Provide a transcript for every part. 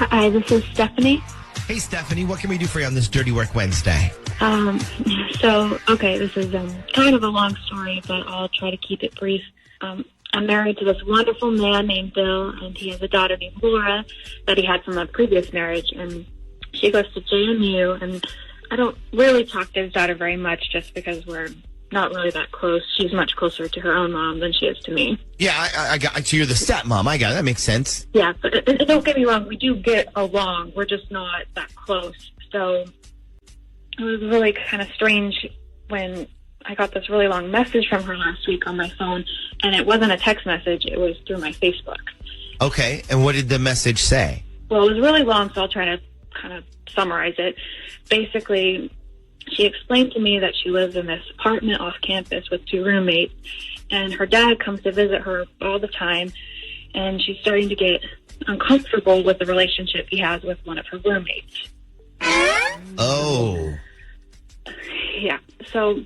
Hi, this is Stephanie. Hey, Stephanie, what can we do for you on this Dirty Work Wednesday? This is kind of a long story, but I'll try to keep it brief. I'm married to this wonderful man named Bill, and he has a daughter named Laura that he had from a previous marriage, and she goes to JMU, and I don't really talk to his daughter very much just because we're not really that close. She's much closer to her own mom than she is to me. Yeah, I got. So you're the stepmom. I got it. That makes sense. Yeah, but don't get me wrong. We do get along. We're just not that close. So it was really kind of strange when I got this really long message from her last week on my phone, and it wasn't a text message. It was through my Facebook. Okay, and what did the message say? Well, it was really long, so I'll try to kind of summarize it. Basically, she explained to me that she lives in this apartment off campus with 2 roommates, and her dad comes to visit her all the time, and she's starting to get uncomfortable with the relationship he has with one of her roommates. Oh. Yeah, so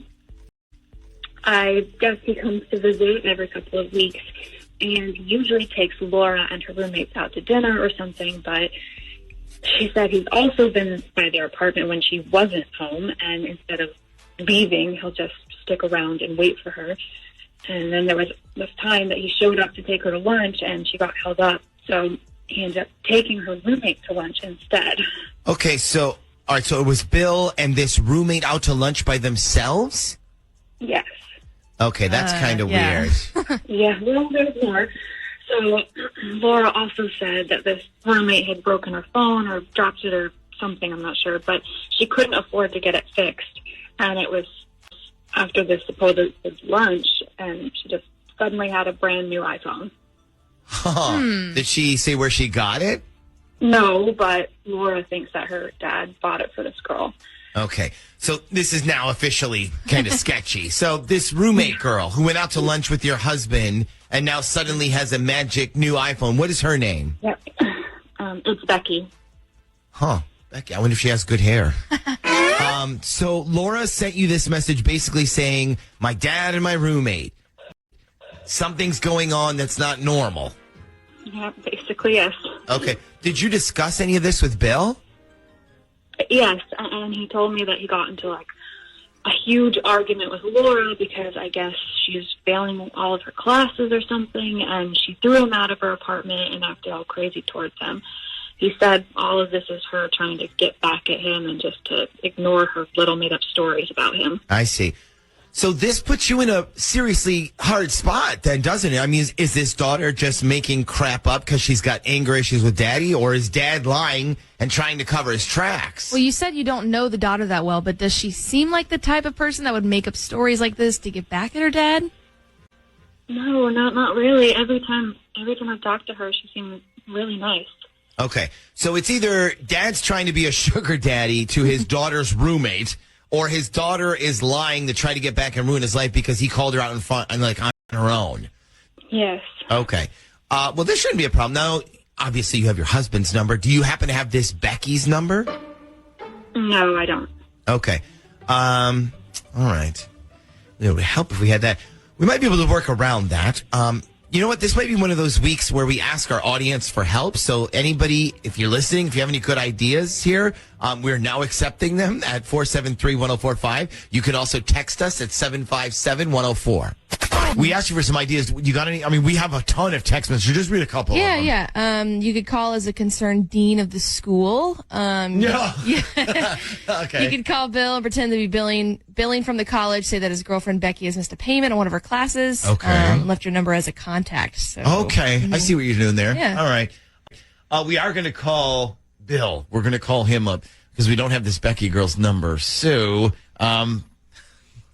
I guess he comes to visit every couple of weeks, and usually takes Laura and her roommates out to dinner or something, but she said he's also been by their apartment when she wasn't home, and instead of leaving, he'll just stick around and wait for her. And then there was this time that he showed up to take her to lunch, and she got held up, so he ended up taking her roommate to lunch instead. Okay, so, all right, so it was Bill and this roommate out to lunch by themselves? Yes. Okay, that's kind of yeah. weird. Yeah, well, there's more. So Laura also said that this roommate had broken her phone or dropped it or something, I'm not sure, but she couldn't afford to get it fixed. And it was after this supposed lunch, and she just suddenly had a brand new iPhone. Huh. Did she say where she got it? No, but Laura thinks that her dad bought it for this girl. Okay, so this is now officially kind of sketchy. So this roommate girl who went out to lunch with your husband and now suddenly has a magic new iPhone. What is her name? Yep. It's Becky. Huh. Becky, I wonder if she has good hair. So Laura sent you this message basically saying, my dad and my roommate, something's going on that's not normal. Yeah, basically, yes. Okay. Did you discuss any of this with Bill? Yes, and he told me that he got into a huge argument with Laura because I guess she's failing all of her classes or something, and she threw him out of her apartment and acted all crazy towards him. He said all of this is her trying to get back at him and just to ignore her little made-up stories about him. I see. So this puts you in a seriously hard spot then, doesn't it? I mean, is this daughter just making crap up because she's got anger issues with daddy, or is dad lying and trying to cover his tracks? Well, you said you don't know the daughter that well, but does she seem like the type of person that would make up stories like this to get back at her dad? No, not really. Every time I've talked to her, she seems really nice. Okay, so it's either dad's trying to be a sugar daddy to his daughter's roommate, or his daughter is lying to try to get back and ruin his life because he called her out in front and on her own. Yes. Okay. Well, this shouldn't be a problem. Now, obviously, you have your husband's number. Do you happen to have this Becky's number? No, I don't. Okay. All right. It would help if we had that. We might be able to work around that. You know what? This might be one of those weeks where we ask our audience for help. So anybody, if you're listening, if you have any good ideas here, we're now accepting them at 473-1045. You can also text us at 757-104. We asked you for some ideas. You got any? I mean, we have a ton of text messages. Just read a couple of them. Yeah. You could call as a concerned dean of the school. Yeah. Okay. You could call Bill and pretend to be billing from the college, say that his girlfriend Becky has missed a payment on one of her classes. Okay. Left your number as a contact. So. Okay. I see what you're doing there. Yeah. All right. We are going to call Bill. We're going to call him up because we don't have this Becky girl's number. So, let's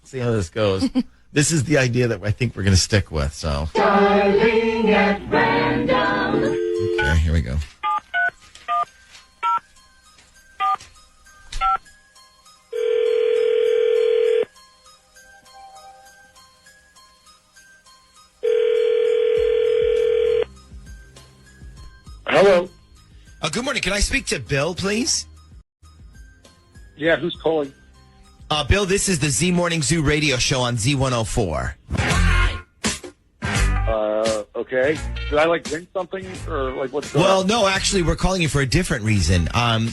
see how this goes. This is the idea that I think we're going to stick with. So, Starting at random. Okay, here we go. Hello. Good morning. Can I speak to Bill, please? Yeah, who's calling? Bill, this is the Z Morning Zoo radio show on Z104. okay? Did I, drink something or, what's going Well, on? no, actually, we're calling you for a different reason.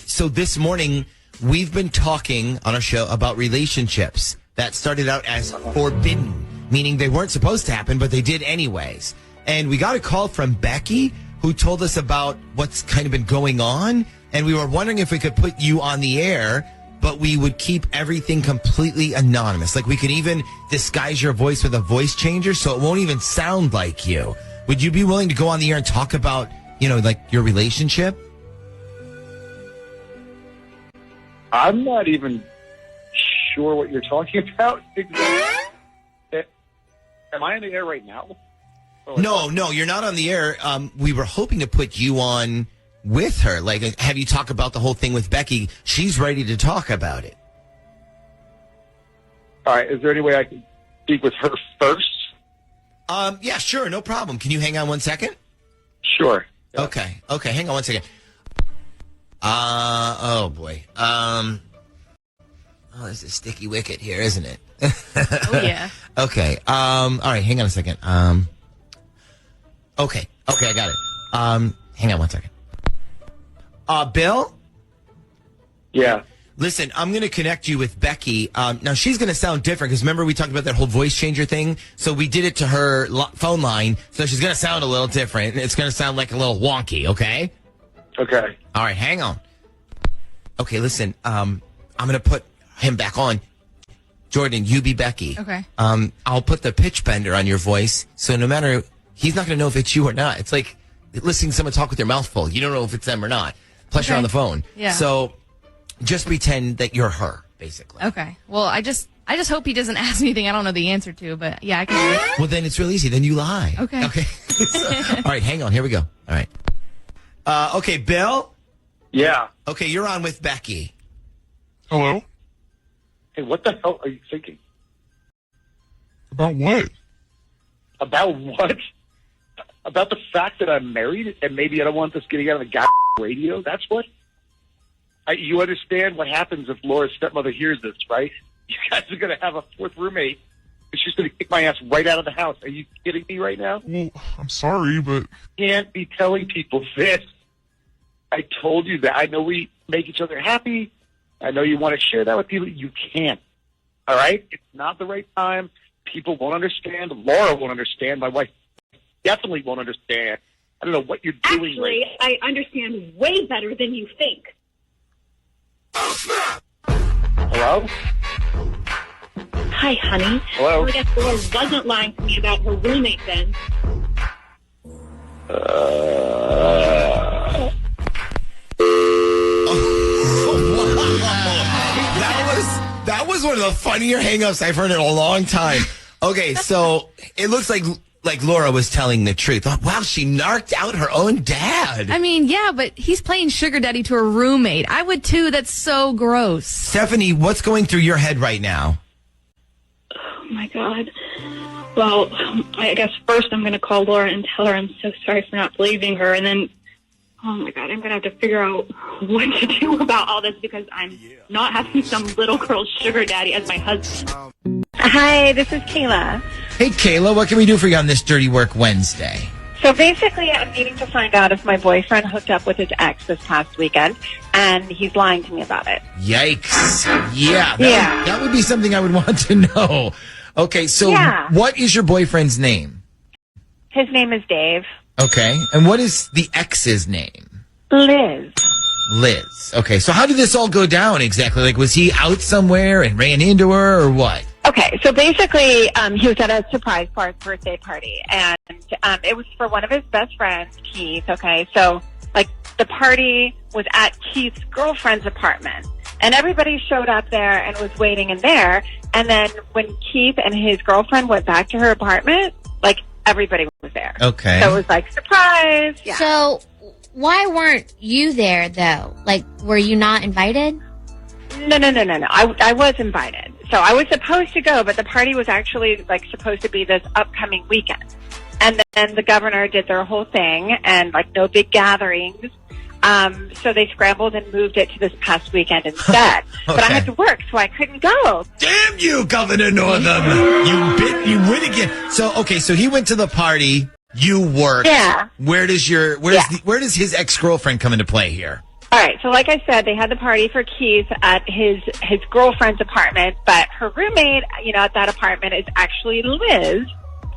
So this morning, we've been talking on our show about relationships that started out as forbidden, meaning they weren't supposed to happen, but they did anyways. And we got a call from Becky, who told us about what's kind of been going on. And we were wondering if we could put you on the air, but we would keep everything completely anonymous. We could even disguise your voice with a voice changer so it won't even sound like you. Would you be willing to go on the air and talk about, your relationship? I'm not even sure what you're talking about. Exactly. Am I on the air right now? No, you're not on the air. We were hoping to put you on with her. Have you talk about the whole thing with Becky? She's ready to talk about it. All right. Is there any way I can speak with her first? Yeah, sure. No problem. Can you hang on 1 second? Sure. Yeah. Okay. Hang on 1 second. Oh boy. Oh, this is sticky wicket here, isn't it? Oh, yeah. Okay. All right. Hang on a second. Okay, I got it. Hang on 1 second. Bill? Yeah. Listen, I'm going to connect you with Becky. Now, she's going to sound different because remember we talked about that whole voice changer thing? So we did it to her phone line, so she's going to sound a little different. It's going to sound a little wonky, okay? Okay. All right, hang on. Okay, listen, I'm going to put him back on. Jordan, you be Becky. Okay. I'll put the pitch bender on your voice, so no matter, he's not going to know if it's you or not. It's like listening to someone talk with their mouth full. You don't know if it's them or not. Plus, you're on the phone. Yeah. So just pretend that you're her, basically. Okay. Well, I just hope he doesn't ask anything I don't know the answer to, but yeah, I can do it. Well, then it's real easy. Then you lie. Okay. All right, hang on. Here we go. All right. Okay, Bill? Yeah. Okay, you're on with Becky. Hello? Hey, what the hell are you thinking? About what? About what? About the fact that I'm married and maybe I don't want this getting out of the radio? That's what? You understand what happens if Laura's stepmother hears this, right? You guys are going to have a fourth roommate and she's going to kick my ass right out of the house. Are you kidding me right now? Well, I'm sorry, but... You can't be telling people this. I told you that. I know we make each other happy. I know you want to share that with people. You can't. All right? It's not the right time. People won't understand. Laura won't understand. My wife definitely won't understand. I don't know what you're doing. Actually, I understand way better than you think. Hello? Hi, honey. Hello? Well, I guess Laura wasn't lying to me about her roommate then. That was one of the funnier hang-ups I've heard in a long time. Okay, so it looks like Laura was telling the truth. Wow, she narked out her own dad. I mean, yeah, but he's playing sugar daddy to a roommate. I would too. That's so gross. Stephanie, what's going through your head right now? Oh, my God. Well, I guess first I'm going to call Laura and tell her I'm so sorry for not believing her. And then, oh, my God, I'm going to have to figure out what to do about all this because I'm not having some little girl's sugar daddy as my husband. Hi, this is Kayla. Hey, Kayla, what can we do for you on this Dirty Work Wednesday? So basically, I'm needing to find out if my boyfriend hooked up with his ex this past weekend, and he's lying to me about it. Yikes. Yeah. That would be something I would want to know. Okay, so what is your boyfriend's name? His name is Dave. Okay, and what is the ex's name? Liz. Liz. Okay, so how did this all go down exactly? Like, was he out somewhere and ran into her, or what? Okay, so basically, he was at a surprise birthday party, and it was for one of his best friends, Keith, okay? So, the party was at Keith's girlfriend's apartment, and everybody showed up there and was waiting in there, and then when Keith and his girlfriend went back to her apartment, everybody was there. Okay. So it was surprise. Yeah. So, why weren't you there, though? Were you not invited? No. I was invited. So I was supposed to go, but the party was actually supposed to be this upcoming weekend. And then the governor did their whole thing and no big gatherings. So they scrambled and moved it to this past weekend instead. Okay. But I had to work, so I couldn't go. Damn you, Governor Northam! You win again. So he went to the party. You work. Yeah. Where does his ex-girlfriend come into play here? All right, so like I said, they had the party for Keith at his girlfriend's apartment, but her roommate, at that apartment is actually Liz,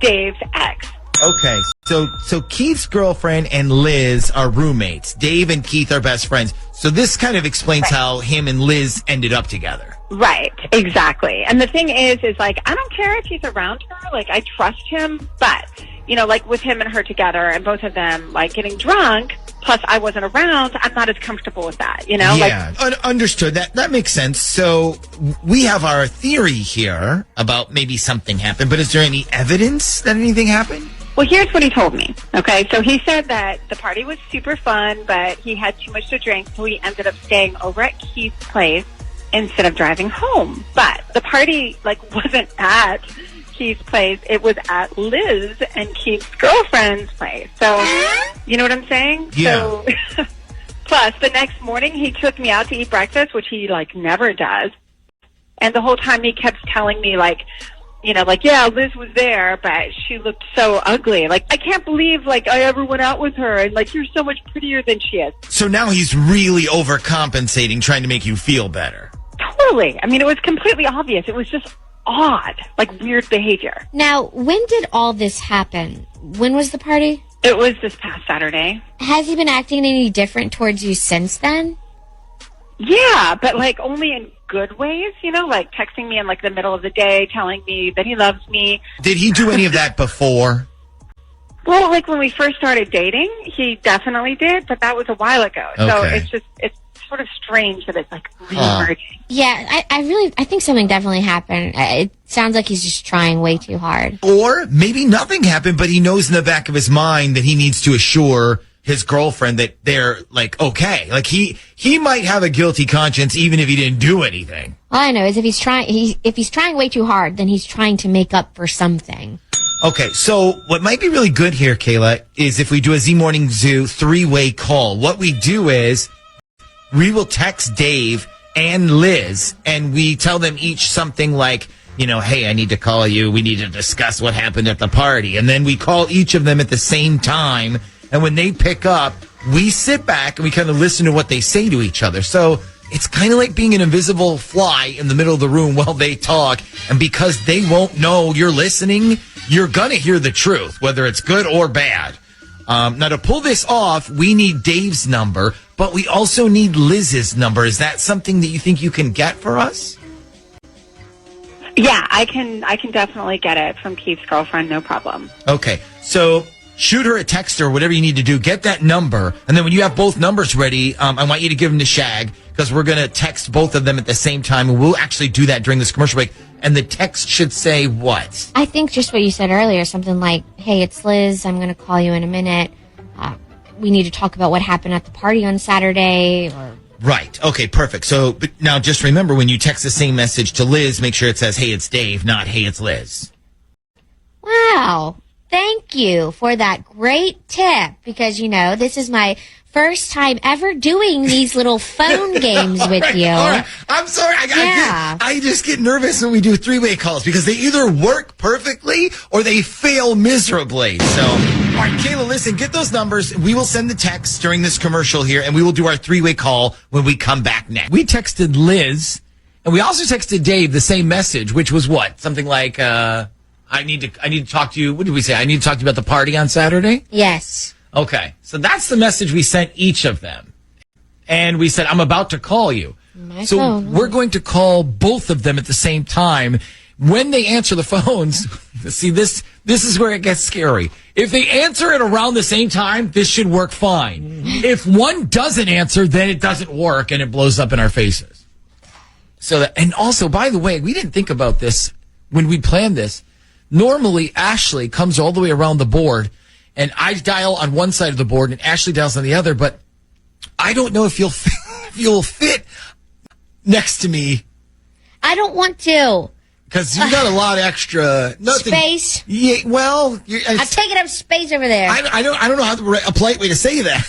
Dave's ex. Okay, so Keith's girlfriend and Liz are roommates. Dave and Keith are best friends. So this kind of explains how him and Liz ended up together. Right, exactly. And the thing is like, I don't care if he's around her. Like, I trust him, but, like with him and her together and both of them, like, getting drunk, plus I wasn't around, I'm not as comfortable with that, Yeah, understood. That makes sense. So we have our theory here about maybe something happened, but is there any evidence that anything happened? Well, here's what he told me. Okay, so he said that the party was super fun, but he had too much to drink, so he ended up staying over at Keith's place instead of driving home. But the party, wasn't at Keith's place. It was at Liz and Keith's girlfriend's place. So, you know what I'm saying? Yeah. So, plus, the next morning, he took me out to eat breakfast, which he, never does. And the whole time, he kept telling me, yeah, Liz was there, but she looked so ugly. I can't believe, I ever went out with her, and, you're so much prettier than she is. So now he's really overcompensating, trying to make you feel better. Totally. I mean, it was completely obvious. It was just odd, weird behavior. Now, when did all this happen? When was the party? It was this past Saturday. Has he been acting any different towards you since then? Yeah, but, only in good ways, texting me in, the middle of the day, telling me that he loves me. Did he do any of that before? Well, when we first started dating, he definitely did, but that was a while ago. Okay. So it's sort of strange that it's, re-emerging. Yeah, I think something definitely happened. It sounds like he's just trying way too hard. Or maybe nothing happened, but he knows in the back of his mind that he needs to assure his girlfriend that they're okay. He might have a guilty conscience even if he didn't do anything. All I know is if he's trying way too hard, then he's trying to make up for something. Okay, so what might be really good here, Kayla, is if we do a Z Morning Zoo 3-way call. What we do is we will text Dave and Liz, and we tell them each something like, hey, I need to call you. We need to discuss what happened at the party. And then we call each of them at the same time. And when they pick up, we sit back and we kind of listen to what they say to each other. So it's kind of like being an invisible fly in the middle of the room while they talk. And because they won't know you're listening, you're going to hear the truth, whether it's good or bad. Now, to pull this off, we need Dave's number, but we also need Liz's number. Is that something that you think you can get for us? Yeah, I can definitely get it from Keith's girlfriend, no problem. Okay, so shoot her a text or whatever you need to do. Get that number, and then when you have both numbers ready, I want you to give them to Shag, because we're going to text both of them at the same time, and we'll actually do that during this commercial break. And the text should say what? I think just what you said earlier, something like, hey, it's Liz, I'm going to call you in a minute. We need to talk about what happened at the party on Saturday. Right. Okay, perfect. So but now just remember, when you text the same message to Liz, make sure it says, hey, it's Dave, not hey, it's Liz. Wow. Thank you for that great tip, because, this is my first time ever doing these little phone games with you. All right. I'm sorry. I just get nervous when we do 3-way calls because they either work perfectly or they fail miserably. So, all right, Kayla, listen, get those numbers. We will send the text during this commercial here, and we will do our 3-way call when we come back next. We texted Liz, and we also texted Dave the same message, which was what? Something like, I need to talk to you. What did we say? I need to talk to you about the party on Saturday? Yes. Okay, so that's the message we sent each of them. And we said, I'm about to call you. So we're going to call both of them at the same time. When they answer the phones, see, this is where it gets scary. If they answer it around the same time, this should work fine. If one doesn't answer, then it doesn't work and it blows up in our faces. And also, by the way, we didn't think about this when we planned this. Normally, Ashley comes all the way around the board, and I dial on one side of the board and Ashley dials on the other, but I don't know if you'll fit next to me. I don't want to. Because you've got a lot of extra space. Yeah, well, I'm taking up space over there. I don't know a polite way to say that.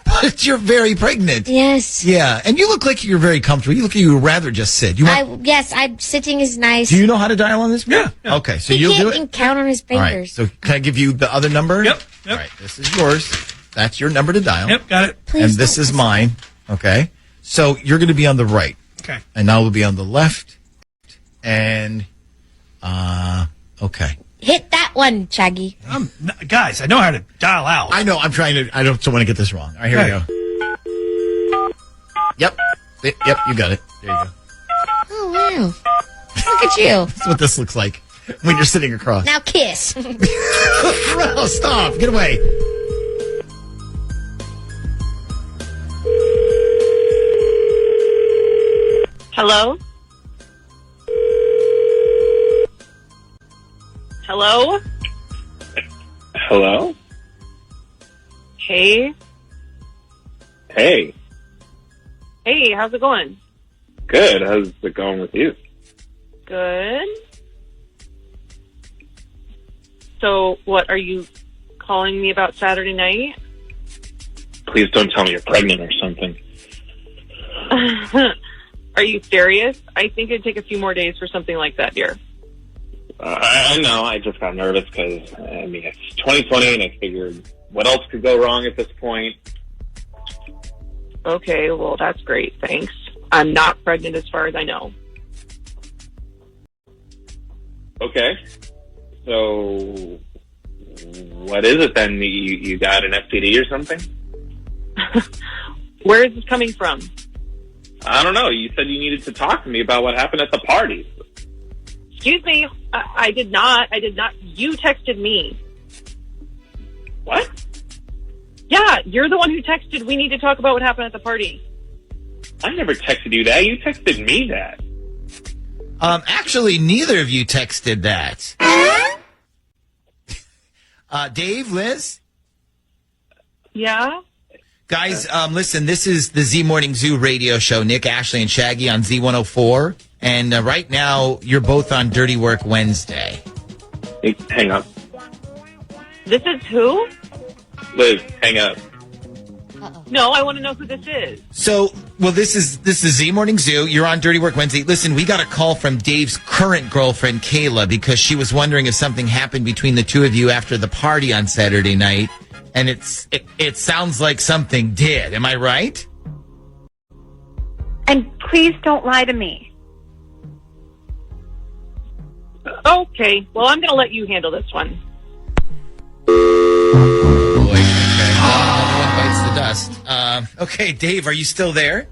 But you're very pregnant. Yes. Yeah, and you look like you're very comfortable. You look like you would rather just sit. Yes, I'm sitting is nice. Do you know how to dial on this? Yeah. Okay, so He you'll can't do even it? count on his All right, fingers. so can I give you the other number? Yep. All right, this is yours. That's your number to dial. Yep, got it. Please And this don't is listen. mine. Okay. So you're going to be on the right. Okay. And I will be on the left. And, okay. Hit that one, Shaggy. Guys, I know how to dial out. I know. I'm trying to. I don't want to get this wrong. All right, here we go. Yep. Yep. You got it. There you go. Oh, wow. Look at you. That's what this looks like when you're sitting across. Now kiss. Bro, stop. Get away. Hello? Hello? Hello? Hey? Hey. Hey, how's it going? Good. How's it going with you? Good. So, what, are you calling me about Saturday night? Please don't tell me you're pregnant or something. Are you serious? I think it'd take a few more days for something like that, dear. I know. I just got nervous because, I mean, it's 2020 and I figured what else could go wrong at this point? Okay, well, that's great. Thanks. I'm not pregnant as far as I know. Okay. So, what is it then? You got an STD or something? Where is this coming from? I don't know. You said you needed to talk to me about what happened at the party. Excuse me. I did not. I did not. You texted me. What? Yeah, you're the one who texted, we need to talk about what happened at the party. I never texted you that. You texted me that. Actually, neither of you texted that. Dave, Liz? Yeah? Guys, listen, this is the Z Morning Zoo radio show. Nick, Ashley, and Shaggy on Z104. And right now, you're both on Dirty Work Wednesday. Hey, hang up. This is who? Liz, hang up. No, I want to know who this is. So, well, this is Z Morning Zoo. You're on Dirty Work Wednesday. Listen, we got a call from Dave's current girlfriend, Kayla, because she was wondering if something happened between the two of you after the party on Saturday night. And it sounds like something did. Am I right? And please don't lie to me. Okay, well, I'm going to let you handle this one. Boy, okay. Another one bites the dust. Okay, Dave, are you still there?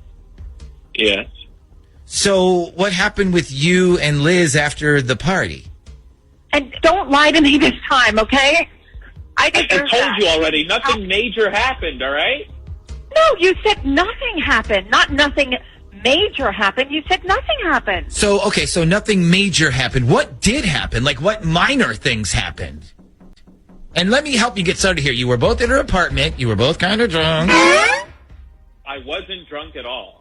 Yes. So, what happened with you and Liz after the party? And don't lie to me this time, okay? I I deserve told that. you already. Nothing major happened, all right? No, you said nothing happened. Not nothing major happened. You said nothing happened. So, okay, so nothing major happened. What did happen? Like, what minor things happened? And let me help you get started here. You were both in her apartment. You were both kind of drunk. I wasn't drunk at all.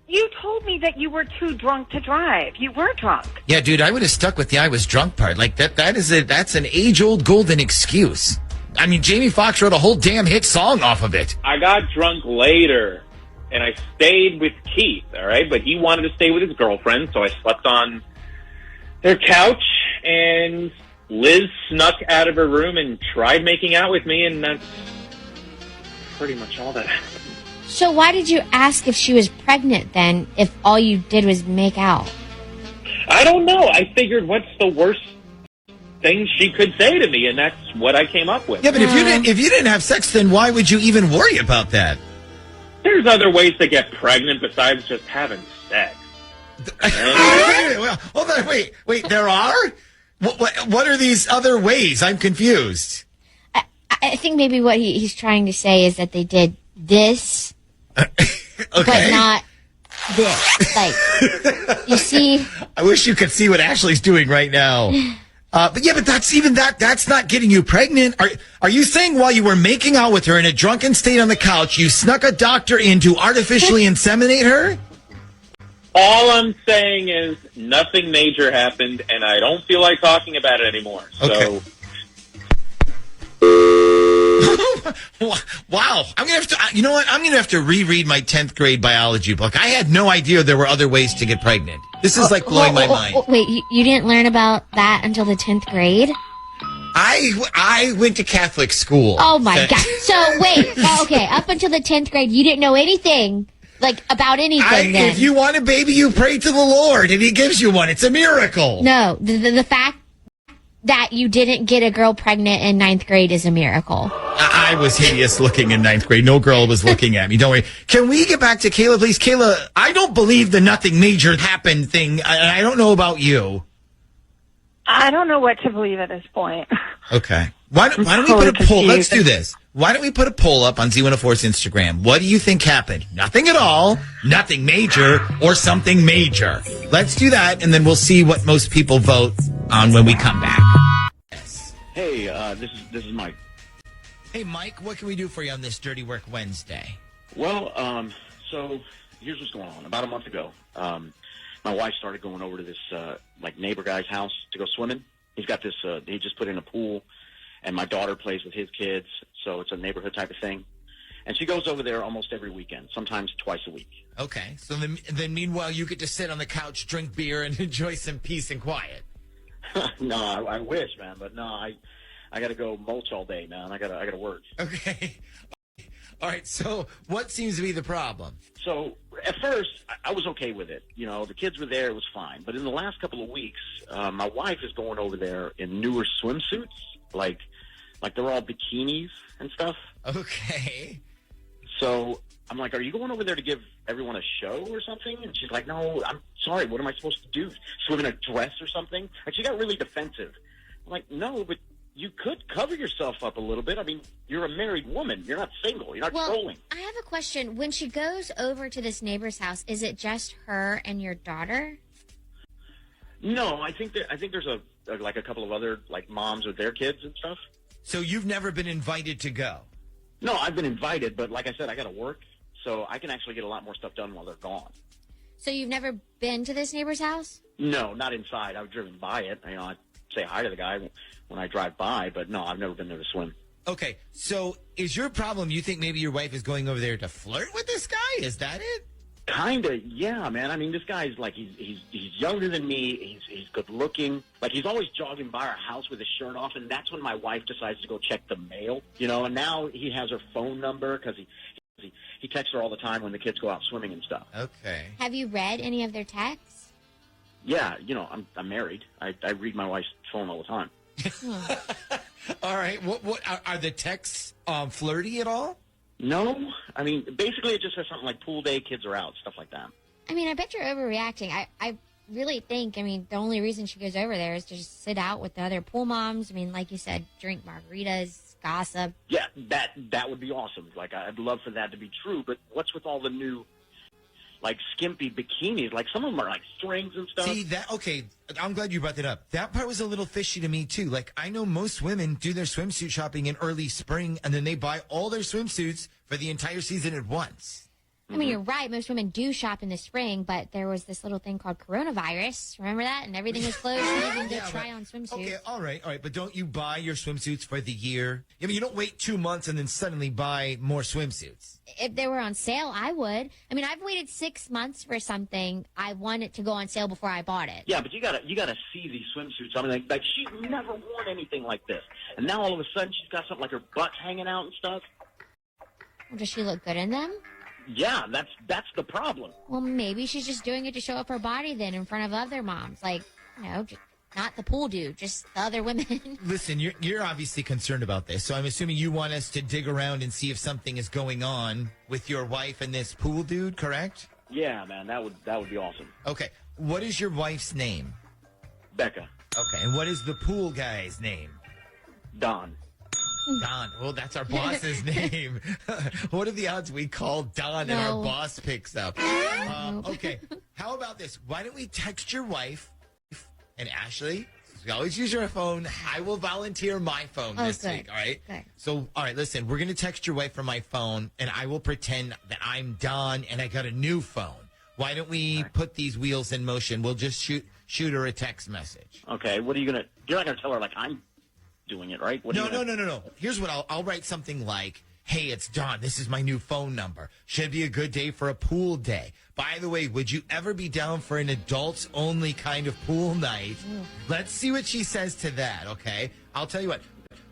You told me that you were too drunk to drive. You were drunk. Yeah, dude, I would have stuck with the I was drunk part. Like, that's an age-old golden excuse. I mean, Jamie Foxx wrote a whole damn hit song off of it. I got drunk later, and I stayed with Keith, all right? But he wanted to stay with his girlfriend, so I slept on their couch, and Liz snuck out of her room and tried making out with me, and that's pretty much all that happened. So why did you ask if she was pregnant then, if all you did was make out? I don't know. I figured what's the worst thing she could say to me, and that's what I came up with. Yeah, but if you didn't have sex, then why would you even worry about that? There's other ways to get pregnant besides just having sex. Hold on, wait. There are? What are these other ways? I'm confused. I think maybe what he's trying to say is that they did this, Okay. but not this. Like, you see? I wish you could see what Ashley's doing right now. But that's not getting you pregnant. Are you saying while you were making out with her in a drunken state on the couch, you snuck a doctor in to artificially inseminate her? All I'm saying is nothing major happened, and I don't feel like talking about it anymore. So, Okay. Wow. I'm going to have to, you know what? I'm going to have to reread my 10th grade biology book. I had no idea there were other ways to get pregnant. This is like blowing my mind. Wait, you didn't learn about that until the 10th grade? I went to Catholic school. Oh my God. So wait, okay, up until the 10th grade, you didn't know anything, like about anything then. If you want a baby, you pray to the Lord and he gives you one. It's a miracle. No, the fact that you didn't get a girl pregnant in 9th grade is a miracle. I was hideous looking in 9th grade. No girl was looking at me. Don't worry. Can we get back to Kayla, please? Kayla, I don't believe the nothing major happened thing. I don't know about you. I don't know what to believe at this point. Okay. Why don't we put a poll? Let's do this. Why don't we put a poll up on Z104's Instagram? What do you think happened? Nothing at all, nothing major, or something major. Let's do that, and then we'll see what most people vote on when we come back. Hey, this is Mike. Hey, Mike, what can we do for you on this Dirty Work Wednesday? Well, so here's what's going on. About a month ago, my wife started going over to this neighbor guy's house to go swimming. He's got this. He just put in a pool, and my daughter plays with his kids, so it's a neighborhood type of thing. And she goes over there almost every weekend, sometimes twice a week. Okay, so then meanwhile you get to sit on the couch, drink beer, and enjoy some peace and quiet. No, I wish, man, but no, I got to go mulch all day, man. I got to work. Okay. All right, so what seems to be the problem? So at first, I was okay with it. You know, the kids were there, it was fine. But in the last couple of weeks, my wife is going over there in newer swimsuits, like they're all bikinis and stuff. Okay. So I'm like, are you going over there to give everyone a show or something? And she's like, no, I'm sorry. What am I supposed to do? Swim in a dress or something? Like, she got really defensive. I'm like, no, but you could cover yourself up a little bit. I mean, you're a married woman. You're not single. You're not trolling. I have a question. When she goes over to this neighbor's house, is it just her and your daughter? No, I think there's a couple of other moms with their kids and stuff. So you've never been invited to go? No, I've been invited, but like I said, I got to work, so I can actually get a lot more stuff done while they're gone. So you've never been to this neighbor's house? No, not inside. I've driven by it. You know, I say hi to the guy when I drive by, but no, I've never been there to swim. Okay, so is your problem you think maybe your wife is going over there to flirt with this guy? Is that it? Kinda, yeah, man. I mean, this guy's he's younger than me. He's good looking. Like, he's always jogging by our house with his shirt off, and that's when my wife decides to go check the mail. You know, and now he has her phone number because he texts her all the time when the kids go out swimming and stuff. Okay. Have you read any of their texts? Yeah, you know, I'm married. I read my wife's phone all the time. All right. What are the texts flirty at all? No, I mean, basically it just says something like pool day, kids are out, stuff like that. I mean, I bet you're overreacting. I really think, the only reason she goes over there is to just sit out with the other pool moms. I mean, like you said, drink margaritas, gossip. Yeah, that would be awesome. Like, I'd love for that to be true, but what's with all the new, skimpy bikinis? Like, some of them are, strings and stuff. See, okay, I'm glad you brought that up. That part was a little fishy to me, too. Like, I know most women do their swimsuit shopping in early spring, and then they buy all their swimsuits for the entire season at once. I mean, you're right. Most women do shop in the spring, but there was this little thing called coronavirus. Remember that? And everything was closed. You didn't go try on swimsuits. Okay, all right. But don't you buy your swimsuits for the year? I mean, you don't wait 2 months and then suddenly buy more swimsuits. If they were on sale, I would. I mean, I've waited 6 months for something. I want it to go on sale before I bought it. Yeah, but you gotta see these swimsuits. I mean, like she's never worn anything like this, and now all of a sudden she's got something like her butt's hanging out and stuff. Well, does she look good in them? Yeah, that's the problem. Well, maybe she's just doing it to show up her body then in front of other moms. Just not the pool dude, just the other women. Listen, you're obviously concerned about this, so I'm assuming you want us to dig around and see if something is going on with your wife and this pool dude, correct? Yeah, man, that would be awesome. Okay, what is your wife's name? Becca. Okay, and what is the pool guy's name? Don. Don. Well, that's our boss's name. What are the odds we call Don and our boss picks up? Okay. How about this? Why don't we text your wife and Ashley? You always use your phone. I will volunteer my phone this week. All right. Good. So, all right. Listen, we're gonna text your wife from my phone, and I will pretend that I'm Don and I got a new phone. Why don't we put these wheels in motion? We'll just shoot her a text message. Okay. What are you gonna? You're not gonna tell her I'm doing it, right? What No. Here's what I'll write something like, hey, it's Don. This is my new phone number. Should be a good day for a pool day. By the way, would you ever be down for an adults only kind of pool night? Let's see what she says to that, okay? I'll tell you what.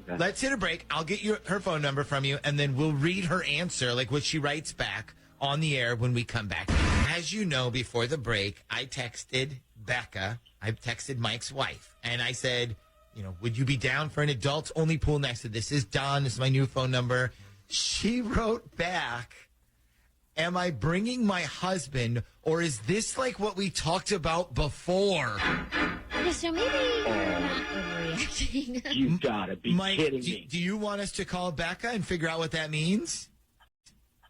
Okay. Let's hit a break. I'll get her phone number from you, and then we'll read her answer, like what she writes back on the air when we come back. As you know, before the break, I texted Becca. I texted Mike's wife, and I said, would you be down for an adults only pool night? I said, this is Don. This is my new phone number. She wrote back, am I bringing my husband, or is this like what we talked about before? Yeah, so maybe you're not overreacting. You gotta be Mike, kidding me. Do you want us to call Becca and figure out what that means?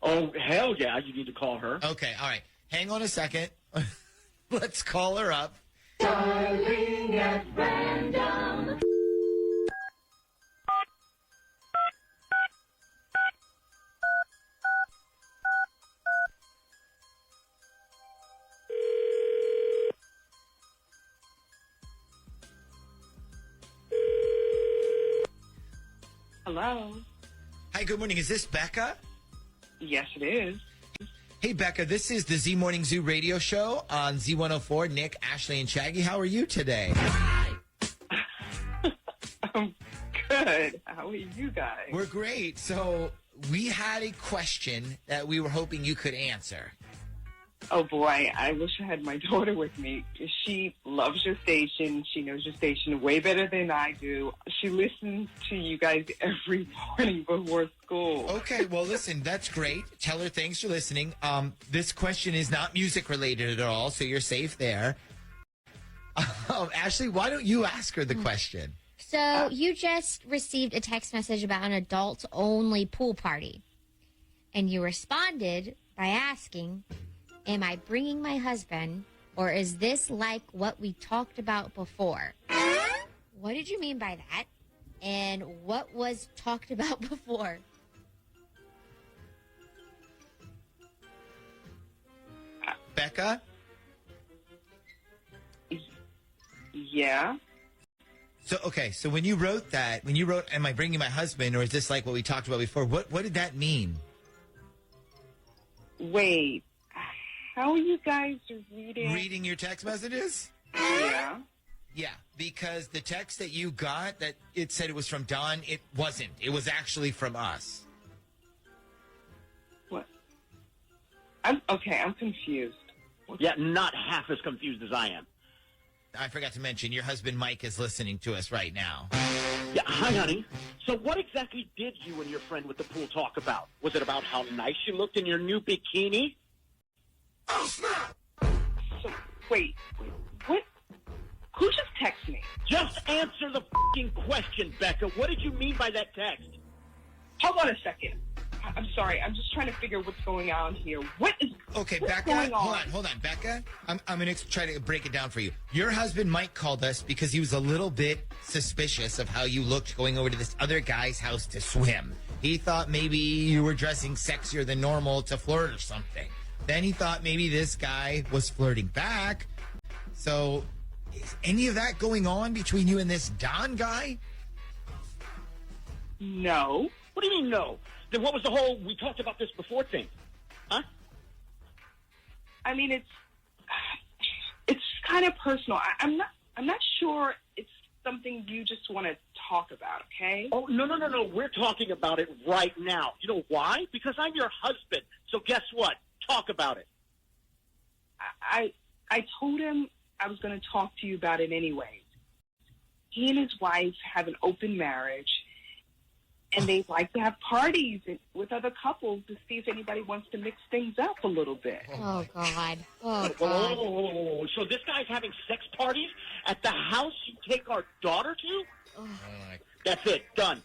Oh, hell yeah, you need to call her. Okay, all right. Hang on a second. Let's call her up. Darling at random. Hello. Hi, good morning. Is this Becca? Yes, it is. Hey, Becca, this is the Z Morning Zoo radio show on Z104. Nick, Ashley, and Shaggy. How are you today? I'm good. How are you guys? We're great. So we had a question that we were hoping you could answer. Oh, boy. I wish I had my daughter with me. She loves your station. She knows your station way better than I do. She listens to you guys every morning before school. Okay, well, listen, that's great. Tell her thanks for listening. This question is not music related at all, so you're safe there. Ashley, why don't you ask her the question? So you just received a text message about an adults-only pool party, and you responded by asking, am I bringing my husband, or is this like what we talked about before? What did you mean by that? And what was talked about before? Becca? Yeah. So when you wrote that, am I bringing my husband, or is this like what we talked about before? What did that mean? Wait. How are you guys reading? Reading your text messages? Yeah. Yeah, because the text that you got, that it said it was from Don, it wasn't. It was actually from us. What? I'm confused. Yeah, not half as confused as I am. I forgot to mention, your husband Mike is listening to us right now. Yeah, hi, honey. So what exactly did you and your friend with the pool talk about? Was it about how nice you looked in your new bikini? Oh, snap! So, wait, what? Who just texted me? Just answer the f***ing question, Becca. What did you mean by that text? Hold on a second. I'm sorry. I'm just trying to figure what's going on here. What's Becca, going on? hold on. Becca, I'm going to try to break it down for you. Your husband Mike called us because he was a little bit suspicious of how you looked going over to this other guy's house to swim. He thought maybe you were dressing sexier than normal to flirt or something. Then he thought maybe this guy was flirting back. So, is any of that going on between you and this Don guy? No. What do you mean, no? Then what was the whole we talked about this before thing? Huh? I mean, it's kind of personal. I'm not sure it's something you just want to talk about, okay? Oh, no. We're talking about it right now. You know why? Because I'm your husband. So guess what? Talk about it. I told him I was going to talk to you about it anyway. He and his wife have an open marriage, and they like to have parties with other couples to see if anybody wants to mix things up a little bit. Oh, God. Oh, so this guy's having sex parties at the house you take our daughter to? Oh. That's it. Done.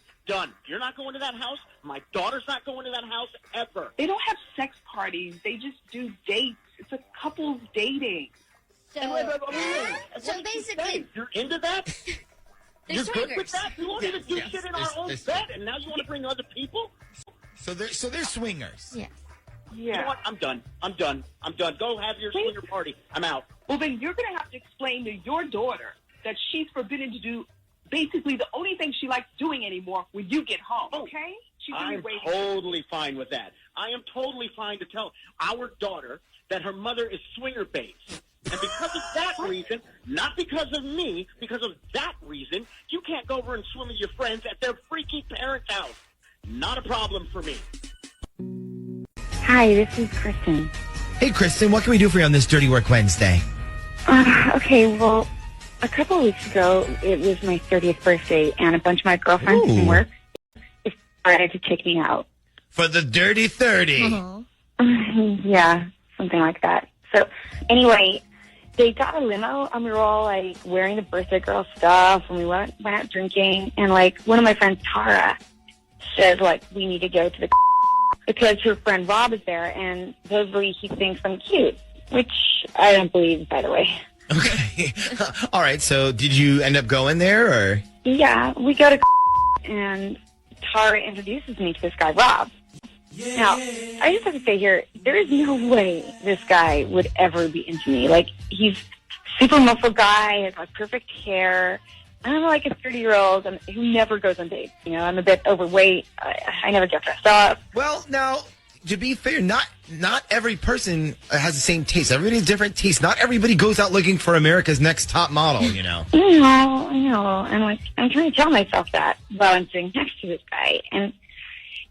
You're not going to that house. My daughter's not going to that house ever. They don't have sex parties. They just do dates. It's a couple's dating. So basically, you're into that? You're swingers. good with that? You won't even do shit in our own bed, and now you want to bring other people? So they're swingers. Yeah. You know what? I'm done. Go have your swinger party. I'm out. Well, then you're going to have to explain to your daughter that she's forbidden to do basically the only thing she likes doing anymore when you get home. Okay? She's I'm totally fine with that. I am totally fine to tell our daughter that her mother is swinger-based. And because of that reason, not because of me, because of that reason, you can't go over and swim with your friends at their freaky parents' house. Not a problem for me. Hi, this is Kristen. Hey, Kristen, what can we do for you on this Dirty Work Wednesday? Okay, well, a couple of weeks ago, it was my 30th birthday, and a bunch of my girlfriends from work decided to take me out. For the Dirty 30. Yeah, something like that. So, anyway, they got a limo, and we were all, like, wearing the birthday girl stuff, and we went out drinking, and, like, one of my friends, Tara, says, like, we need to go to the because her friend Rob is there, and supposedly he thinks I'm cute, which I don't believe, by the way. Okay. All right, so did you end up going there, or? Yeah, we go to and Tara introduces me to this guy, Rob. Yeah. Now, I just have to say here, there is no way this guy would ever be into me. Like, he's super muscle guy, has like perfect hair. I'm like a 30-year-old who never goes on dates. You know, I'm a bit overweight. I never get dressed up. Well, now, to be fair, not every person has the same taste. Everybody has different tastes. Not everybody goes out looking for America's Next Top Model, you know. I know. I'm trying to tell myself that while I'm sitting next to this guy. And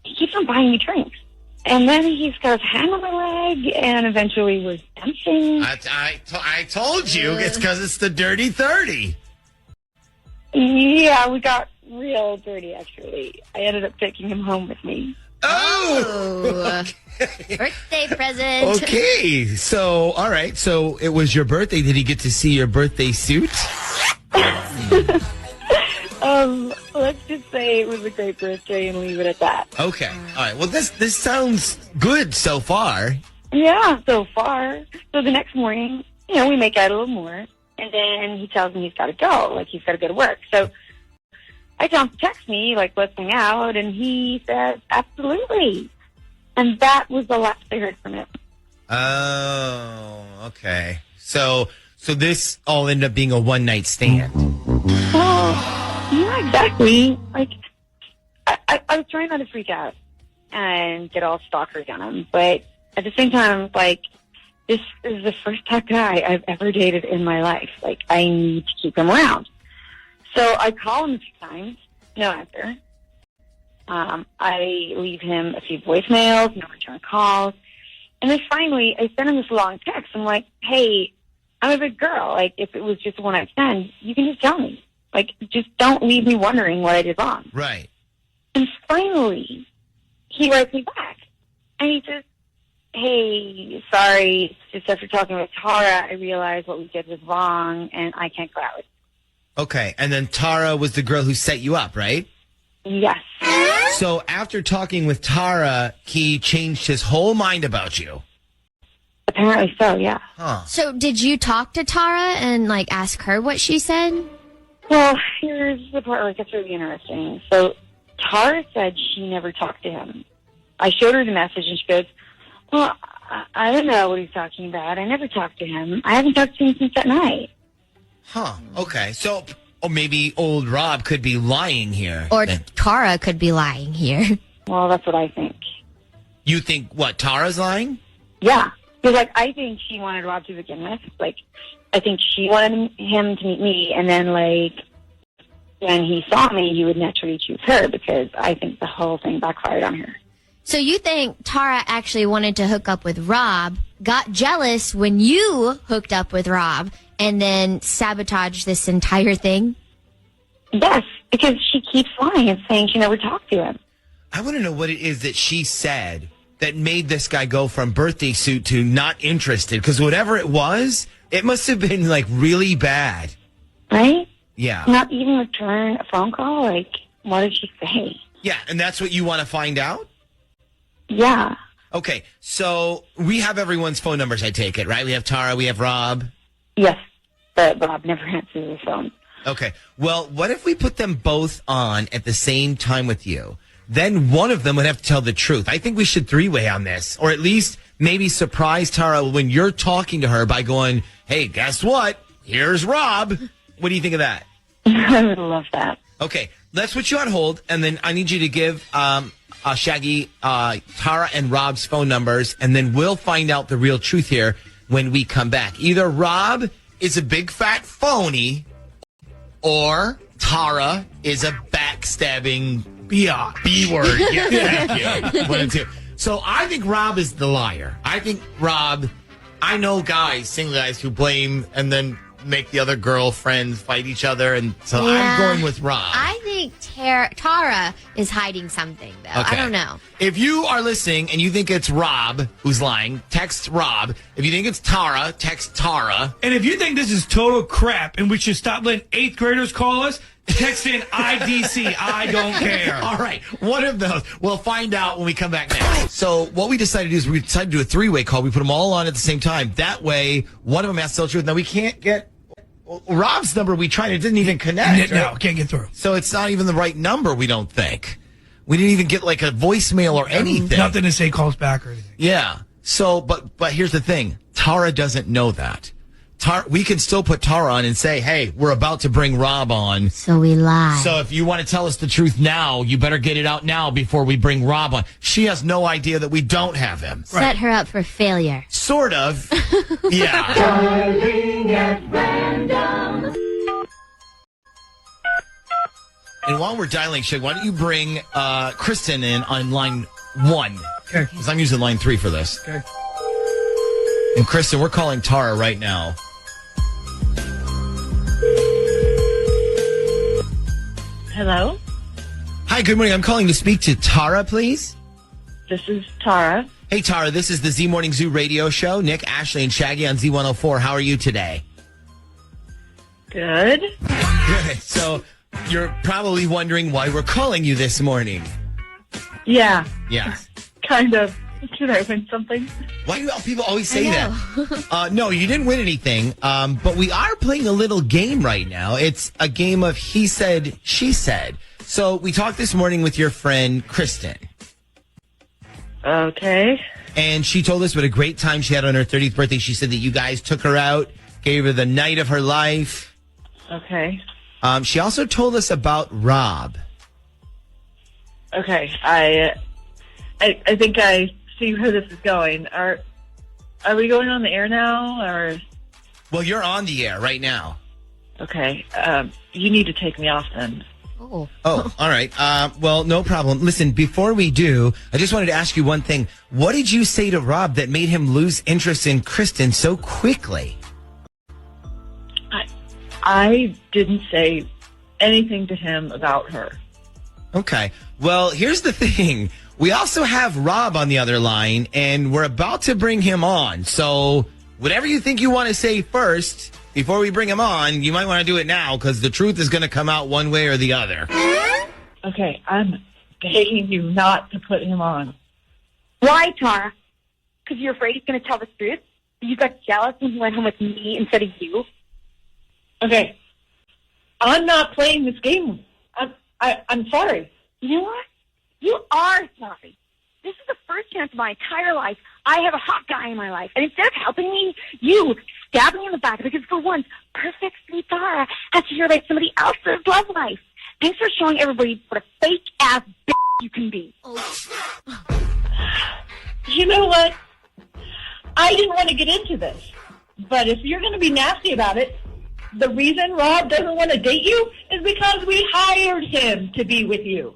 he keeps on buying me drinks. And then he's got his hand on my leg, and eventually we're dancing. I told you, it's because it's the Dirty 30. Yeah, we got real dirty, actually. I ended up taking him home with me. Oh! Okay. Birthday present. Okay, so, all right. So it was your birthday. Did he get to see your birthday suit? Let's just say it was a great birthday and leave it at that. Okay. All right. Well, this sounds good so far. Yeah, so far. So the next morning, we make out a little more. And then he tells me he's got to go, like he's got to go to work. So I tell him to text me, like, let's hang out. And he says, absolutely. And that was the last I heard from him. Oh, okay. So this all ended up being a one-night stand. Oh, not exactly. Like, I was trying not to freak out and get all stalkery on him. But at the same time, I was like, this is the first top guy I've ever dated in my life. Like, I need to keep him around. So I call him a few times, no answer. I leave him a few voicemails, no return calls. And then finally, I send him this long text. I'm like, hey, I'm a big girl. Like, if it was just a one-night stand, you can just tell me. Like, just don't leave me wondering what I did wrong. Right. And finally, he writes me back. And he says, hey, sorry, just after talking with Tara, I realized what we did was wrong, and I can't go out with you. Okay, and then Tara was the girl who set you up, right? Yes. So after talking with Tara, he changed his whole mind about you. Apparently so, yeah. Huh. So did you talk to Tara and, like, ask her what she said? Well, here's the part where it gets really interesting. So Tara said she never talked to him. I showed her the message, and she goes, well, I don't know what he's talking about. I never talked to him. I haven't talked to him since that night. Huh. Okay. So, or maybe old Rob could be lying here. Or Tara could be lying here. Well, that's what I think. You think, what, Tara's lying? Yeah. Because, like, I think she wanted Rob to begin with. Like, I think she wanted him to meet me, and then, like, when he saw me, he would naturally choose her because I think the whole thing backfired on her. So you think Tara actually wanted to hook up with Rob, got jealous when you hooked up with Rob, and then sabotaged this entire thing? Yes, because she keeps lying and saying she never talked to him. I want to know what it is that she said that made this guy go from birthday suit to not interested. Because whatever it was, it must have been, like, really bad. Right? Yeah. Not even return a phone call? Like, what did she say? Yeah, and that's what you want to find out? Yeah. Okay, so we have everyone's phone numbers, I take it, right? We have Tara, we have Rob. Yes, but Rob never answers the phone. Okay, well, what if we put them both on at the same time with you? Then one of them would have to tell the truth. I think we should three-way on this, or at least maybe surprise Tara when you're talking to her by going, hey, guess what? Here's Rob. What do you think of that? I would love that. Okay, let's put you on hold, and then I need you to give Shaggy, Tara, and Rob's phone numbers, and then we'll find out the real truth here when we come back. Either Rob is a big fat phony, or Tara is a backstabbing B-word. Yeah, thank you. One and two. So I think Rob is the liar. I think Rob, I know guys, single guys who blame and then make the other girlfriends fight each other, and so I'm going with Rob. I think Tara is hiding something, though. Okay. I don't know. If you are listening and you think it's Rob who's lying, text Rob. If you think it's Tara, text Tara. And if you think this is total crap and we should stop letting 8th graders call us, text in IDC. I don't care. All right, one of those. We'll find out when we come back next. So what we decided to do is we decided to do a three-way call. We put them all on at the same time. That way, one of them has to tell the truth. Now, we can't get Rob's number. We tried. It didn't even connect. No, right? can't get through. So it's not even the right number, we don't think. We didn't even get like a voicemail or anything. Nothing to say calls back or anything. Yeah. So, but here's the thing. Tara doesn't know that. We can still put Tara on and say, hey, we're about to bring Rob on. So we lie. So if you want to tell us the truth now, you better get it out now before we bring Rob on. She has no idea that we don't have him. Set her up for failure. Sort of. Yeah. Darling at random. And while we're dialing, Shig, why don't you bring Kristen in on line 1? Okay. Because I'm using line 3 for this. Okay. And Kristen, we're calling Tara right now. Hello? Hi, good morning. I'm calling to speak to Tara, please. This is Tara. Hey, Tara, this is the Z Morning Zoo radio show. Nick, Ashley, and Shaggy on Z104. How are you today? Good. Good. So you're probably wondering why we're calling you this morning. Yeah, Yeah. kind of. Should I win something? Why do people always say that? No, you didn't win anything, but we are playing a little game right now. It's a game of he said, she said. So we talked this morning with your friend, Kristen. Okay. And she told us what a great time she had on her 30th birthday. She said that you guys took her out, gave her the night of her life. Okay. She also told us about Rob. Okay. I think I see where this is going. Are we going on the air now, or? Well, you're on the air right now. Okay. You need to take me off then. Oh. Oh, all right. Well, no problem. Listen, before we do, I just wanted to ask you one thing. What did you say to Rob that made him lose interest in Kristen so quickly? I didn't say anything to him about her. Okay. Well, here's the thing. We also have Rob on the other line, and we're about to bring him on. So whatever you think you want to say first, before we bring him on, you might want to do it now, because the truth is going to come out one way or the other. Okay, I'm begging you not to put him on. Why, Tara? Because you're afraid he's going to tell the truth? You got jealous when he went home with me instead of you? Okay. I'm not playing this game. I'm sorry. You know what? You are sorry. This is the first chance of my entire life I have a hot guy in my life. And instead of helping me, you stab me in the back because for once, perfect sweet Tara has to hear about somebody else's love life. Thanks for showing everybody what a fake-ass bitch you can be. You know what? I didn't want to get into this. But if you're going to be nasty about it, the reason Rob doesn't want to date you is because we hired him to be with you.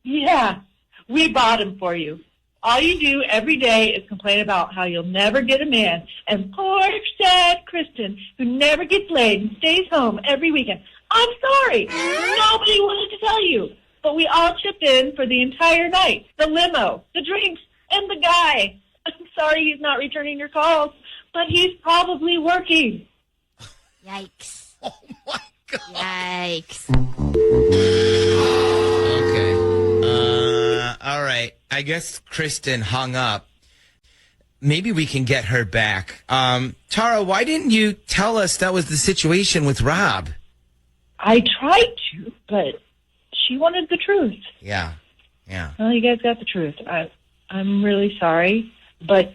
Yeah, we bought him for you. All you do every day is complain about how you'll never get a man. And poor sad Kristen, who never gets laid and stays home every weekend. I'm sorry. Nobody wanted to tell you. But we all chipped in for the entire night. The limo, the drinks, and the guy. I'm sorry he's not returning your calls, but he's probably working. Yikes. Oh, my God. Yikes. Okay. All right. I guess Kristen hung up. Maybe we can get her back. Tara, why didn't you tell us that was the situation with Rob? I tried to, but she wanted the truth. Yeah. Yeah. Well, you guys got the truth. I'm really sorry, but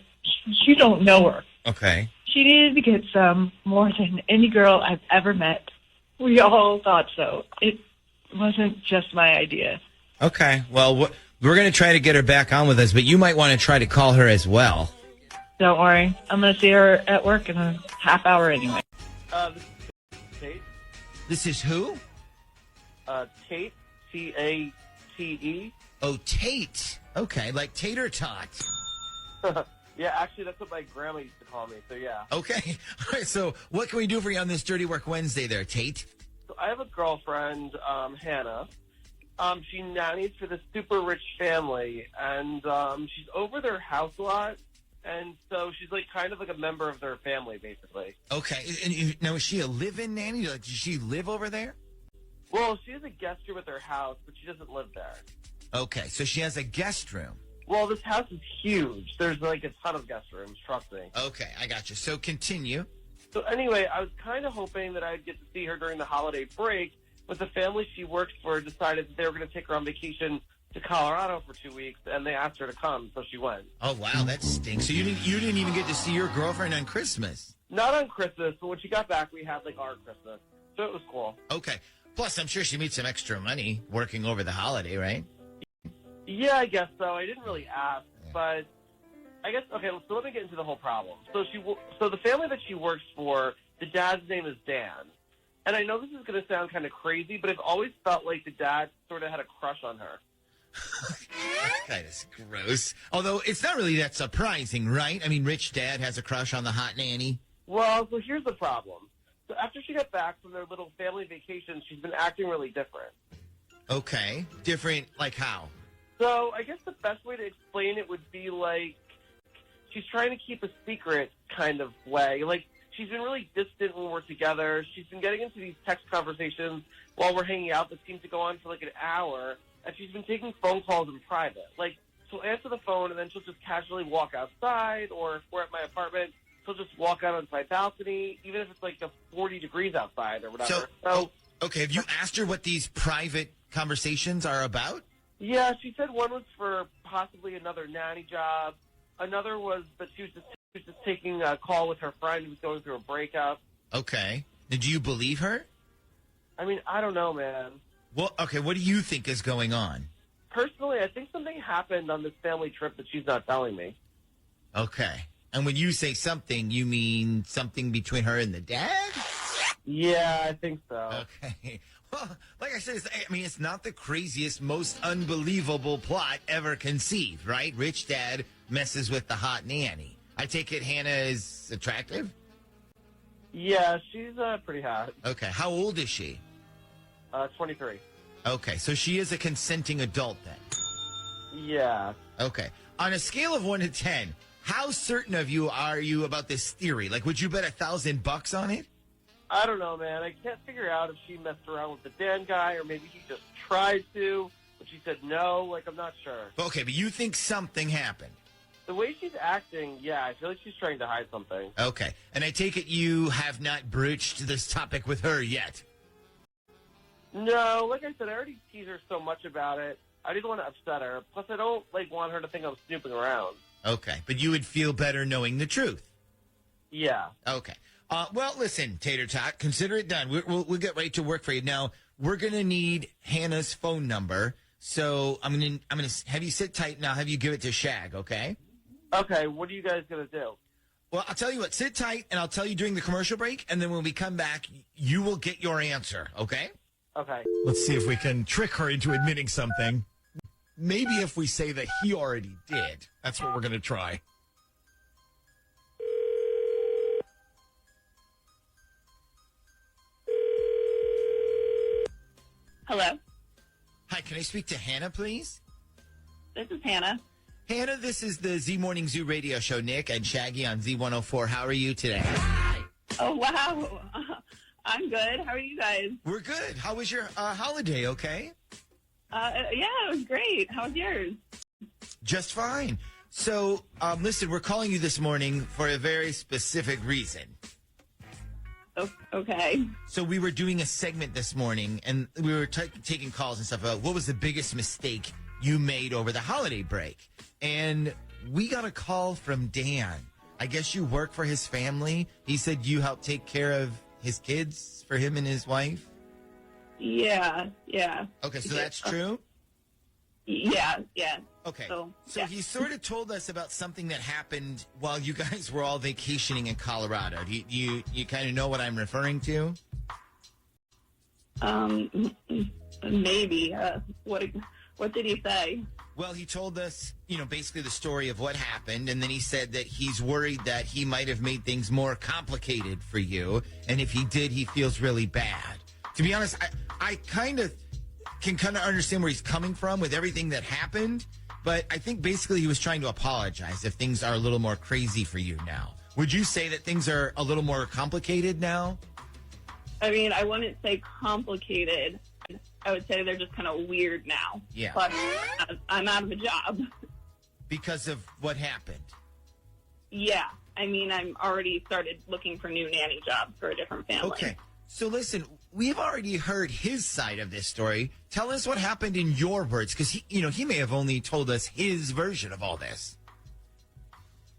you don't know her. Okay. She needed to get some more than any girl I've ever met. We all thought so. It wasn't just my idea. Okay. Well, we're going to try to get her back on with us, but you might want to try to call her as well. Don't worry. I'm going to see her at work in a half hour anyway. This is Tate. This is who? Tate. Tate. Oh, Tate. Okay, like tater tot. Yeah, actually, that's what my grandma used to call me, so yeah. Okay. All right, so what can we do for you on this Dirty Work Wednesday there, Tate? So I have a girlfriend, Hannah. She nannies for this super rich family, and she's over their house a lot, and so she's like kind of like a member of their family, basically. Okay. And now, is she a live-in nanny? Like, does she live over there? Well, she has a guest room at their house, but she doesn't live there. Okay, so she has a guest room. Well, this house is huge. There's like a ton of guest rooms, trust me. Okay, I got you. So continue. So anyway, I was kind of hoping that I'd get to see her during the holiday break, but the family she works for decided that they were going to take her on vacation to Colorado for 2 weeks, and they asked her to come, so she went. Oh, wow, that stinks. So you didn't even get to see your girlfriend on Christmas? Not on Christmas, but when she got back, we had like our Christmas, so it was cool. Okay. Plus, I'm sure she made some extra money working over the holiday, right? Yeah, I guess so. I didn't really ask, but I guess, okay, so let me get into the whole problem. So the family that she works for, the dad's name is Dan. And I know this is going to sound kind of crazy, but I've always felt like the dad sort of had a crush on her. That is gross. Although it's not really that surprising, right? I mean, rich dad has a crush on the hot nanny. Well, so here's the problem. So after she got back from their little family vacation, she's been acting really different. Okay. Different, like how? So I guess the best way to explain it would be like she's trying to keep a secret kind of way. Like she's been really distant when we're together. She's been getting into these text conversations while we're hanging out that seem to go on for like an hour. And she's been taking phone calls in private. Like she'll answer the phone and then she'll just casually walk outside, or if we're at my apartment, she'll just walk out onto my balcony, even if it's like 40 degrees outside or whatever. So okay, have you asked her what these private conversations are about? Yeah, she said one was for possibly another nanny job. Another was that she was just taking a call with her friend who was going through a breakup. Okay. Did you believe her? I mean, I don't know, man. Well, okay, what do you think is going on? Personally, I think something happened on this family trip that she's not telling me. Okay. And when you say something, you mean something between her and the dad? Yeah, I think so. Okay. Well, like I said, it's not the craziest, most unbelievable plot ever conceived, right? Rich dad messes with the hot nanny. I take it Hannah is attractive? Yeah, she's pretty hot. Okay. How old is she? 23. Okay, so she is a consenting adult then? Yeah. Okay. On a scale of 1 to 10, how certain are you about this theory? Like, would you bet $1,000 on it? I don't know, man. I can't figure out if she messed around with the Dan guy or maybe he just tried to, but she said no. Like, I'm not sure. Okay, but you think something happened? The way she's acting, yeah, I feel like she's trying to hide something. Okay. And I take it you have not broached this topic with her yet? No, like I said, I already teased her so much about it. I didn't want to upset her. Plus, I don't want her to think I'm snooping around. Okay, but you would feel better knowing the truth? Yeah. Okay. Well, listen, Tater Tot, consider it done. We'll get right to work for you. Now, we're going to need Hannah's phone number. So I'm gonna have you sit tight and I'll have you give it to Shag, okay? Okay, what are you guys going to do? Well, I'll tell you what, sit tight and I'll tell you during the commercial break, and then when we come back, you will get your answer, okay? Okay. Let's see if we can trick her into admitting something. Maybe if we say that he already did. That's what we're going to try. Hello? Hi, can I speak to Hannah, please? This is Hannah. Hannah, this is the Z Morning Zoo radio show. Nick and Shaggy on Z104. How are you today? Oh, wow. I'm good. How are you guys? We're good. How was your holiday, okay? Yeah, it was great. How was yours? Just fine. So, listen, we're calling you this morning for a very specific reason. Oh, okay. So we were doing a segment this morning, and we were taking calls and stuff about what was the biggest mistake you made over the holiday break. And we got a call from Dan. I guess you work for his family. He said you helped take care of his kids for him and his wife. Yeah. Okay, so that's true? Yeah. Okay. So he sort of told us about something that happened while you guys were all vacationing in Colorado. Do you kind of know what I'm referring to? Maybe. What did he say? Well, he told us, basically the story of what happened, and then he said that he's worried that he might have made things more complicated for you, and if he did, he feels really bad. To be honest, I can understand where he's coming from with everything that happened, but I think basically he was trying to apologize if things are a little more crazy for you now. Would you say that things are a little more complicated now? I mean, I wouldn't say complicated. I would say they're just kind of weird now. Yeah. Plus, I'm out of a job. Because of what happened? Yeah. I mean, I'm already started looking for new nanny jobs for a different family. Okay. So listen, we've already heard his side of this story. Tell us what happened in your words, because he may have only told us his version of all this.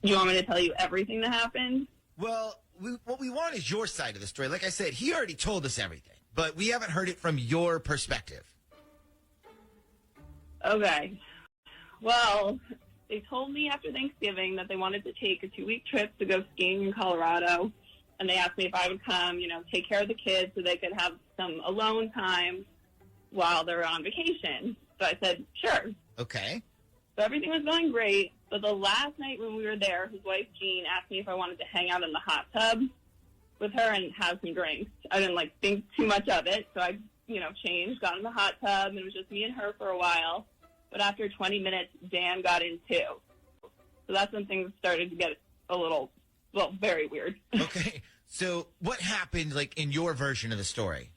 You want me to tell you everything that happened? Well, what we want is your side of the story. Like I said, he already told us everything, but we haven't heard it from your perspective. Okay. Well, they told me after Thanksgiving that they wanted to take a 2-week trip to go skiing in Colorado. And they asked me if I would come, take care of the kids so they could have some alone time while they're on vacation. So I said, sure. Okay. So everything was going great. But the last night when we were there, his wife, Jean, asked me if I wanted to hang out in the hot tub with her and have some drinks. I didn't, think too much of it. So I, changed, got in the hot tub, and it was just me and her for a while. But after 20 minutes, Dan got in too. So that's when things started to get a little... Well, very weird. Okay. So what happened, in your version of the story?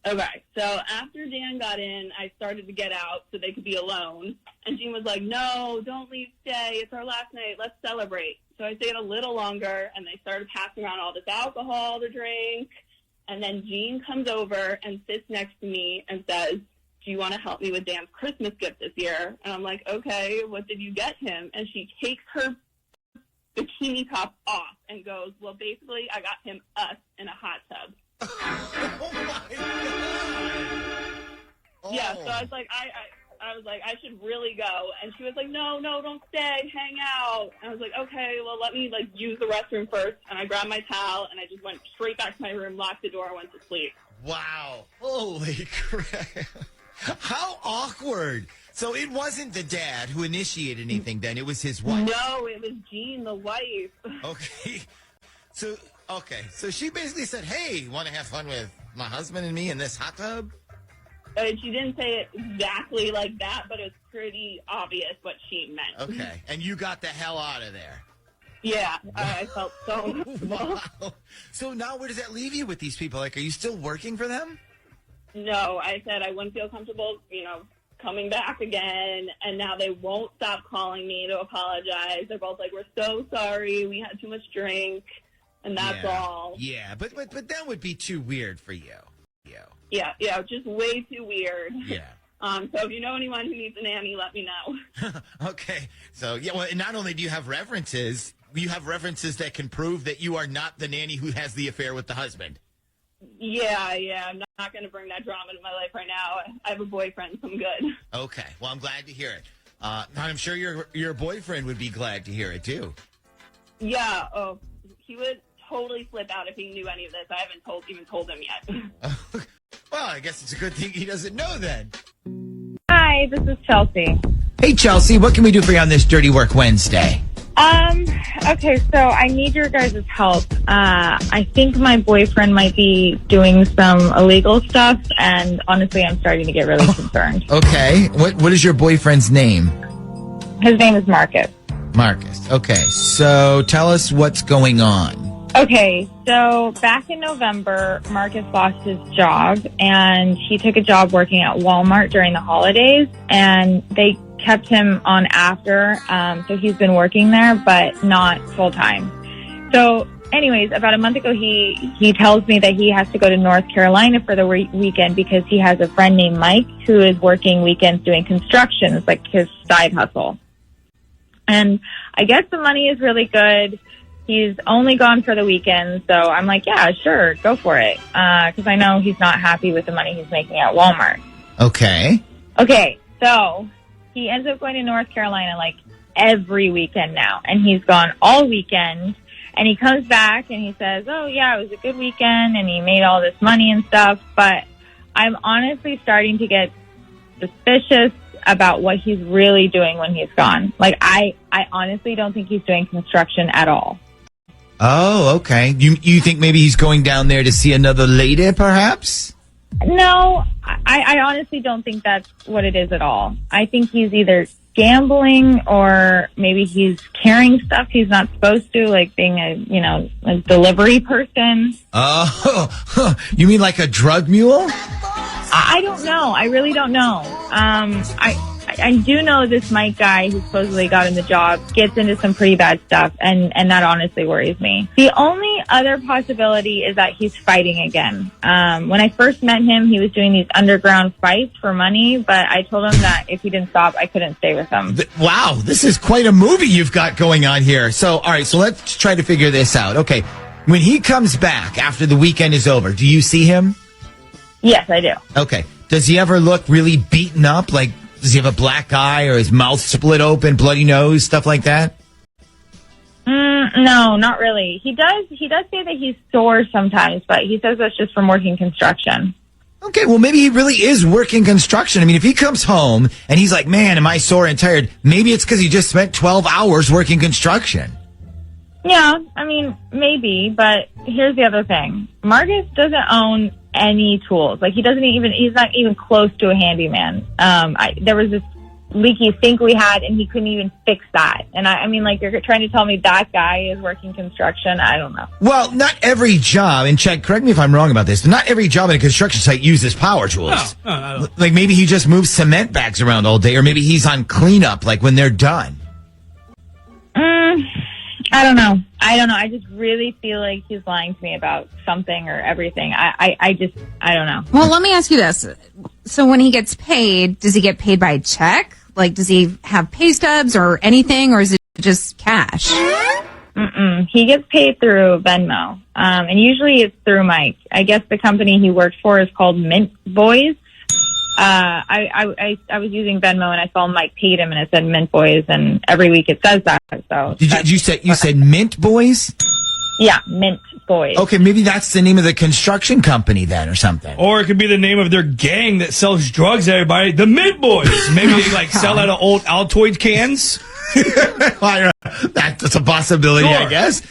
Okay. So after Dan got in, I started to get out so they could be alone. And Jean was like, no, don't leave, stay. It's our last night. Let's celebrate. So I stayed a little longer, and they started passing around all this alcohol to drink. And then Jean comes over and sits next to me and says, do you want to help me with Dan's Christmas gift this year? And I'm like, okay, what did you get him? And she takes her bikini top off and goes, well, basically, I got him us in a hot tub. Oh, my God. Oh. Yeah, so I was like, I was like, I should really go. And she was like, no, don't stay, hang out. And I was like, okay, well, let me, use the restroom first. And I grabbed my towel, and I just went straight back to my room, locked the door, went to sleep. Wow. Holy crap. How awkward. So it wasn't the dad who initiated anything then, it was his wife. No, it was Jean, the wife. Okay. So she basically said, hey, want to have fun with my husband and me in this hot tub? She didn't say it exactly like that, but it was pretty obvious what she meant. Okay. And you got the hell out of there. Yeah, I felt so Wow. So now where does that leave you with these people? Are you still working for them? No, I said I wouldn't feel comfortable, coming back again, and now they won't stop calling me to apologize. They're both like, we're so sorry, we had too much drink, and that's all. Yeah, but that would be too weird for you. Yeah, just way too weird. Yeah. So if you know anyone who needs a nanny, let me know. Okay. So, well, not only do you have references that can prove that you are not the nanny who has the affair with the husband. Yeah, I'm not going to bring that drama into my life right now. I have a boyfriend, so I'm good. Okay, well, I'm glad to hear it. I'm sure your boyfriend would be glad to hear it, too. Yeah, he would totally flip out if he knew any of this. I haven't even told him yet. Well, I guess it's a good thing he doesn't know then. Hi, this is Chelsea. Hey, Chelsea, what can we do for you on this Dirty Work Wednesday? Okay, so I need your guys' help. I think my boyfriend might be doing some illegal stuff, and honestly, I'm starting to get really concerned. Okay, what is your boyfriend's name? His name is Marcus. Marcus, okay, so tell us what's going on. Okay, so back in November, Marcus lost his job, and he took a job working at Walmart during the holidays, and they kept him on after, so he's been working there, but not full-time. So anyways, about a month ago, he tells me that he has to go to North Carolina for the weekend because he has a friend named Mike who is working weekends doing construction. It's like his side hustle. And I guess the money is really good. he's only gone for the weekend. So I'm like, yeah, sure, go for it. Because I know he's not happy with the money he's making at Walmart. Okay. Okay, so he ends up going to North Carolina like every weekend now. And he's gone all weekend. And he comes back and he says, oh, yeah, it was a good weekend. And he made all this money and stuff. But I'm honestly starting to get suspicious about what he's really doing when he's gone. Like, I honestly don't think he's doing construction at all. Oh, okay. You think maybe he's going down there to see another lady, perhaps? No, I honestly don't think that's what it is at all. I think he's either gambling or maybe he's carrying stuff he's not supposed to, like being a delivery person. Oh, you mean like a drug mule? I don't know. I really don't know. I do know this Mike guy who supposedly got him the job gets into some pretty bad stuff, and that honestly worries me. The only other possibility is that he's fighting again. When I first met him, he was doing these underground fights for money, but I told him that if he didn't stop, I couldn't stay with him. Wow, this is quite a movie you've got going on here. So, all right, so let's try to figure this out. Okay, when he comes back after the weekend is over, do you see him? Yes, I do. Okay. Does he ever look really beaten up? Like, does he have a black eye or his mouth split open, bloody nose, stuff like that? No, not really. He does say that he's sore sometimes, but he says that's just from working construction. Okay, well, maybe he really is working construction. I mean, if he comes home and he's like, man, am I sore and tired? Maybe it's because he just spent 12 hours working construction. Yeah, I mean, maybe, but here's the other thing. Marcus doesn't own any tools. Like, he's not even close to a handyman. There was this leaky sink we had, and he couldn't even fix that. And I mean, like, you're trying to tell me that guy is working construction? I don't know. Well, not every job, and Chad, correct me if I'm wrong about this, but not every job in a construction site uses power tools. No. Like, maybe he just moves cement bags around all day, or maybe he's on cleanup, like, when they're done. I don't know. I just really feel like he's lying to me about something or everything. I don't know. Well, let me ask you this. So when he gets paid, does he get paid by check? Like, does he have pay stubs or anything, or is it just cash? He gets paid through Venmo. And usually it's through Mike. I guess the company he worked for is called Mint Boys. I was using Venmo and I saw Mike paid him and it said Mint Boys, and every week it says that. So you said Mint Boys? Yeah, Mint Boys. Okay, maybe that's the name of the construction company then, or something. Or it could be the name of their gang that sells drugs to everybody, the Mint Boys. Maybe they sell out of old Altoid cans. That's a possibility, Sure. I guess.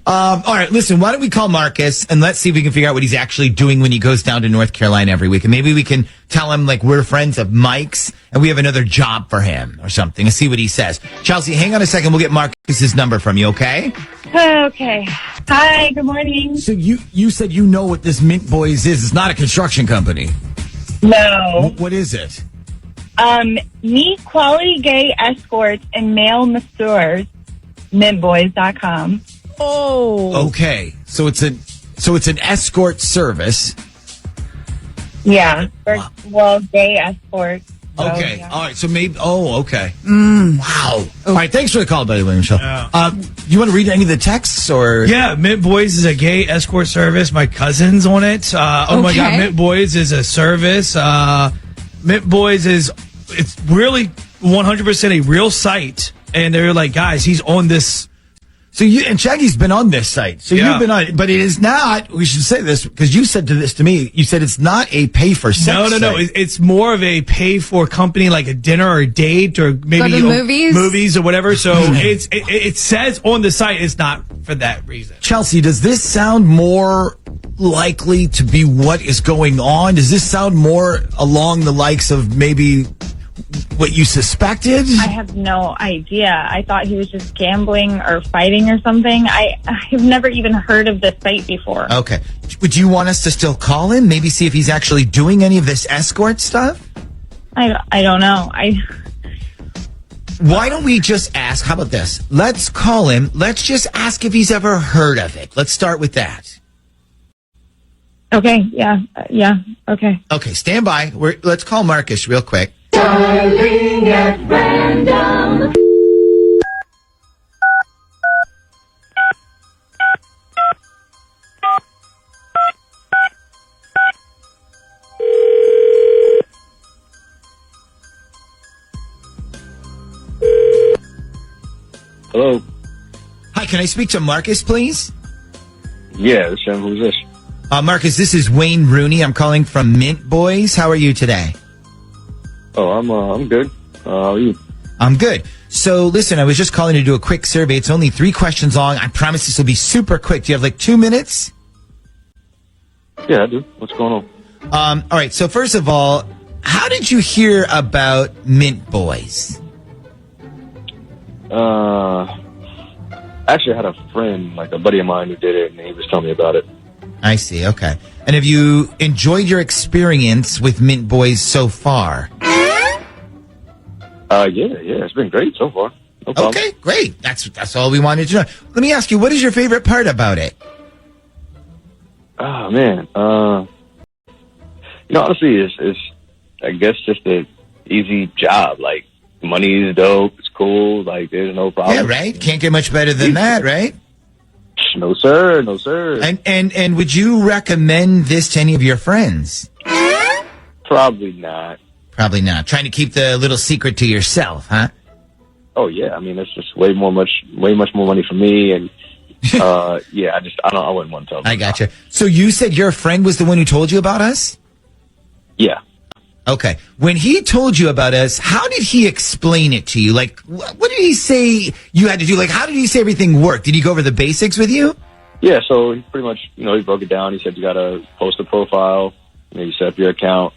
All right, listen, why don't we call Marcus and let's see if we can figure out what he's actually doing when he goes down to North Carolina every week. And maybe we can tell him, like, we're friends of Mike's and we have another job for him or something and see what he says. Chelsea, hang on a second. We'll get Marcus's number from you, okay? Okay. Hi, good morning. So you said you know what this Mint Boys is. It's not a construction company. No. What is it? Meet quality gay escorts and male masseurs, mintboys.com. Oh. Okay. So it's an escort service. Yeah. Well, gay escorts. Okay. Yeah. All right. So maybe. Oh, okay. Wow. All right. Thanks for the call, by the way, Michelle. You want to read any of the texts or? Yeah, Mint Boys is a gay escort service. My cousin's on it. Oh my God, Mint Boys is a service. Mint Boys it's really 100% a real site, and they're like, guys, he's on this. So and Shaggy's been on this site. So Yeah. you've been on it, but it is not. We should say this because you said this to me. You said it's not a pay for sex. No. site. It's more of a pay for company, like a dinner or a date or maybe Go to movies or whatever. So it says on the site it's not for that reason. Chelsea, does this sound more likely to be what is going on? Does this sound more along the likes of maybe what you suspected? I have no idea. I thought he was just gambling or fighting or something. I've never even heard of this site before. Okay. Would you want us to still call him? Maybe see if he's actually doing any of this escort stuff? I don't know. Why don't we just ask? How about this? Let's call him. Let's just ask if he's ever heard of it. Let's start with that. Okay. Yeah. Okay. Okay. Stand by. Let's call Marcus real quick. Dialing at random. Hello. Hi, can I speak to Marcus, please? Yeah, Sam, who's this? Marcus, this is Wayne Rooney. I'm calling from Mint Boys. How are you today? Oh, I'm good. How are you? I'm good. So, listen, I was just calling to do a quick survey. It's only 3 questions long. I promise this will be super quick. Do you have like 2 minutes? Yeah, I do. What's going on? All right. So, first of all, how did you hear about Mint Boys? Actually, I had a friend, like a buddy of mine, who did it, and he was telling me about it. I see. Okay. And have you enjoyed your experience with Mint Boys so far? Yeah, it's been great so far. No problem. Okay, great. That's all we wanted to know. Let me ask you, what is your favorite part about it? Oh man, honestly, it's I guess just a easy job. Like, money is dope. It's cool. Like, there's no problem. Yeah, right. Can't get much better than that, right? No sir, no sir. And would you recommend this to any of your friends? Probably not. Probably not. Trying to keep the little secret to yourself, huh? Oh yeah, I mean, it's just way much more money for me, and I wouldn't want to tell them. I gotcha. So you said your friend was the one who told you about us? Yeah. Okay. When he told you about us, how did he explain it to you? Like, what did he say you had to do? Like, how did he say everything worked? Did he go over the basics with you? Yeah, so he pretty much, he broke it down. He said you got to post a profile, you set up your account,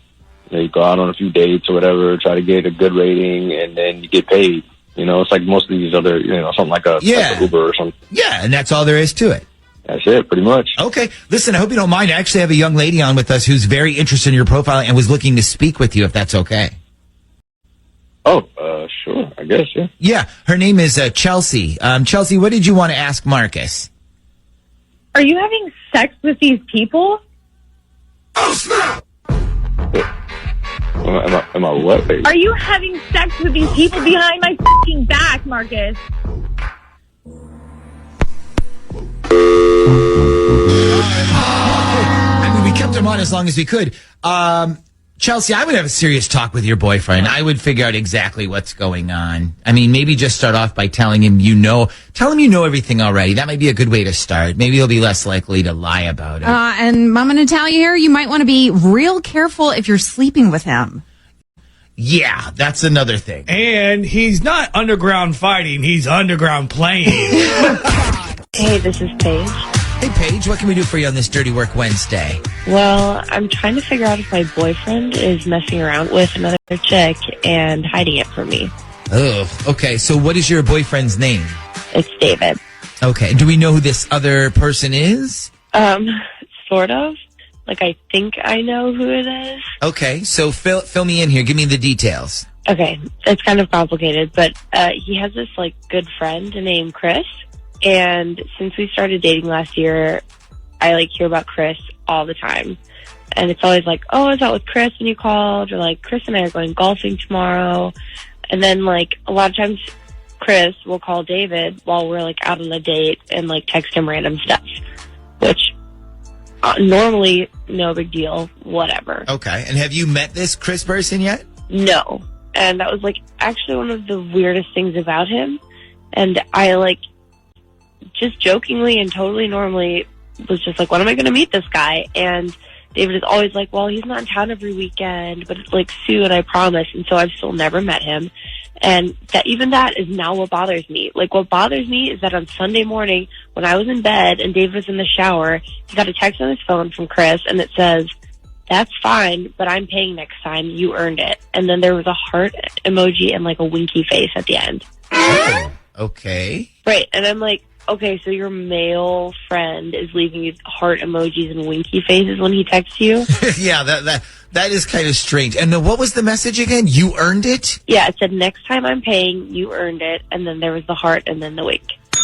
you go out on a few dates or whatever, try to get a good rating, and then you get paid. It's like most of these other, something like a Uber or something. Yeah, and that's all there is to it. That's it, pretty much. Okay. Listen, I hope you don't mind. I actually have a young lady on with us who's very interested in your profile and was looking to speak with you, if that's okay. Oh, sure. I guess, yeah. Yeah. Her name is Chelsea. Chelsea, what did you want to ask Marcus? Are you having sex with these people? Oh, snap! Am I what, baby? Are you having sex with these people behind my fucking back, Marcus? I mean, we kept him on as long as we could. Chelsea, I would have a serious talk with your boyfriend. I would figure out exactly what's going on. I mean, maybe just start off by telling him tell him you know everything already. That might be a good way to start. Maybe he'll be less likely to lie about it. And I'm going to tell you here, you might want to be real careful if you're sleeping with him. Yeah, that's another thing. And he's not underground fighting, he's underground playing. Hey, this is Paige. Hey, Paige, what can we do for you on this Dirty Work Wednesday? Well, I'm trying to figure out if my boyfriend is messing around with another chick and hiding it from me. Oh, okay. So what is your boyfriend's name? It's David. Okay. Do we know who this other person is? Sort of. Like, I think I know who it is. Okay. So fill me in here. Give me the details. Okay. It's kind of complicated, but he has this, good friend named Chris. And since we started dating last year, I hear about Chris all the time. And it's always like, oh, I was out with Chris when you called, or Chris and I are going golfing tomorrow. And then a lot of times Chris will call David while we're out on a date and text him random stuff, which normally no big deal, whatever. Okay. And have you met this Chris person yet? No. And that was actually one of the weirdest things about him. And I just jokingly and totally normally was just when am I going to meet this guy? And David is always well, he's not in town every weekend, but it's soon, I promise. And so I've still never met him. And that is now what bothers me. What bothers me is that on Sunday morning when I was in bed and David was in the shower, he got a text on his phone from Chris and it says, "That's fine, but I'm paying next time. You earned it." And then there was a heart emoji and a winky face at the end. Oh, okay. Right. And I'm okay, so your male friend is leaving you heart emojis and winky faces when he texts you? Yeah, that is kind of strange. And what was the message again? You earned it? Yeah, it said, "Next time I'm paying, you earned it." And then there was the heart and then the wink.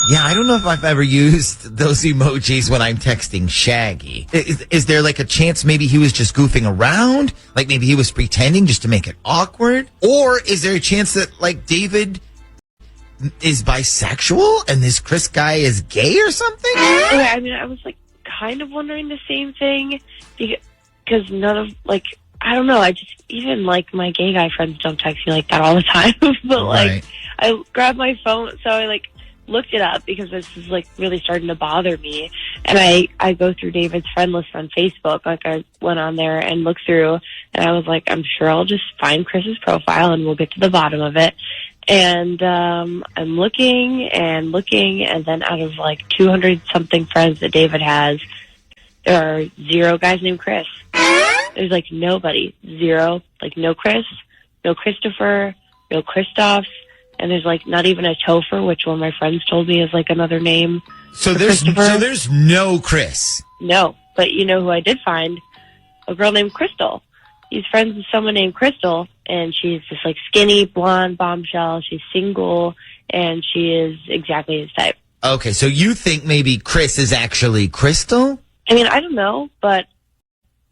Yeah, I don't know if I've ever used those emojis when I'm texting Shaggy. Is there a chance maybe he was just goofing around? Maybe he was pretending just to make it awkward? Or is there a chance that David is bisexual and this Chris guy is gay or something? Okay, I mean, I was kind of wondering the same thing because none of I don't know. I just even my gay guy friends don't text me like that all the time. But right. I grabbed my phone, so I looked it up because this is like really starting to bother me. And I go through David's friend list on Facebook. Like I went on there and looked through, and I was like, I'm sure I'll just find Chris's profile and we'll get to the bottom of it. And I'm looking and looking, and then out of like 200 something friends that David has, there are 0 guys named Chris. There's like nobody, 0, like no Chris, no Christopher, no Christoph, and there's like not even a Topher, which one of my friends told me is like another name. So there's no Chris. No, but you know who I did find? A girl named Crystal. He's friends with someone named Crystal, and she's this like skinny, blonde bombshell. She's single, and she is exactly his type. Okay, so you think maybe Chris is actually Crystal? I mean, I don't know, but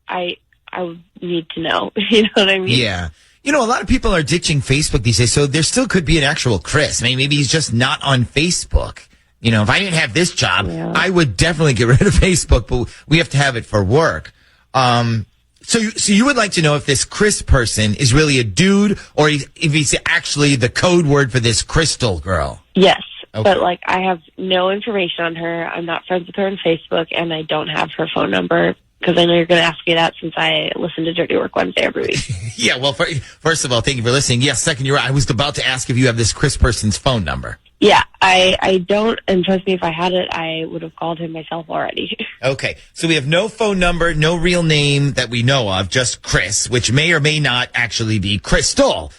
I would need to know. You know what I mean? Yeah. You know, a lot of people are ditching Facebook these days, so there still could be an actual Chris. I mean, maybe he's just not on Facebook. You know, if I didn't have this job, I would definitely get rid of Facebook, but we have to have it for work. So you would like to know if this Chris person is really a dude, or if he's actually the code word for this Crystal girl? Yes. Okay. But, like, I have no information on her. I'm not friends with her on Facebook, and I don't have her phone number, because I know you're going to ask me that since I listen to Dirty Work Wednesday every week. Yeah, well, first of all, thank you for listening. Yes, second, you're right. I was about to ask if you have this Chris person's phone number. Yeah, I don't, and trust me, if I had it, I would have called him myself already. Okay, so we have no phone number, no real name that we know of, just Chris, which may or may not actually be Crystal.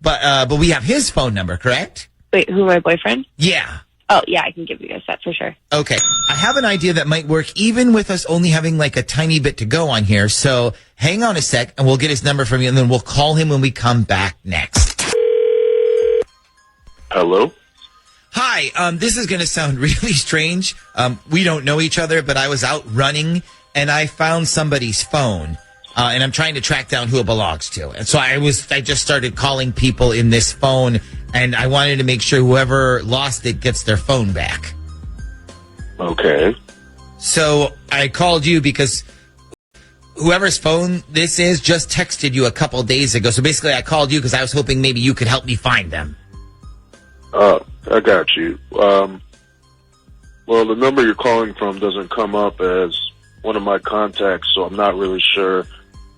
But we have his phone number, correct? Wait, who, my boyfriend? Yeah. Oh, yeah, I can give you guys that for sure. Okay. I have an idea that might work even with us only having like a tiny bit to go on here. So hang on a sec and we'll get his number from you and then we'll call him when we come back next. Hello? Hi. This is going to sound really strange. We don't know each other, but I was out running and I found somebody's phone. And I'm trying to track down who it belongs to. And so I just started calling people in this phone, and I wanted to make sure whoever lost it gets their phone back. Okay. So I called you because whoever's phone this is just texted you a couple days ago. So basically I called you because I was hoping maybe you could help me find them. I got you. Well, the number you're calling from doesn't come up as one of my contacts, so I'm not really sure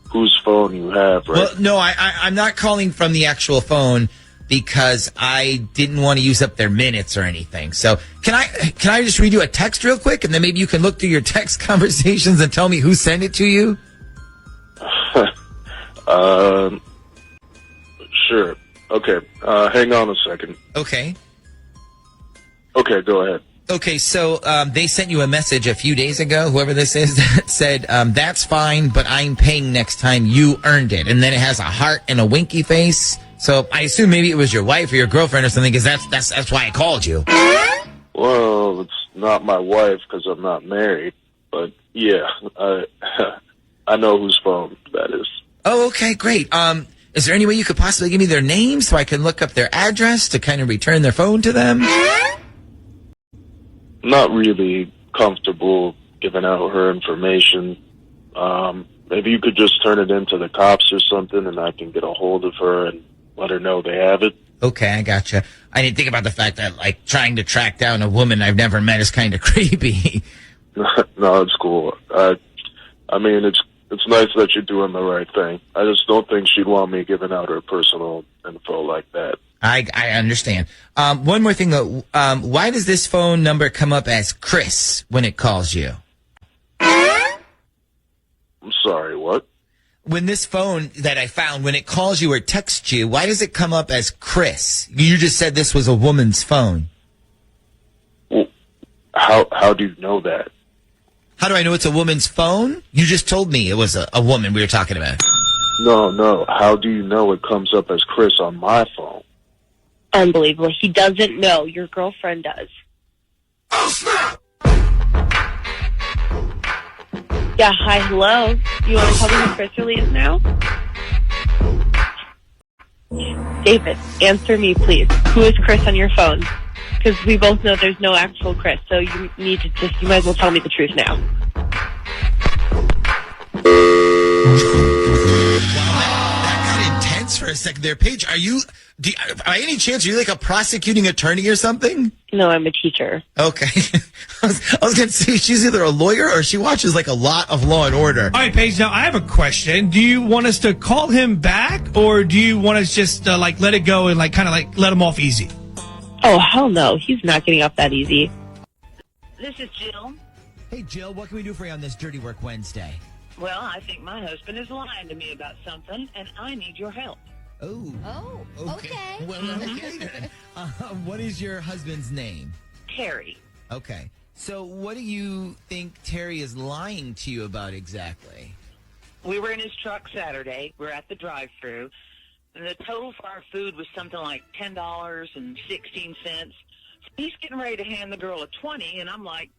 whose phone you have, right? Well, no, I'm not calling from the actual phone because I didn't want to use up their minutes or anything. So can I just read you a text real quick, and then maybe you can look through your text conversations and tell me who sent it to you? Sure. Okay. Hang on a second. Okay. Okay, go ahead. Okay, so they sent you a message a few days ago, whoever this is, that said, that's fine, but I'm paying next time. You earned it. And then it has a heart and a winky face. So I assume maybe it was your wife or your girlfriend or something, because that's why I called you. Well, it's not my wife because I'm not married. But, yeah, I know whose phone that is. Oh, okay, great. Is there any way you could possibly give me their name so I can look up their address to kind of return their phone to them? Not really comfortable giving out her information. Maybe you could just turn it into the cops or something, and I can get a hold of her and let her know they have it. Okay, I gotcha. I didn't think about the fact that, like, trying to track down a woman I've never met is kind of creepy. No, it's cool. I mean, it's nice that you're doing the right thing. I just don't think she'd want me giving out her personal info like that. I understand. One more thing, though. Why does this phone number come up as Chris when it calls you? I'm sorry, what? When this phone that I found, when it calls you or texts you, why does it come up as Chris? You just said this was a woman's phone. Well, how do you know that? How do I know it's a woman's phone? You just told me it was a woman we were talking about. No. How do you know it comes up as Chris on my phone? Unbelievable. He doesn't know. Your girlfriend does. Oh, snap! Yeah, hi, hello. You want to tell me who Chris really is now? David, answer me, please. Who is Chris on your phone? Because we both know there's no actual Chris, so you might as well tell me the truth now. That got intense for a second there. Paige, by any chance, are you like a prosecuting attorney or something? No, I'm a teacher. Okay. I was going to say, she's either a lawyer or she watches like a lot of Law and Order. All right, Paige, now I have a question. Do you want us to call him back, or do you want us just let it go and kind of let him off easy? Oh, hell no. He's not getting off that easy. This is Jill. Hey, Jill, what can we do for you on this Dirty Work Wednesday? Well, I think my husband is lying to me about something, and I need your help. Oh. Okay. Well, okay then. What is your husband's name? Terry. Okay. So what do you think Terry is lying to you about exactly? We were in his truck Saturday. We're at the drive-thru. And the total for our food was something like $10.16. He's getting ready to hand the girl a 20, and I'm like,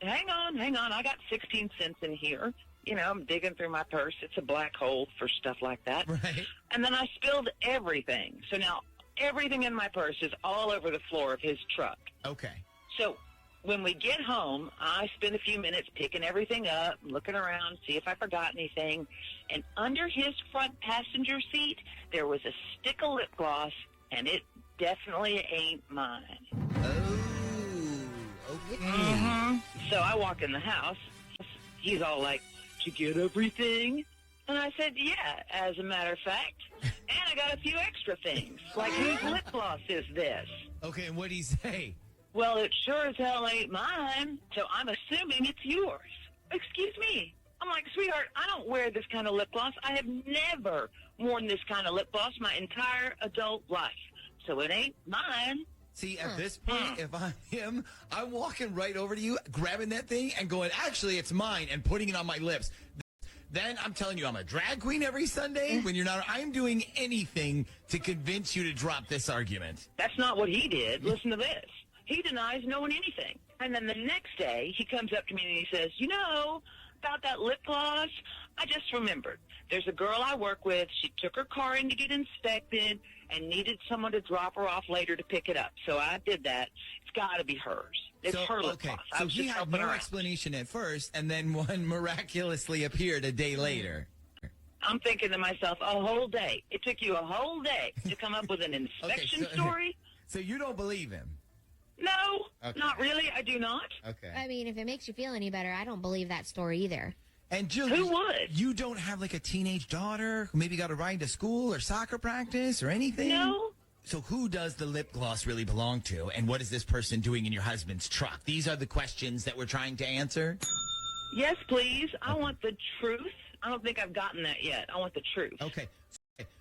hang on. I got 16 cents in here. You know, I'm digging through my purse. It's a black hole for stuff like that. Right. And then I spilled everything. So now everything in my purse is all over the floor of his truck. Okay. So when we get home, I spend a few minutes picking everything up, looking around, see if I forgot anything. And under his front passenger seat, there was a stick of lip gloss, and it definitely ain't mine. Oh, okay. Mm-hmm. So I walk in the house. He's all like, "Did you get everything?" And I said, "Yeah, as a matter of fact." And I got a few extra things, like whose lip gloss is this? Okay, and what'd he say? Well, it sure as hell ain't mine, so I'm assuming it's yours. Excuse me. I'm like, sweetheart, I don't wear this kind of lip gloss. I have never worn this kind of lip gloss my entire adult life. So it ain't mine. See, at this point, if I'm him, I'm walking right over to you, grabbing that thing and going, actually, it's mine, and putting it on my lips. Then I'm telling you, I'm a drag queen every Sunday. When you're not, I'm doing anything to convince you to drop this argument. That's not what he did. Listen to this. He denies knowing anything. And then the next day, he comes up to me and he says, "You know, about that lip gloss, I just remembered. There's a girl I work with. She took her car in to get inspected and needed someone to drop her off later to pick it up. So I did that. It's got to be hers. It's her lip gloss. I So was he just had helping no her out." explanation at first, and then one miraculously appeared a day later. I'm thinking to myself, a whole day. It took you a whole day to come up with an inspection story? So you don't believe him? No, Okay. not really. I do not. Okay. I mean, if it makes you feel any better, I don't believe that story either. And Jill, Who would? You don't have like a teenage daughter who maybe got a ride to school or soccer practice or anything? No. So who does the lip gloss really belong to? And what is this person doing in your husband's truck? These are the questions that we're trying to answer. Yes, please. I want the truth. I don't think I've gotten that yet. I want the truth. Okay.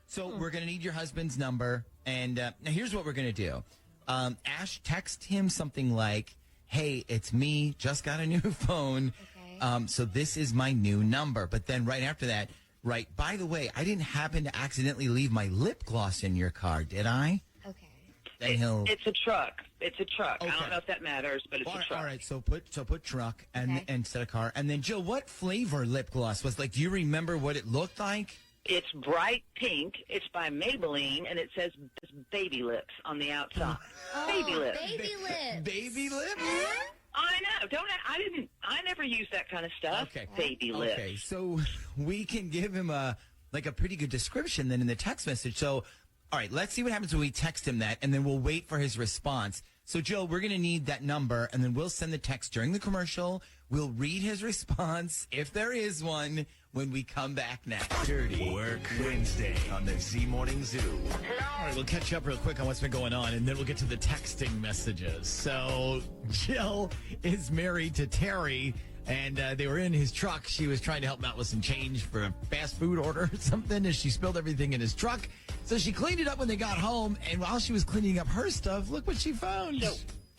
So we're going to need your husband's number. And now here's what we're going to do. Ash, text him something like, "Hey, it's me. Just got a new phone. Okay. So this is my new number." But then right after that, right, by the way, I didn't happen to accidentally leave my lip gloss in your car, did I? Okay. Then It's a truck. It's a truck. I Okay. don't know if that matters, but it's a truck. All right, so put truck and instead of car. And then Jill, what flavor lip gloss was like? Do you remember what it looked like? It's bright pink. It's by Maybelline, and it says baby lips on the outside. Baby lips. Baby lips. Baby lips? I know. I never use that kind of stuff. Okay. Baby lips. Okay, so we can give him a pretty good description then in the text message. So, all right, let's see what happens when we text him that, and then we'll wait for his response. So, Jill, we're going to need that number, and then we'll send the text during the commercial. We'll read his response, if there is one, when we come back next. Dirty Work Wednesday on the Z Morning Zoo. All right, we'll catch you up real quick on what's been going on, and then we'll get to the texting messages. So, Jill is married to Terry, and they were in his truck. She was trying to help him out with some change for a fast food order or something, as she spilled everything in his truck. So she cleaned it up when they got home, and while she was cleaning up her stuff, look what she found. So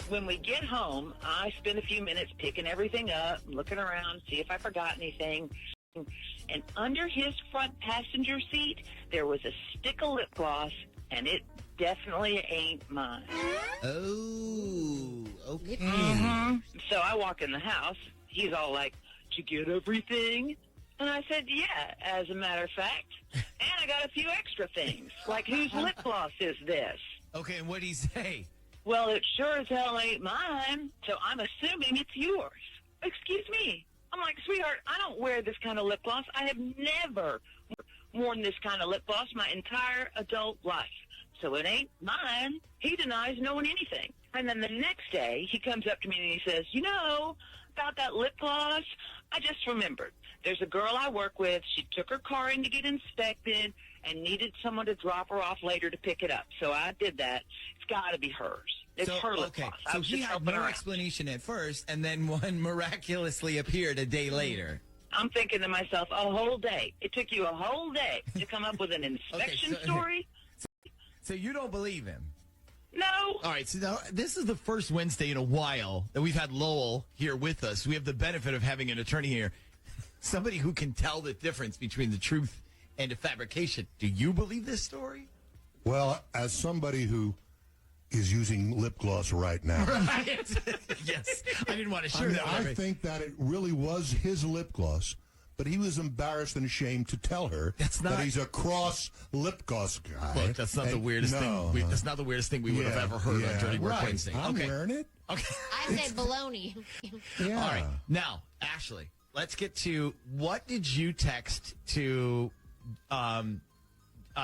when we get home, I spend a few minutes picking everything up, looking around, see if I forgot anything. And under his front passenger seat, there was a stick of lip gloss, and it definitely ain't mine. Oh, okay. Mm-hmm. So I walk in the house. He's all like, "Did you get everything?" And I said, "Yeah, as a matter of fact." And I got a few extra things, like whose lip gloss is this? Okay, and what'd he say? Well, it sure as hell ain't mine, so I'm assuming it's yours. Excuse me. I'm like, sweetheart, I don't wear this kind of lip gloss. I have never worn this kind of lip gloss my entire adult life. So it ain't mine. He denies knowing anything. And then the next day, he comes up to me and he says, you know, about that lip gloss, I just remembered. There's a girl I work with. She took her car in to get inspected and needed someone to drop her off later to pick it up. So I did that. It's got to be hers. It's her lip gloss. I So was he just had helping no her out. explanation at first, and then one miraculously appeared a day later. I'm thinking to myself, a whole day. It took you a whole day to come up with an inspection story? So you don't believe him? No. All right, so now this is the first Wednesday in a while that we've had Lowell here with us. We have the benefit of having an attorney here, somebody who can tell the difference between the truth and a fabrication. Do you believe this story? Well, as somebody who is using lip gloss right now, Yes, I didn't want to I, share mean, that. I think that it really was his lip gloss, but he was embarrassed and ashamed to tell her that he's a cross lip gloss guy. Look, that's not the weirdest thing. That's not the weirdest thing we would have ever heard on Dirty Work Wednesday. I'm wearing it. Okay. I said baloney. All right. Now, Ashley, let's get to what did you text to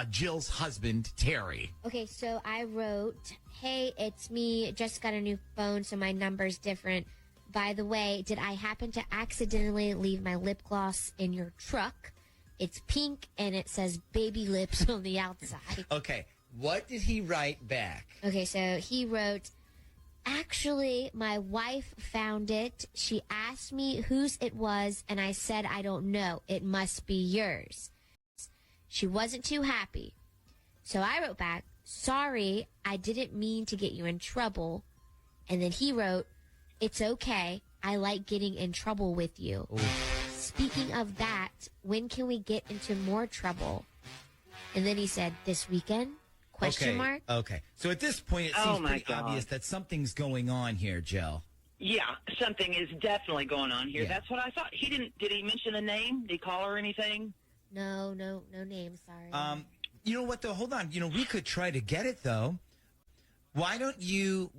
Jill's husband, Terry? Okay, so I wrote, hey, it's me. Just got a new phone, so my number's different. By the way, did I happen to accidentally leave my lip gloss in your truck? It's pink, and it says baby lips on the outside. Okay, what did he write back? Okay, so he wrote, actually, my wife found it. She asked me whose it was, and I said, I don't know. It must be yours. She wasn't too happy. So I wrote back, sorry, I didn't mean to get you in trouble. And then he wrote, it's okay. I like getting in trouble with you. Speaking of that, when can we get into more trouble? And then he said, this weekend? Question mark? Okay. So at this point, it Oh, seems my pretty God. obvious that something's going on here, Jill. Yeah, something is definitely going on here. Yeah. That's what I thought. Did he mention a name? Did he call her anything? No name, sorry. You know what, though? Hold on. You know, we could try to get it, though. Why don't you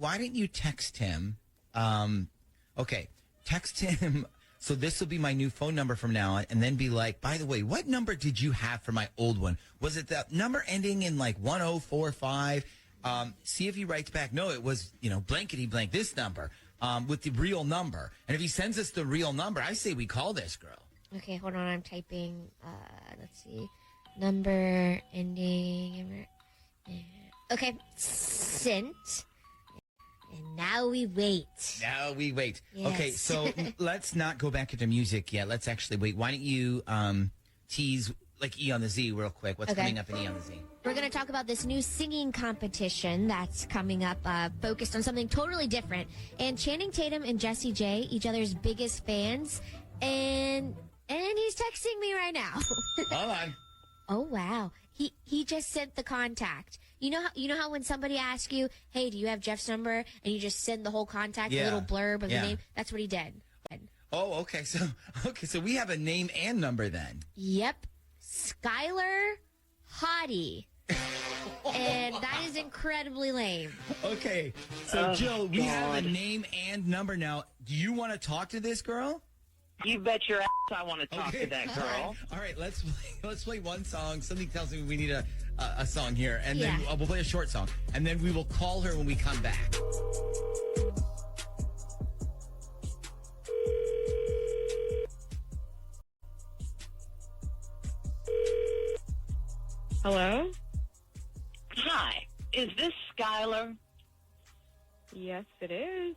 text him? Okay, text him. So this will be my new phone number from now on, and then be like, by the way, what number did you have for my old one? Was it that number ending in like 1045? See if he writes back. No, it was, blankety blank, this number, with the real number. And if he sends us the real number, I say we call this girl. Okay, hold on. I'm typing. Let's see. Number ending. Okay, sent. And now we wait. Yes. Yes. Okay, so let's not go back into music yet. Let's actually wait. Why don't you tease like E on the Z real quick? What's coming up in E on the Z? We're going to talk about this new singing competition that's coming up, focused on something totally different. And Channing Tatum and Jessie J, each other's biggest fans, and he's texting me right now. Hold on. Oh wow. He just sent the contact. You know how when somebody asks you, "Hey, do you have Jeff's number?" and you just send the whole contact, a little blurb of the name. That's what he did. Oh, okay. So we have a name and number then. Yep. Skylar Hottie. And that is incredibly lame. Okay. So Jill, we have a name and number now. Do you want to talk to this girl? You bet your ass I want to talk to that girl. All right, let's play one song. Something tells me we need a song here, and then we'll play a short song, and then we will call her when we come back. Hello? Hi, is this Skylar? Yes, it is.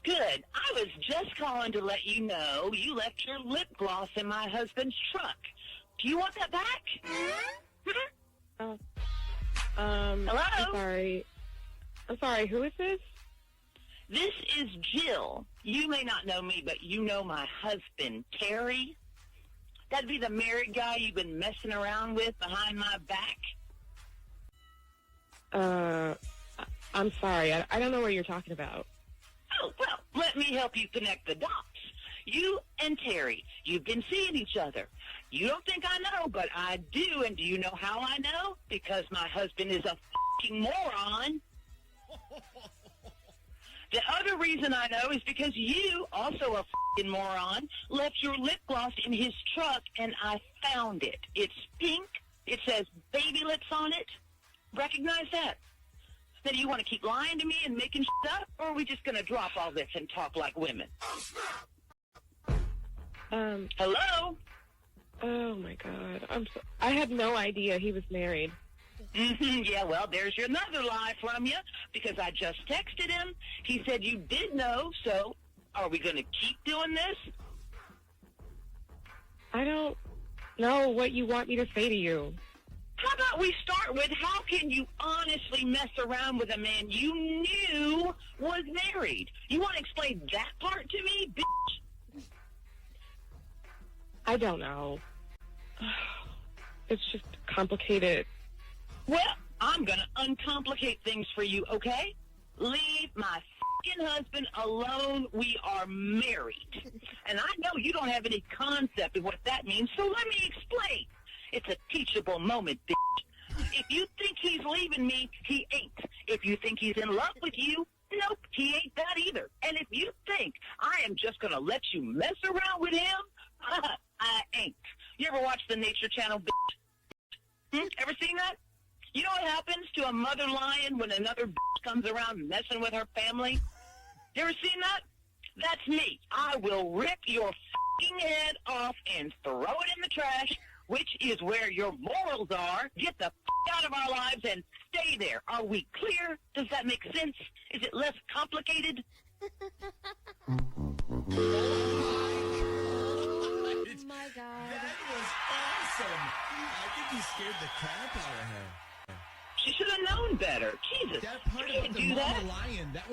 Good. I was just calling to let you know you left your lip gloss in my husband's truck. Do you want that back? Hello? I'm sorry, who is this? This is Jill. You may not know me, but you know my husband, Terry. That'd be the married guy you've been messing around with behind my back. I'm sorry. I don't know what you're talking about. Oh, well, let me help you connect the dots. You and Terry, you've been seeing each other. You don't think I know, but I do. And do you know how I know? Because my husband is a fucking moron. The other reason I know is because you, also a f***ing moron, left your lip gloss in his truck, and I found it. It's pink. It says baby lips on it. Recognize that? Then you want to keep lying to me and making shit up, or are we just going to drop all this and talk like women? Hello? Oh, my God. I had no idea he was married. Yeah, well, there's another lie from you, because I just texted him. He said you did know, so are we going to keep doing this? I don't know what you want me to say to you. How about we start with, how can you honestly mess around with a man you knew was married? You want to explain that part to me, bitch? I don't know. It's just complicated. Well, I'm going to uncomplicate things for you, okay? Leave my f***ing husband alone. We are married. And I know you don't have any concept of what that means, so let me explain. It's a teachable moment, bitch. If you think he's leaving me, he ain't. If you think he's in love with you, nope, he ain't that either. And if you think I am just going to let you mess around with him, I ain't. You ever watch the Nature Channel, bitch? Ever seen that? You know what happens to a mother lion when another bitch comes around messing with her family? You ever seen that? That's me. I will rip your f***ing head off and throw it in the trash, which is where your morals are. Get the f*** out of our lives and stay there. Are we clear? Does that make sense? Is it less complicated? Oh my God. That was awesome. I think you scared the crap out of her. She should have known better. Jesus, that part you about can't the do mama that. lion, that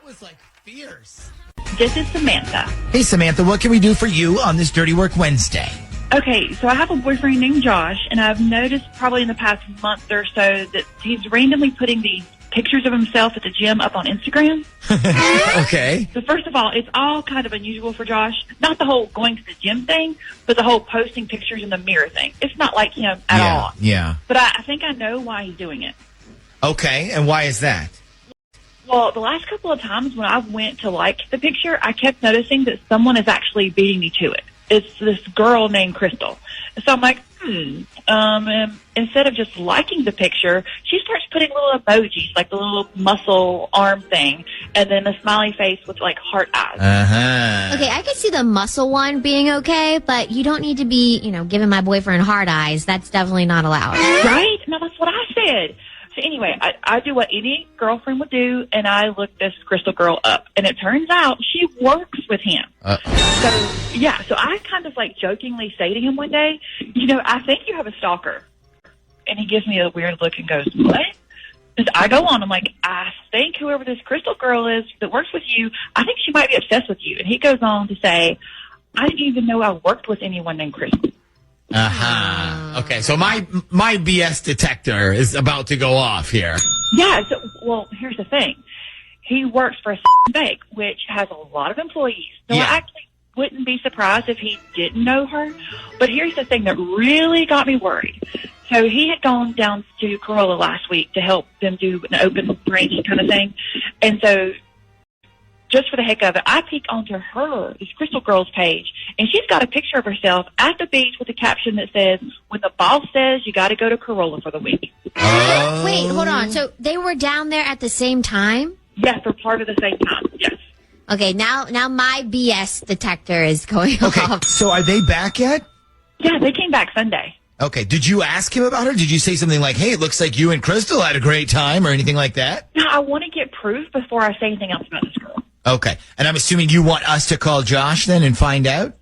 was like fierce. This is Samantha. Hey, Samantha, what can we do for you on this Dirty Work Wednesday? Okay, so I have a boyfriend named Josh, and I've noticed probably in the past month or so that he's randomly putting these pictures of himself at the gym up on Instagram. Okay. So first of all, it's all kind of unusual for Josh. Not the whole going to the gym thing, but the whole posting pictures in the mirror thing. It's not like him at all. Yeah. But I think I know why he's doing it. Okay, and why is that? Well, the last couple of times when I went to like the picture, I kept noticing that someone is actually beating me to it. It's this girl named Crystal. So I'm like, and instead of just liking the picture, she starts putting little emojis, like the little muscle arm thing, and then a smiley face with like heart eyes. Okay, I can see the muscle one being okay, but you don't need to be, giving my boyfriend hard eyes. That's definitely not allowed. Right? No, that's what I said. So anyway, I do what any girlfriend would do, and I look this Crystal girl up. And it turns out she works with him. So I kind of like jokingly say to him one day, I think you have a stalker. And he gives me a weird look and goes, what? And I go on, I'm like, I think whoever this Crystal girl is that works with you, I think she might be obsessed with you. And he goes on to say, I didn't even know I worked with anyone named Crystal. Okay, so my BS detector is about to go off here. Yeah, well, here's the thing. He works for a bank, which has a lot of employees. So I actually wouldn't be surprised if he didn't know her. But here's the thing that really got me worried. So he had gone down to Corolla last week to help them do an open branch kind of thing. And so just for the heck of it, I peek onto this Crystal girl's page, and she's got a picture of herself at the beach with a caption that says, when the boss says you got to go to Corolla for the week. Wait, hold on. So they were down there at the same time? Yes, they're part of the same time, yes. Okay, now my BS detector is going off. So are they back yet? Yeah, they came back Sunday. Okay, did you ask him about her? Did you say something like, hey, it looks like you and Crystal had a great time or anything like that? No, I want to get proof before I say anything else about this girl. Okay, and I'm assuming you want us to call Josh then and find out?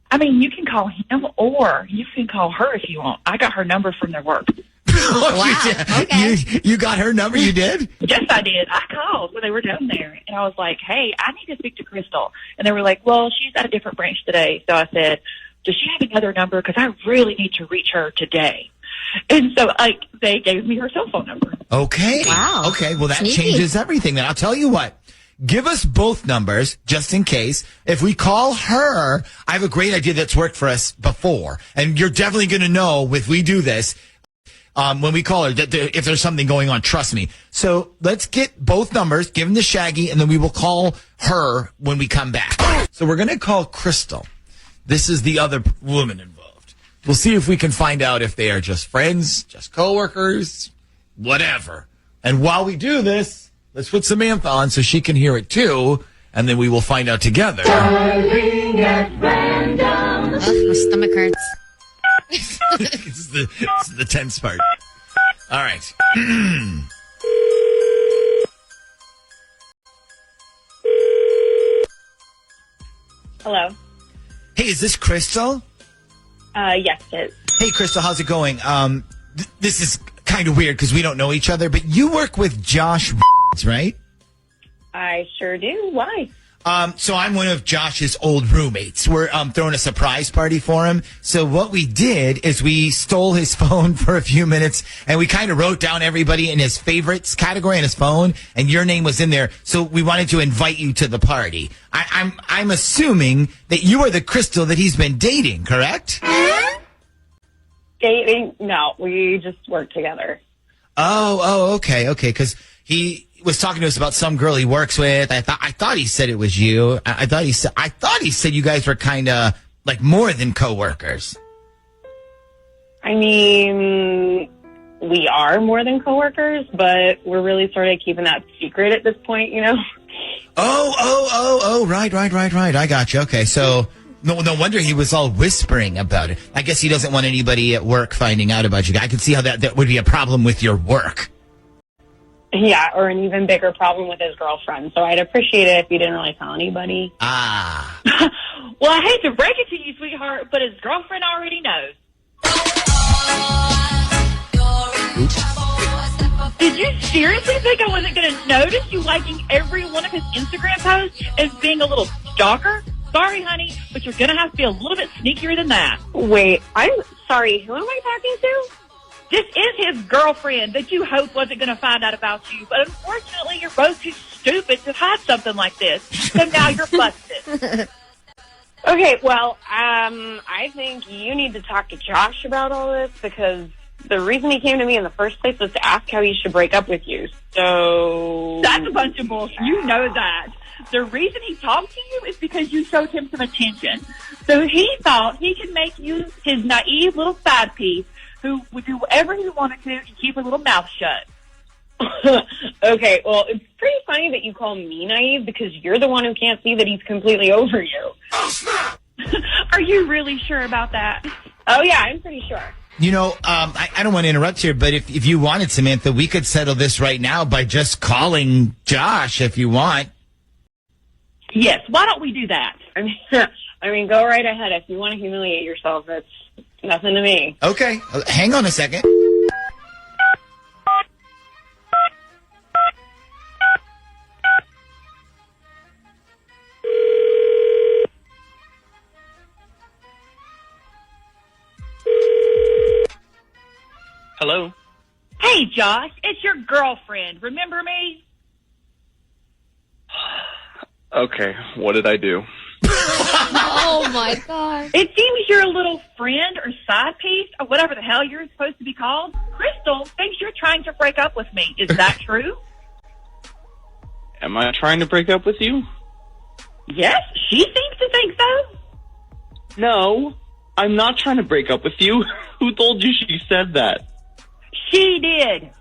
I mean, you can call him or you can call her if you want. I got her number from their work. Wow, okay. You got her number, you did? Yes, I did. I called when they were down there, and I was like, hey, I need to speak to Crystal. And they were like, well, she's at a different branch today. So I said, does she have another number? Because I really need to reach her today. And so they gave me her cell phone number. Okay. Wow. Okay, well, that Sneaky. changes everything then. I'll tell you what. Give us both numbers, just in case. If we call her, I have a great idea that's worked for us before. And you're definitely going to know if we do this. when we call her, if there's something going on, trust me. So let's get both numbers, give them to Shaggy, and then we will call her when we come back. So we're going to call Crystal. This is the other woman involved. We'll see if we can find out if they are just friends, just coworkers, whatever. And while we do this, let's put Samantha on so she can hear it too, and then we will find out together. Ugh, my stomach hurts. This is the tense part. All right. Hello. Hey, is this Crystal? Yes, it is. Hey, Crystal, how's it going? This is kind of weird because we don't know each other, but you work with Josh, right? I sure do. Why? So I'm one of Josh's old roommates. We're throwing a surprise party for him. So what we did is we stole his phone for a few minutes and we kind of wrote down everybody in his favorites category on his phone, and your name was in there. So we wanted to invite you to the party. I'm assuming that you are the Crystal that he's been dating, correct? Dating? No, we just work together. Oh, okay. Because he was talking to us about some girl he works with. I thought he said it was you. I thought he said you guys were kind of like more than coworkers. I mean, we are more than coworkers, but we're really sort of keeping that secret at this point, you know? Oh, right. I got you. Okay, so no wonder he was all whispering about it. I guess he doesn't want anybody at work finding out about you. I can see how that would be a problem with your work. Yeah, or an even bigger problem with his girlfriend. So I'd appreciate it if you didn't really tell anybody. Ah. Well, I hate to break it to you, sweetheart, but his girlfriend already knows. Did you seriously think I wasn't going to notice you liking every one of his Instagram posts as being a little stalker? Sorry, honey, but you're going to have to be a little bit sneakier than that. Wait, I'm sorry. Who am I talking to? This is his girlfriend that you hoped wasn't going to find out about you. But unfortunately, you're both too stupid to hide something like this. So now you're busted. Okay, well, I think you need to talk to Josh about all this because the reason he came to me in the first place was to ask how he should break up with you. So That's a bunch of bullshit. You know that. The reason he talked to you is because you showed him some attention. So he thought he could make you his naive little side piece who would do whatever he wanted to and keep her little mouth shut. Okay, well, it's pretty funny that you call me naive because you're the one who can't see that he's completely over you. Are you really sure about that? Oh, yeah, I'm pretty sure. You know, I don't want to interrupt here, but if you wanted, Samantha, we could settle this right now by just calling Josh if you want. Yes, why don't we do that? I mean, go right ahead. If you want to humiliate yourself, that's nothing to me. Okay, hang on a second. Hello? Hey, Josh, it's your girlfriend. Remember me? Okay, what did I do? Oh, my God. It seems your little friend or side piece or whatever the hell you're supposed to be called, Crystal, thinks you're trying to break up with me. Is that true? Am I trying to break up with you? Yes, she seems to think so. No, I'm not trying to break up with you. Who told you she said that? She did.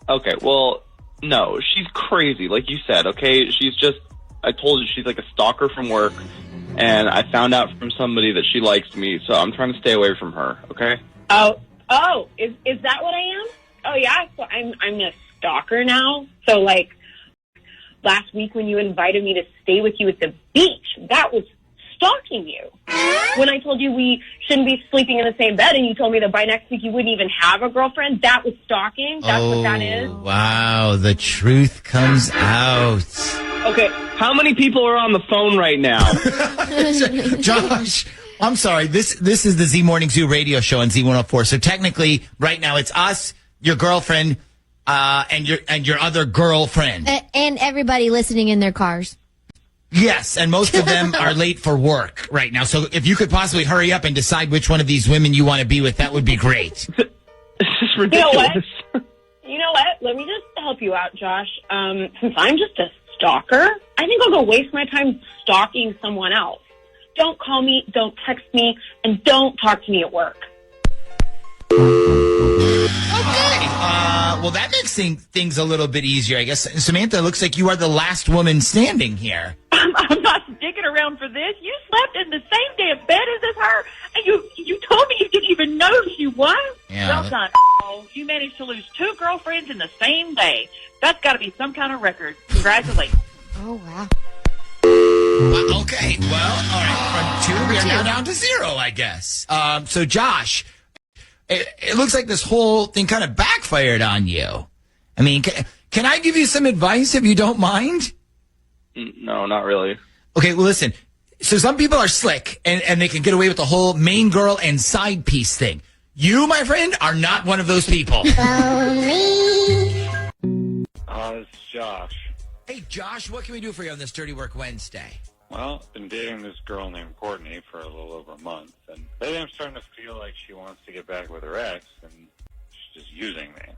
Okay, well, no, she's crazy, like you said, okay? I told you she's like a stalker from work, and I found out from somebody that she likes me, so I'm trying to stay away from her, okay? Oh, is that what I am? Oh, yeah, so I'm a stalker now. So, like, last week when you invited me to stay with you at the beach, that was stalking you. When I told you we shouldn't be sleeping in the same bed and you told me that by next week you wouldn't even have a girlfriend, that was stalking. That's what that is. Wow, the truth comes out. Okay, how many people are on the phone right now? Josh, I'm sorry. This is the Z Morning Zoo radio show on Z104. So technically, right now, it's us, your girlfriend, and your other girlfriend. And everybody listening in their cars. Yes, and most of them are late for work right now. So if you could possibly hurry up and decide which one of these women you want to be with, that would be great. is You know what? ridiculous. You know what? Let me just help you out, Josh. Since I'm just a stalker, I think I'll go waste my time stalking someone else. Don't call me, don't text me, and don't talk to me at work. Okay. Well, that makes things a little bit easier, I guess. Samantha, looks like you are the last woman standing here. I'm not sticking around for this. You slept in the same damn bed as this her, and you told me you didn't even know she was. Yeah, Well done. You managed to lose 2 girlfriends in the same day. That's got to be some kind of record. Congratulations. Oh, wow. Okay. Well, all right. From 2, we are now down to 0, I guess. So, Josh, it looks like this whole thing kind of backfired on you. I mean, can I give you some advice if you don't mind? No, not really. Okay, well, listen. So some people are slick, and they can get away with the whole main girl and side piece thing. You, my friend, are not one of those people. It's Josh. Hey, Josh, what can we do for you on this Dirty Work Wednesday? Well, been dating this girl named Courtney for a little over a month, and lately I'm starting to feel like she wants to get back with her ex, and she's just using me.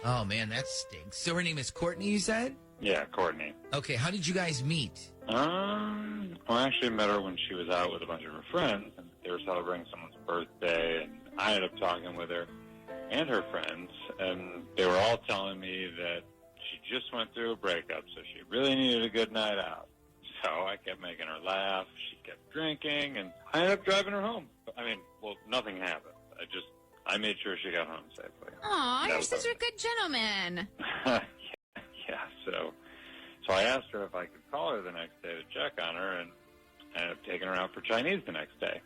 Oh, man, that stinks. So her name is Courtney, you said? Yeah, Courtney. Okay, how did you guys meet? I actually met her when she was out with a bunch of her friends, and they were celebrating someone's birthday, and I ended up talking with her and her friends, and they were all telling me that she just went through a breakup, so she really needed a good night out. So I kept making her laugh, she kept drinking, and I ended up driving her home. I mean, well, nothing happened. I made sure she got home safely. Aw, That you're was such a good gentleman. Yeah, so I asked her if I could call her the next day to check on her, and I ended up taking her out for Chinese the next day.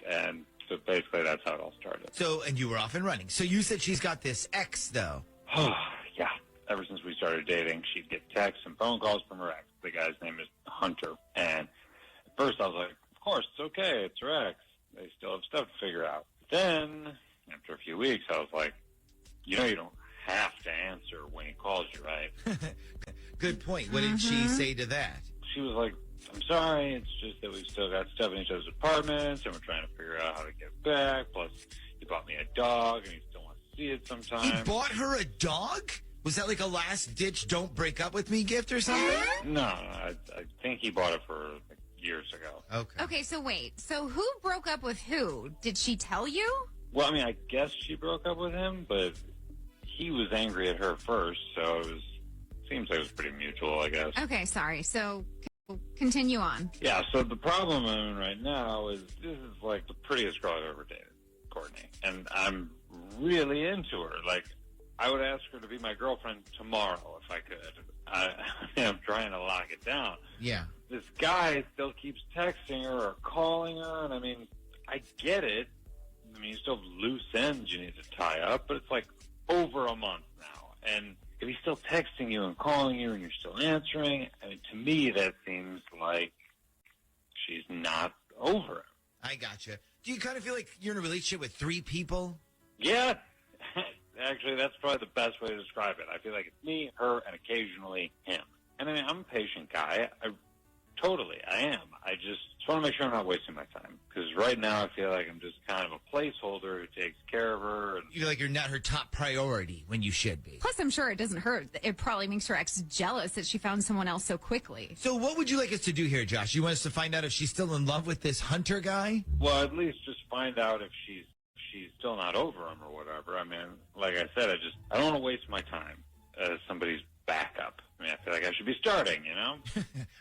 And so basically that's how it all started. So, and you were off and running. So you said she's got this ex, though. Yeah, ever since we started dating, she'd get texts and phone calls from her ex. The guy's name is Hunter. And at first I was like, of course, it's okay, it's her ex. They still have stuff to figure out. Then, after a few weeks, I was like, you know you don't have to answer when he calls you, right? Good point. What did she say to that? She was like, I'm sorry, it's just that we've still got stuff in each other's apartments, and we're trying to figure out how to get back. Plus, he bought me a dog, and he still wants to see it sometime. He bought her a dog? Was that like a last-ditch don't break up with me gift or something? No, I think he bought it for like years ago. Okay, so wait. So who broke up with who? Did she tell you? Well, I mean, I guess she broke up with him, but he was angry at her first, so seems like it was pretty mutual, I guess. Okay, sorry. So continue on. Yeah, so the problem I'm in right now is this is like the prettiest girl I've ever dated, Courtney. And I'm really into her. Like, I would ask her to be my girlfriend tomorrow if I could. I'm trying to lock it down. Yeah. This guy still keeps texting her or calling her, and I mean, I get it. I mean, you still have loose ends you need to tie up, but it's like over a month now. And if he's still texting you and calling you and you're still answering, I mean, to me, that seems like she's not over him. I gotcha. Do you kind of feel like you're in a relationship with 3 people? Yeah. Actually, that's probably the best way to describe it. I feel like it's me, her, and occasionally him. And I mean, I'm a patient guy. I am. I just want to make sure I'm not wasting my time. Because right now I feel like I'm just kind of a placeholder who takes care of her. And You feel like you're not her top priority when you should be. Plus, I'm sure it doesn't hurt. It probably makes her ex jealous that she found someone else so quickly. So what would you like us to do here, Josh? You want us to find out if she's still in love with this Hunter guy? Well, at least just find out if she's still not over him or whatever. I mean, like I said, I don't want to waste my time as somebody's backup. I mean, I feel like I should be starting, you know?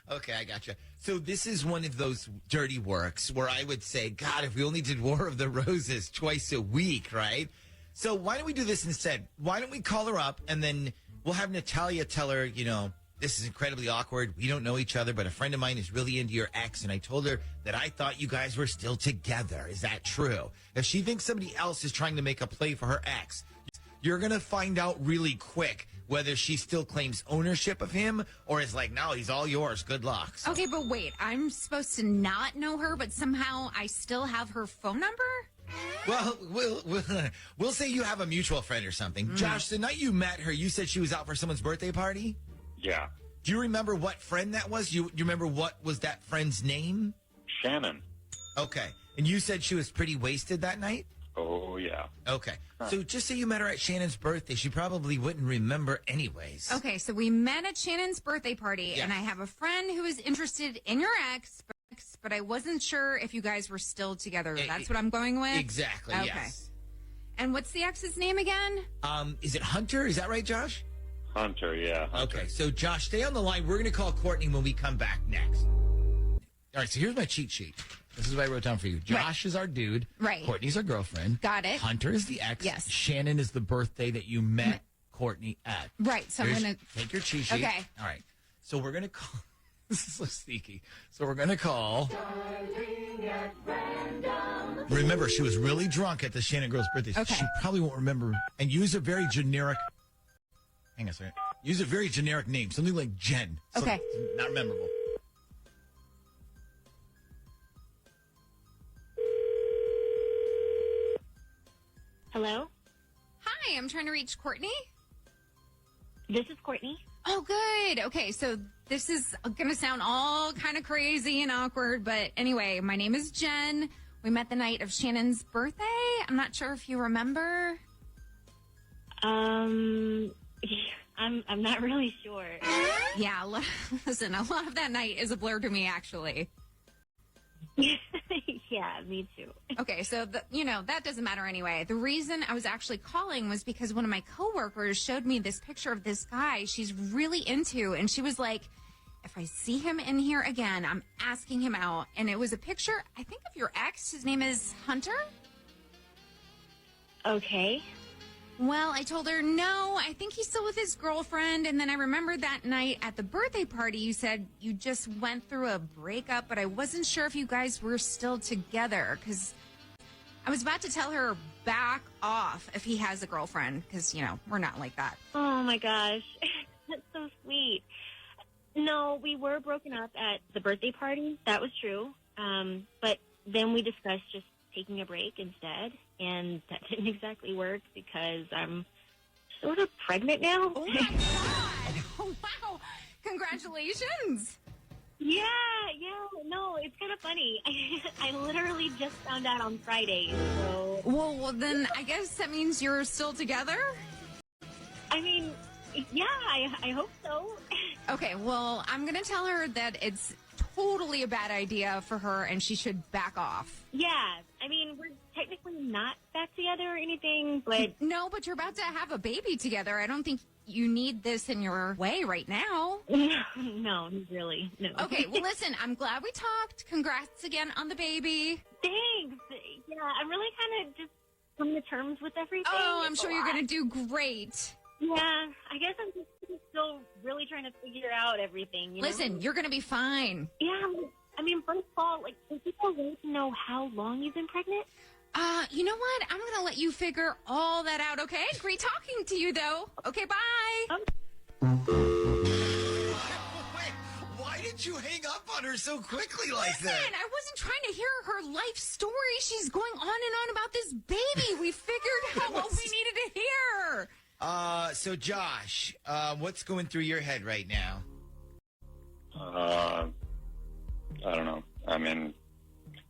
Okay, I gotcha. So this is one of those dirty works where I would say, God, if we only did War of the Roses twice a week, right? So why don't we do this instead? Why don't we call her up and then we'll have Natalia tell her, you know, this is incredibly awkward. We don't know each other, but a friend of mine is really into your ex, and I told her that I thought you guys were still together. Is that true? If she thinks somebody else is trying to make a play for her ex, you're going to find out really quick whether she still claims ownership of him or is like, no, he's all yours. Good luck. So, Okay, but wait. I'm supposed to not know her, but somehow I still have her phone number? well, we'll say you have a mutual friend or something. Josh, the night you met her, you said she was out for someone's birthday party? Yeah. Do you remember what friend that was? You remember what was that friend's name? Shannon. Okay. And you said she was pretty wasted that night? Oh, yeah. Okay. So just say you met her at Shannon's birthday. She probably wouldn't remember anyways. Okay, so we met at Shannon's birthday party, Yeah. and I have a friend who is interested in your ex, but I wasn't sure if you guys were still together. That's what I'm going with? Exactly, Okay. yes. And what's the ex's name again? Is it Hunter? Is that right, Josh? Hunter, yeah. Hunter. Okay, so Josh, stay on the line. We're going to call Courtney when we come back next. All right, so here's my cheat sheet. This is what I wrote down for you. Josh is our dude. Right. Courtney's our girlfriend. Got it. Hunter is the ex. Yes. Shannon is the birthday that you met Courtney at. Right, so I'm Here's- going to... Take your cheat sheet. Okay. All right. So we're going to call... This is so sneaky. So we're going to call... Remember, she was really drunk at the Shannon girl's birthday. Okay. She probably won't remember. And use a very generic... Hang on a second. Use a very generic name. Something like Jen. Okay. Not memorable. Hello? Hi, I'm trying to reach Courtney. This is Courtney. Oh, good. Okay, so this is going to sound all kind of crazy and awkward, but anyway, my name is Jen. We met the night of Shannon's birthday. I'm not sure if you remember. I'm not really sure. Yeah, listen, a lot of that night is a blur to me, actually. Yeah, me too. Okay, so that doesn't matter anyway. The reason I was actually calling was because one of my coworkers showed me this picture of this guy she's really into, and she was like, if I see him in here again, I'm asking him out. And it was a picture, I think, of your ex. His name is Hunter. Okay. Well, I told her, no, I think he's still with his girlfriend. And then I remembered that night at the birthday party, you said you just went through a breakup, but I wasn't sure if you guys were still together because I was about to tell her back off if he has a girlfriend because, we're not like that. Oh, my gosh. That's so sweet. No, we were broken up at the birthday party. That was true. But then we discussed just taking a break instead, and that didn't exactly work because I'm sort of pregnant now. Oh, my God. Oh, wow. Congratulations. Yeah. No, it's kind of funny. I literally just found out on Friday, so... Well, then I guess that means you're still together? I mean, yeah, I hope so. Okay, well, I'm going to tell her that it's totally a bad idea for her and she should back off. Yeah, I mean, we're technically not back together or anything, but... No, but you're about to have a baby together. I don't think you need this in your way right now. No, really, no. Okay, well, listen, I'm glad we talked. Congrats again on the baby. Thanks. Yeah, I'm really kind of just coming to terms with everything. Oh, I'm sure you're going to do great. Yeah, I guess I'm just still really trying to figure out everything. Listen, you're going to be fine. Yeah, I mean, first of all, do people want to know how long you've been pregnant? You know what? I'm going to let you figure all that out, okay? Great talking to you, though. Okay, bye. Why did you hang up on her so quickly like that? Listen, I wasn't trying to hear her life story. She's going on and on about this baby. We figured out what we needed to hear. So Josh, what's going through your head right now? I don't know. I mean,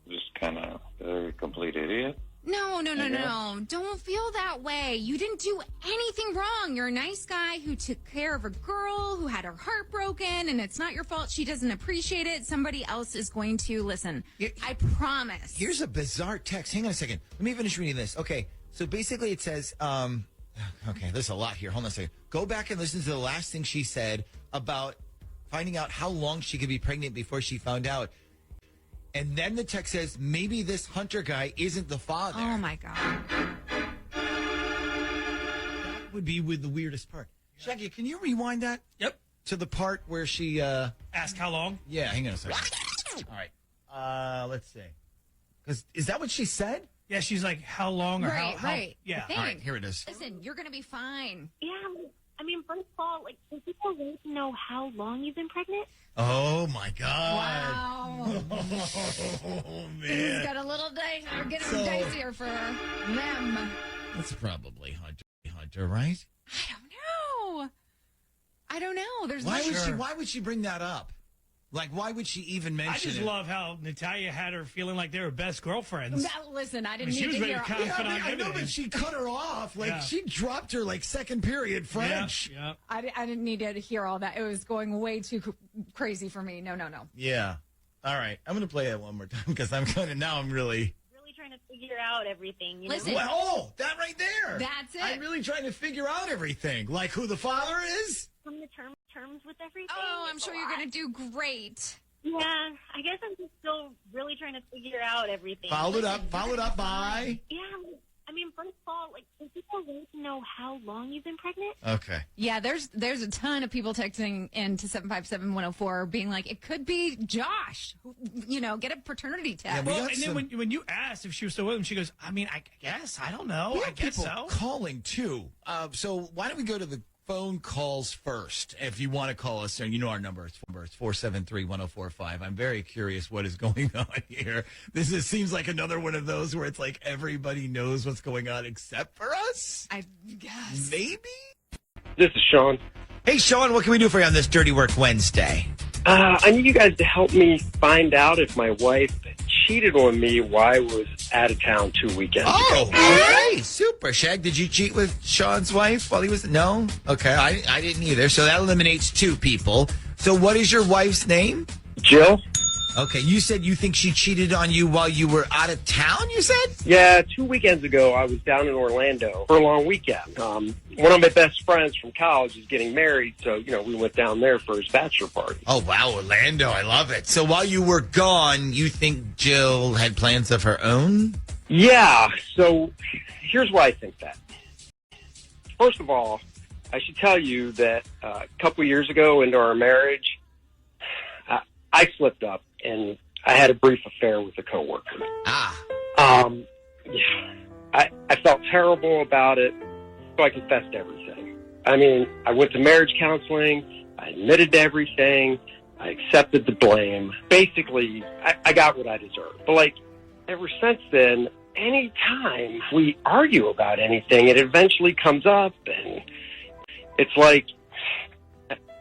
just kind of a complete idiot. No. Don't feel that way. You didn't do anything wrong. You're a nice guy who took care of a girl who had her heart broken, and it's not your fault she doesn't appreciate it. Somebody else is going to. Listen, I promise. Here's a bizarre text. Hang on a second. Let me finish reading this. Okay, so basically it says, okay, there's a lot here. Hold on a second. Go back and listen to the last thing she said about finding out how long she could be pregnant before she found out. And then the text says, maybe this Hunter guy isn't the father. Oh, my God. That would be with the weirdest part. Shaggy, can you rewind that? Yep. To the part where she... Ask how long? Yeah, hang on a second. All right. Let's see. Because is that what she said? Yeah, she's like, how long or Right. Yeah. All right, here it is. Listen, you're going to be fine. Yeah, I mean, first of all, do people want to know how long you've been pregnant? Oh, my God. Wow. Oh, Things man. got a little getting dicier for them. That's probably Hunter, right? I don't know. There's Why would she bring that up? Like, why would she even mention I just it? love how Natalia had her feeling like they were best girlfriends. Now, listen, I didn't she need was to very hear. confident. I know, but she cut her off. Like, she dropped her, like, second period French. Yeah. I didn't need to hear all that. It was going way too crazy for me. No. Yeah. All right. I'm going to play it one more time because I'm really trying to figure out everything. You know? Listen. Well, that right there. That's it. I'm really trying to figure out everything. Like who the father is? Come to terms with everything. Oh, I'm sure you're going to do great. Yeah, I guess I'm just still really trying to figure out everything. Followed up by? Yeah, I mean, first of all, like, do people want to know how long you've been pregnant? Okay. Yeah, there's a ton of people texting into 757-104 being like, it could be Josh. You know, get a paternity test. Well, and then when you asked if she was still with him, she goes, I mean, I guess. I don't know. We I have guess people so. calling, too. So why don't we go to the phone calls first? If you want to call us, you know our number. It's 473-1045. I'm very curious what is going on here. Seems like another one of those where it's like everybody knows what's going on except for us. I guess. Maybe? This is Sean. Hey, Sean, what can we do for you on this Dirty Work Wednesday? I need you guys to help me find out if my wife cheated on me while I was out of town 2 weekends ago. Okay, super. Shag, did you cheat with Sean's wife while he was... No? Okay, I didn't either. So that eliminates two people. So what is your wife's name? Jill. Okay, you said you think she cheated on you while you were out of town, you said? Yeah, 2 weekends ago, I was down in Orlando for a long weekend. One of my best friends from college is getting married, so, we went down there for his bachelor party. Oh, wow, Orlando. I love it. So while you were gone, you think Jill had plans of her own? Yeah, so here's why I think that. First of all, I should tell you that a couple years ago into our marriage, I slipped up and I had a brief affair with a coworker. I felt terrible about it, so I confessed everything. I mean, I went to marriage counseling, I admitted to everything, I accepted the blame. Basically, I got what I deserved. But, ever since then, any time we argue about anything, it eventually comes up, and it's like...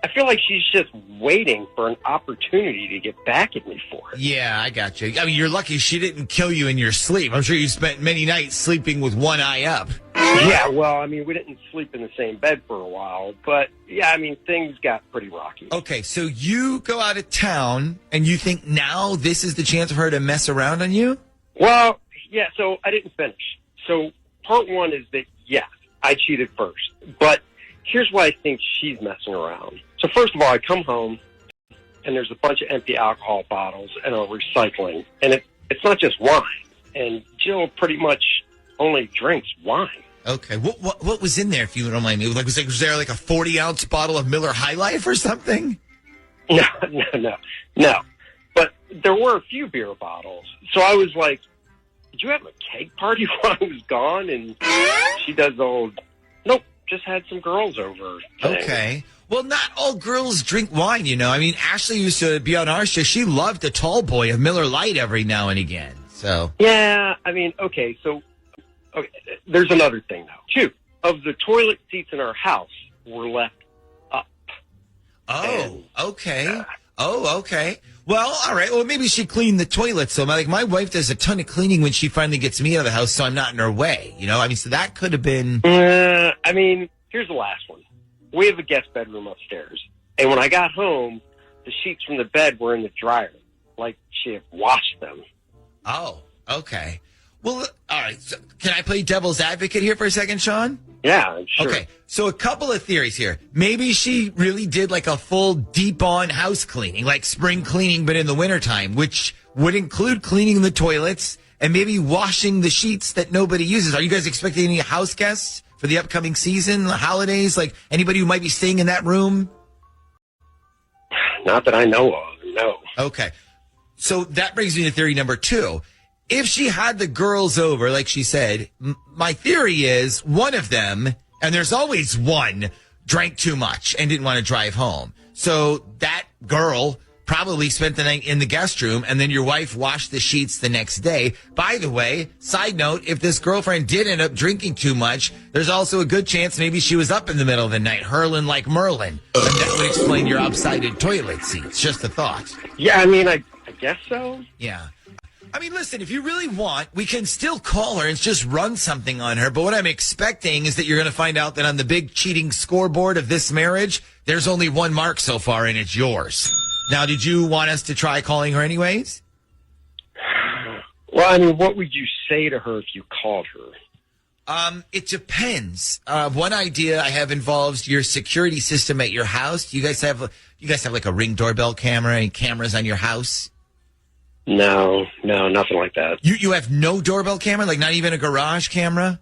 I feel like she's just waiting for an opportunity to get back at me for it. Yeah, I got you. I mean, you're lucky she didn't kill you in your sleep. I'm sure you spent many nights sleeping with one eye up. Yeah, well, I mean, we didn't sleep in the same bed for a while, but yeah, I mean, things got pretty rocky. Okay, so you go out of town and you think now this is the chance for her to mess around on you? Well, yeah, so I didn't finish. So part one is that, yeah, I cheated first, but here's why I think she's messing around. So first of all, I come home, and there's a bunch of empty alcohol bottles and a recycling. And it's not just wine. And Jill pretty much only drinks wine. Okay. What was in there, if you don't mind me? Was there like a 40-ounce bottle of Miller High Life or something? No. But there were a few beer bottles. So I was like, did you have a cake party while I was gone? And she does the old, nope, just had some girls over thing. Okay. Well, not all girls drink wine, I mean, Ashley used to be on our show. She loved a tall boy of Miller Lite every now and again. So yeah, I mean, okay, there's another thing, though. 2 of the toilet seats in our house were left up. Okay. Okay. Well, all right. Well, maybe she cleaned the toilet. So, my wife does a ton of cleaning when she finally gets me out of the house, so I'm not in her way. I mean, so that could have been... I mean, here's the last one. We have a guest bedroom upstairs. And when I got home, the sheets from the bed were in the dryer. Like she had washed them. Oh, okay. Well, all right. So can I play devil's advocate here for a second, Sean? Yeah, sure. Okay. So a couple of theories here. Maybe she really did like a full deep on house cleaning, like spring cleaning, but in the wintertime, which would include cleaning the toilets and maybe washing the sheets that nobody uses. Are you guys expecting any house guests for the upcoming season, the holidays, like anybody who might be staying in that room? Not that I know of, no. Okay. So that brings me to theory number 2. If she had the girls over, like she said, my theory is one of them, and there's always one, drank too much and didn't want to drive home. So that girl probably spent the night in the guest room, and then your wife washed the sheets the next day. By the way, side note, if this girlfriend did end up drinking too much, there's also a good chance maybe she was up in the middle of the night, hurling like Merlin. And that would explain your upsided toilet seats. Just a thought. Yeah, I mean, I guess so. Yeah. I mean, listen, if you really want, we can still call her and just run something on her. But what I'm expecting is that you're going to find out that on the big cheating scoreboard of this marriage, there's only one mark so far, and it's yours. Now, did you want us to try calling her anyways? Well, I mean, what would you say to her if you called her? It depends. One idea I have involves your security system at your house. Do you guys have like a Ring doorbell camera? Any cameras on your house? No, nothing like that. You have no doorbell camera? Like not even a garage camera?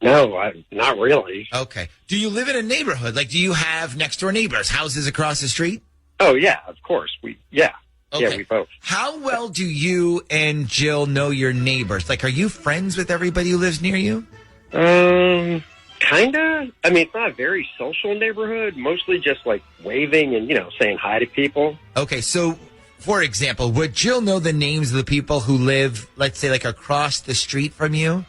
No, not really. Okay. Do you live in a neighborhood? Like, do you have next door neighbors, houses across the street? Oh, yeah, of course. Okay. Yeah, we both. How well do you and Jill know your neighbors? Like, are you friends with everybody who lives near you? Kinda. I mean, it's not a very social neighborhood. Mostly just like waving and, saying hi to people. Okay, so for example, would Jill know the names of the people who live, let's say, like across the street from you?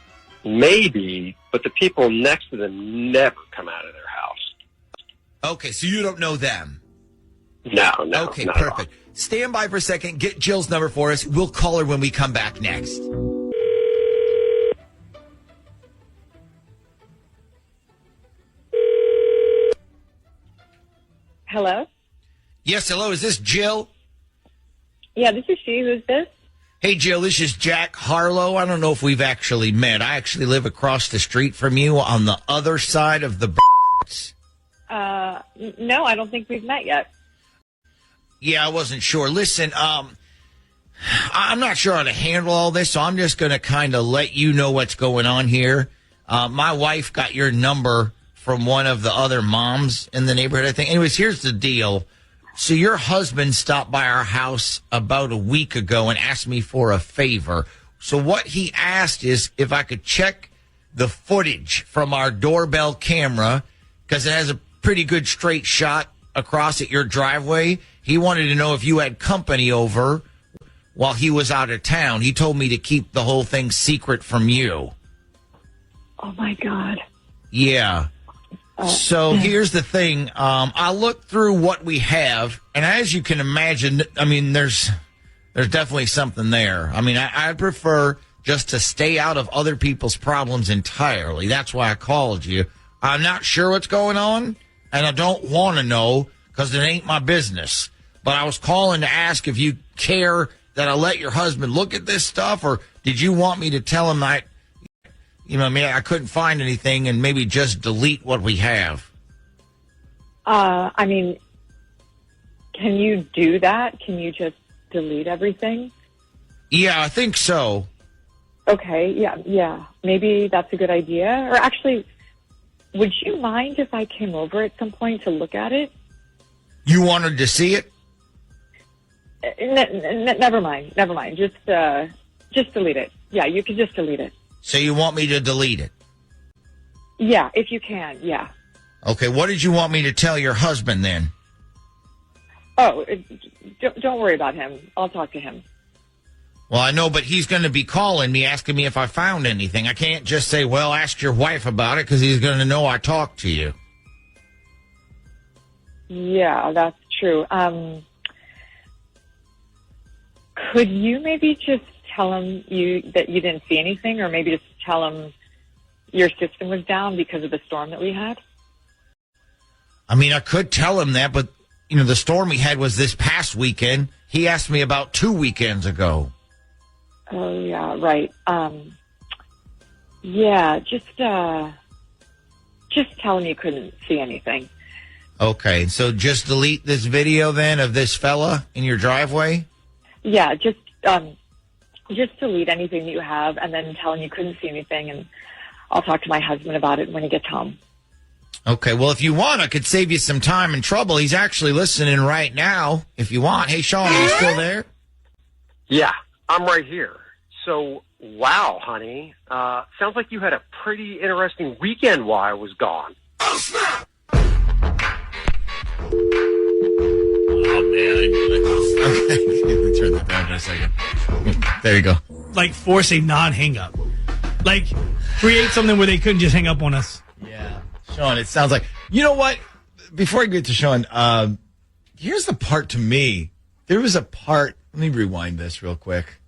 Maybe, but the people next to them never come out of their house. Okay, so you don't know them? No. Okay, not at all. perfect. Stand by for a second. Get Jill's number for us. We'll call her when we come back next. Hello? Yes, hello. Is this Jill? Yeah, this is she. Who's this? Hey, Jill, this is Jack Harlow. I don't know if we've actually met. I actually live across the street from you on the other side of the... No, I don't think we've met yet. Yeah, I wasn't sure. Listen, I'm not sure how to handle all this, so I'm just going to kind of let you know what's going on here. My wife got your number from one of the other moms in the neighborhood, I think. Anyways, here's the deal. So your husband stopped by our house about a week ago and asked me for a favor. So what he asked is if I could check the footage from our doorbell camera, because it has a pretty good straight shot across at your driveway. He wanted to know if you had company over while he was out of town. He told me to keep the whole thing secret from you. Oh, my God. Yeah. So here's the thing. I looked through what we have, and as you can imagine, I mean, there's definitely something there. I mean, I'd prefer just to stay out of other people's problems entirely. That's why I called you. I'm not sure what's going on, and I don't want to know because it ain't my business. But I was calling to ask if you care that I let your husband look at this stuff, or did you want me to tell him that, I couldn't find anything and maybe just delete what we have? I mean, can you do that? Can you just delete everything? Yeah, I think so. Okay, yeah. Maybe that's a good idea. Or actually, would you mind if I came over at some point to look at it? You wanted to see it? Never mind. Just delete it. Yeah, you can just delete it. So you want me to delete it? Yeah, if you can, yeah. Okay, what did you want me to tell your husband then? Oh, don't worry about him. I'll talk to him. Well, I know, but he's going to be calling me, asking me if I found anything. I can't just say, well, ask your wife about it, because he's going to know I talked to you. Yeah, that's true. Could you maybe just tell him that you didn't see anything, or maybe just tell him your system was down because of the storm that we had? I mean, I could tell him that, but, the storm we had was this past weekend. He asked me about 2 weekends ago. Oh, yeah, right. Yeah, just tell him you couldn't see anything. Okay, so just delete this video then of this fella in your driveway? Yeah, just delete anything that you have and then tell him you couldn't see anything, and I'll talk to my husband about it when he gets home. Okay, well, if you want, I could save you some time and trouble. He's actually listening right now, if you want. Hey, Sean, are you still there? Yeah, I'm right here. So, wow, honey. Sounds like you had a pretty interesting weekend while I was gone. Oh, Okay, turn that down for a second. There you go. Like force a non-hang up. Like create something where they couldn't just hang up on us. Yeah. Sean, it sounds like, you know what? Before I get to Sean, here's the part to me. There was a part, let me rewind this real quick.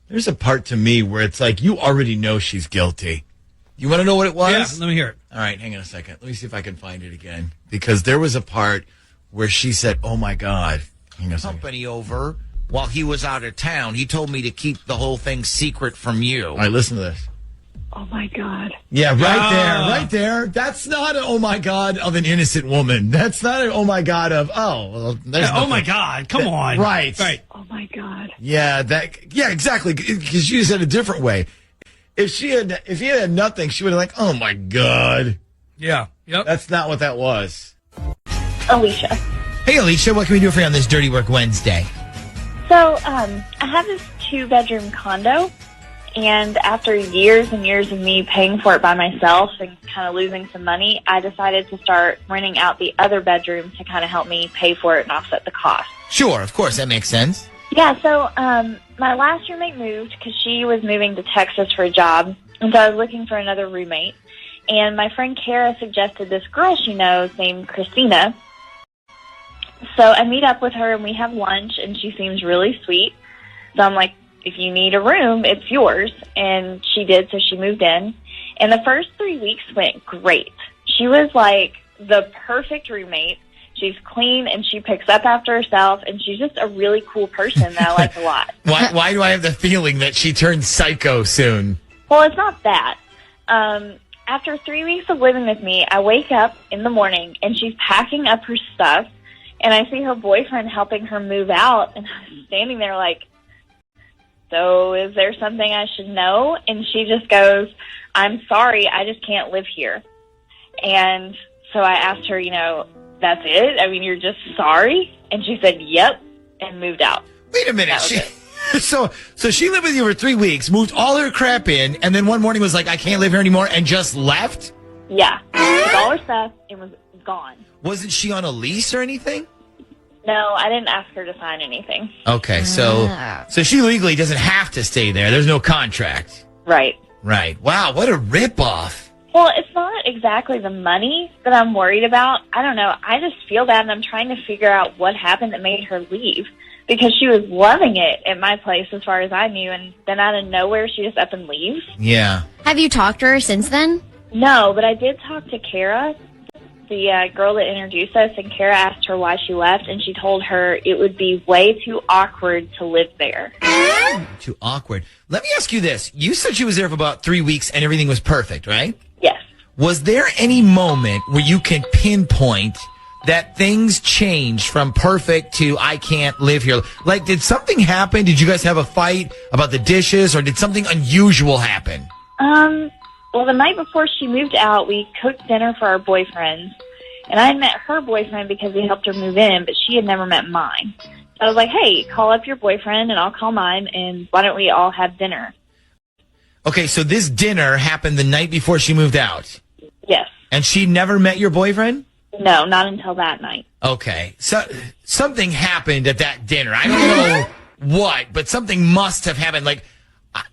There's a part to me where it's like, you already know she's guilty. You want to know what it was? Yeah, let me hear it. All right, hang on a second. Let me see if I can find it again. Because there was a part where she said, oh my God. Hang on a second. Company over while he was out of town. He told me to keep the whole thing secret from you. All right, listen to this. Oh my God. Yeah, right there. That's not an oh my God of an innocent woman. That's not an oh my God of, well, there's oh my God, come on. Right. Oh my God. Yeah, exactly. Because you said a different way. If he had nothing, she would have like, oh my God. Yeah. Yep. That's not what that was. Alicia. Hey, Alicia, what can we do for you on this Dirty Work Wednesday? So, I have this 2-bedroom condo, and after years and years of me paying for it by myself and kind of losing some money, I decided to start renting out the other bedroom to kind of help me pay for it and offset the cost. Sure, of course, that makes sense. Yeah, so my last roommate moved because she was moving to Texas for a job, and so I was looking for another roommate. And my friend Kara suggested this girl she knows named Christina. So I meet up with her and we have lunch, and she seems really sweet. So I'm like, if you need a room, it's yours. And she did, so she moved in. And the first 3 weeks went great. She was like the perfect roommate. She's clean and she picks up after herself, and she's just a really cool person that I like a lot. Why do I have the feeling that she turns psycho soon? Well, it's not that. After 3 weeks of living with me, I wake up in the morning and she's packing up her stuff, and I see her boyfriend helping her move out, and I'm standing there like, so is there something I should know? And she just goes, I'm sorry, I just can't live here. And so I asked her, that's it? I mean, you're just sorry? And she said, yep, and moved out. Wait a minute. So she lived with you for 3 weeks, moved all her crap in, and then one morning was like, I can't live here anymore, and just left? Yeah. Took all her stuff and was gone. Wasn't she on a lease or anything? No, I didn't ask her to sign anything. Okay, so she legally doesn't have to stay there. There's no contract. Right. Right. Wow, what a ripoff. Well, it's not exactly the money that I'm worried about. I don't know. I just feel bad, and I'm trying to figure out what happened that made her leave, because she was loving it at my place as far as I knew, and then out of nowhere she just up and leaves. Yeah. Have you talked to her since then? No, but I did talk to Kara, the girl that introduced us, and Kara asked her why she left, and she told her it would be way too awkward to live there. Too awkward. Let me ask you this. You said she was there for about 3 weeks and everything was perfect, right? Yes. Was there any moment where you can pinpoint that things changed from perfect to I can't live here? Like, did something happen? Did you guys have a fight about the dishes, or did something unusual happen? Well, the night before she moved out, we cooked dinner for our boyfriends. And I met her boyfriend because he helped her move in, but she had never met mine. So I was like, hey, call up your boyfriend and I'll call mine, and why don't we all have dinner? Okay, so this dinner happened the night before she moved out? Yes. And she never met your boyfriend? No, not until that night. Okay. So something happened at that dinner. I don't know what, but something must have happened. Like,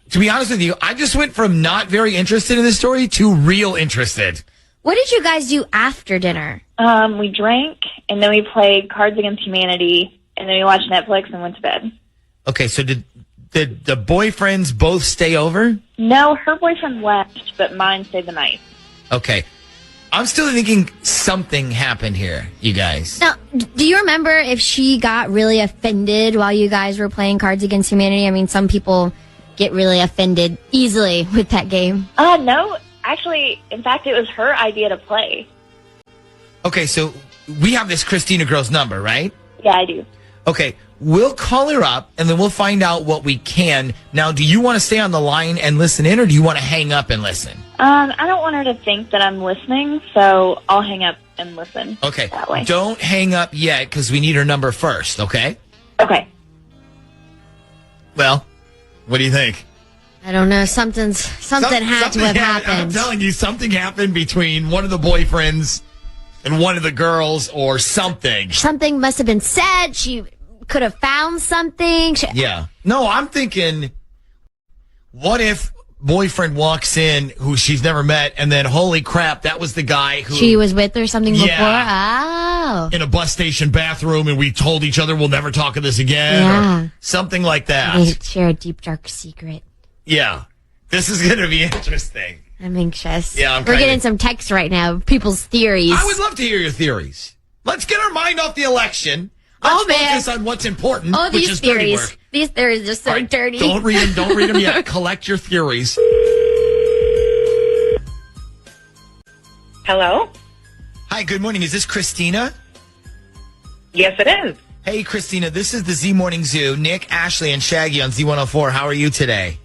to be honest with you, I just went from not very interested in this story to real interested. What did you guys do after dinner? We drank, and then we played Cards Against Humanity, and then we watched Netflix and went to bed. Okay, so did the boyfriends both stay over? No, her boyfriend left, but mine stayed the night. Okay. I'm still thinking something happened here, you guys. Now, do you remember if she got really offended while you guys were playing Cards Against Humanity? I mean, some people get really offended easily with that game. No. Actually, in fact, it was her idea to play. Okay, so we have this Christina girl's number, right? Yeah, I do. Okay, we'll call her up, and then we'll find out what we can. Now, do you want to stay on the line and listen in, or do you want to hang up and listen? I don't want her to think that I'm listening, so I'll hang up and listen. Okay, that way. Don't hang up yet, because we need her number first, okay? Okay. Well, what do you think? I don't know. Something had to have happened. I'm telling you, something happened between one of the boyfriends And one of the girls or something. Something must have been said. She could have found something. Yeah. No, I'm thinking, what if boyfriend walks in who she's never met, and then holy crap, that was the guy who She was with or something before? Yeah. Oh. In a bus station bathroom, and we told each other we'll never talk of this again. Yeah. Or something like that. They share a deep, dark secret. Yeah. This is going to be interesting. I'm anxious. Yeah, We're getting some texts right now, people's theories. I would love to hear your theories. Let's get our mind off the election. Let's focus on what's important, Oh, which these is dirty theories. work. These theories are so dirty. Don't read them. Don't read them yet. Collect your theories. Hello? Hi, good morning. Is this Christina? Yes, it is. Hey, Christina. This is the Z Morning Zoo. Nick, Ashley, and Shaggy on Z104. How are you today?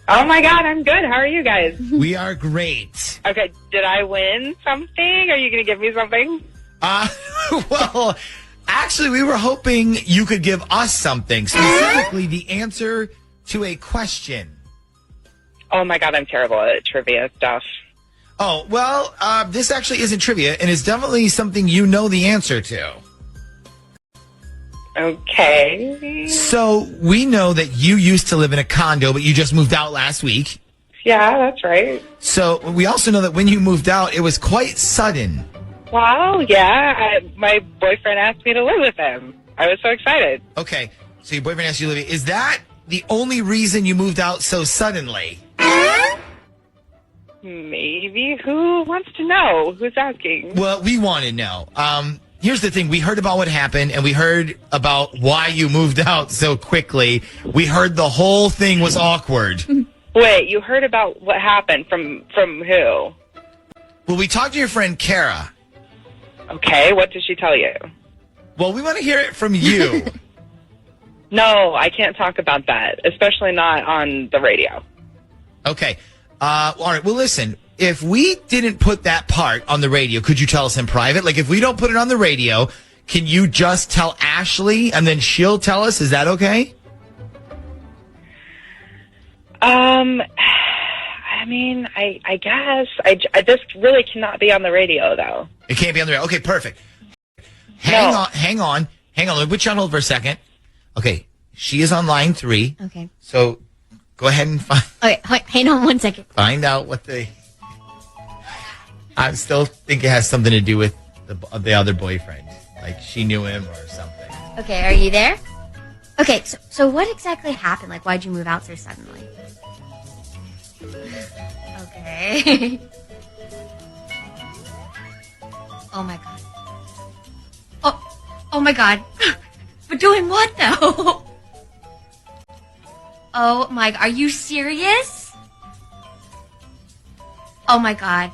Oh my God, I'm good. How are you guys? We are great. Okay, did I win something? Are you going to give me something? Well, actually, we were hoping you could give us something, specifically the answer to a question. Oh my God, I'm terrible at trivia stuff. Oh, well, this actually isn't trivia, and it's definitely something you know the answer to. Okay. So, we know that you used to live in a condo, but you just moved out last week. Yeah, that's right. So, we also know that when you moved out, it was quite sudden. Wow, yeah. My boyfriend asked me to live with him. I was so excited. Okay, so your boyfriend asked you to live. Is that the only reason you moved out so suddenly? Maybe. Who wants to know? Who's asking? Well, we want to know. Here's the thing. We heard about what happened, and we heard about why you moved out so quickly. We heard the whole thing was awkward. Wait, you heard about what happened from who? Well, we talked to your friend Kara. Okay, what did she tell you? Well, we want to hear it from you. No, I can't talk about that, especially not on the radio. Okay. All right. Well, listen. If we didn't put that part on the radio, could you tell us in private? Like, if we don't put it on the radio, can you just tell Ashley and then she'll tell us? Is that okay? I mean, I guess. This really cannot be on the radio, though. It can't be on the radio. Okay, perfect. Hang on. Let me put you on hold for a second. Okay. She is on line 3. Okay. So go ahead and Okay, hang on 1 second. find out what I still think it has something to do with the other boyfriend. Like she knew him or something. Okay, are you there? Okay, so what exactly happened? Like, why'd you move out so suddenly? Okay. Oh my God. Oh my God. But doing what though? Oh my, are you serious? Oh my God.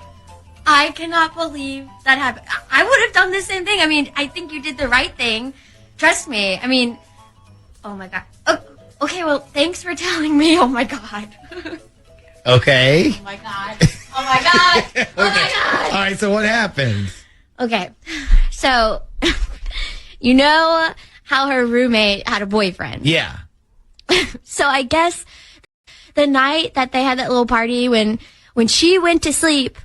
I cannot believe that happened. I would have done the same thing. I mean, I think you did the right thing. Trust me. I mean, oh my God. Okay, well, thanks for telling me. Oh my God. Okay. Oh my God. Oh my God. Oh my God. All right. So what happened? Okay. So, you know how her roommate had a boyfriend? Yeah. So I guess the night that they had that little party when she went to sleep,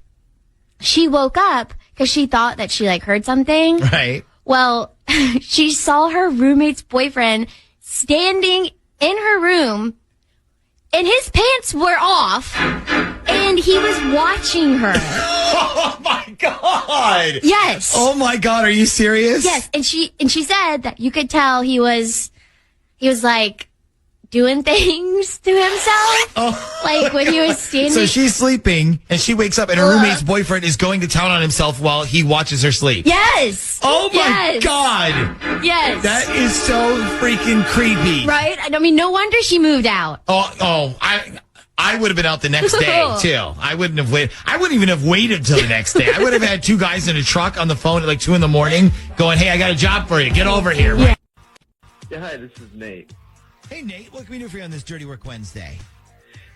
she woke up because she thought that she like heard something. Right. Well, she saw her roommate's boyfriend standing in her room and his pants were off and he was watching her. Oh my God. Yes. Oh my God. Are you serious? Yes. And she said that you could tell he was like doing things to himself. Oh, like when he was standing. So she's sleeping and she wakes up and her roommate's boyfriend is going to town on himself while he watches her sleep. Yes. Oh my Yes. God. Yes. That is so freaking creepy. Right? I mean, no wonder she moved out. I would have been out the next day too. I wouldn't have waited. I wouldn't even have waited till the next day. I would have had 2 guys in a truck on the phone at like 2 a.m. going, "Hey, I got a job for you. Get over here." Yeah. Yeah, hi, this is Nate. Hey, Nate, what can we do for you on this Dirty Work Wednesday?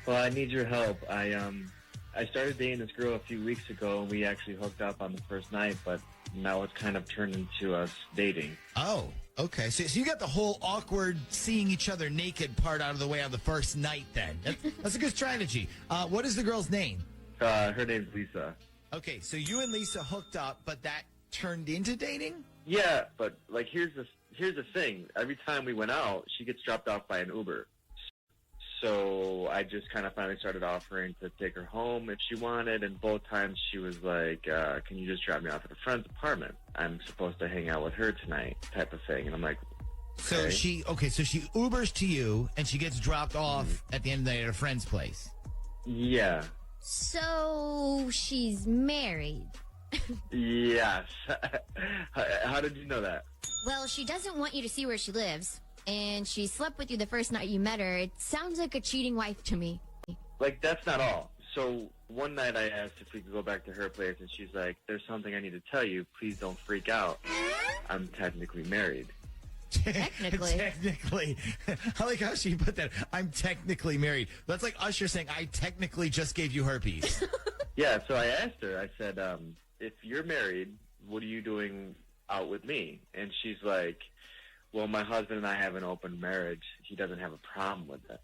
Well, I need your help. I started dating this girl a few weeks ago, and we actually hooked up on the first night, but now it's kind of turned into us dating. Oh, okay. So you got the whole awkward seeing each other naked part out of the way on the first night then. That's a good strategy. What is the girl's name? Her name's Lisa. Okay, so you and Lisa hooked up, but that turned into dating? Yeah, but like here's the thing. Every time we went out, she gets dropped off by an Uber. So I just kind of finally started offering to take her home if she wanted, and both times she was like, can you just drop me off at a friend's apartment? I'm supposed to hang out with her tonight, type of thing. And I'm like, So she Ubers to you, and she gets dropped off at the end of the day at a friend's place. yeah, So she's married. yes. How did you know that? Well, she doesn't want you to see where she lives, and she slept with you the first night you met her. It sounds like a cheating wife to me. Like, that's not all. So one night I asked if we could go back to her place, and she's like, there's something I need to tell you. Please don't freak out. I'm technically married. Technically. Technically. I like how she put that. I'm technically married. That's like Usher saying, I technically just gave you herpes. Yeah, so I asked her, I said, if you're married, what are you doing out with me? And she's like, well, my husband and I have an open marriage. He doesn't have a problem with that.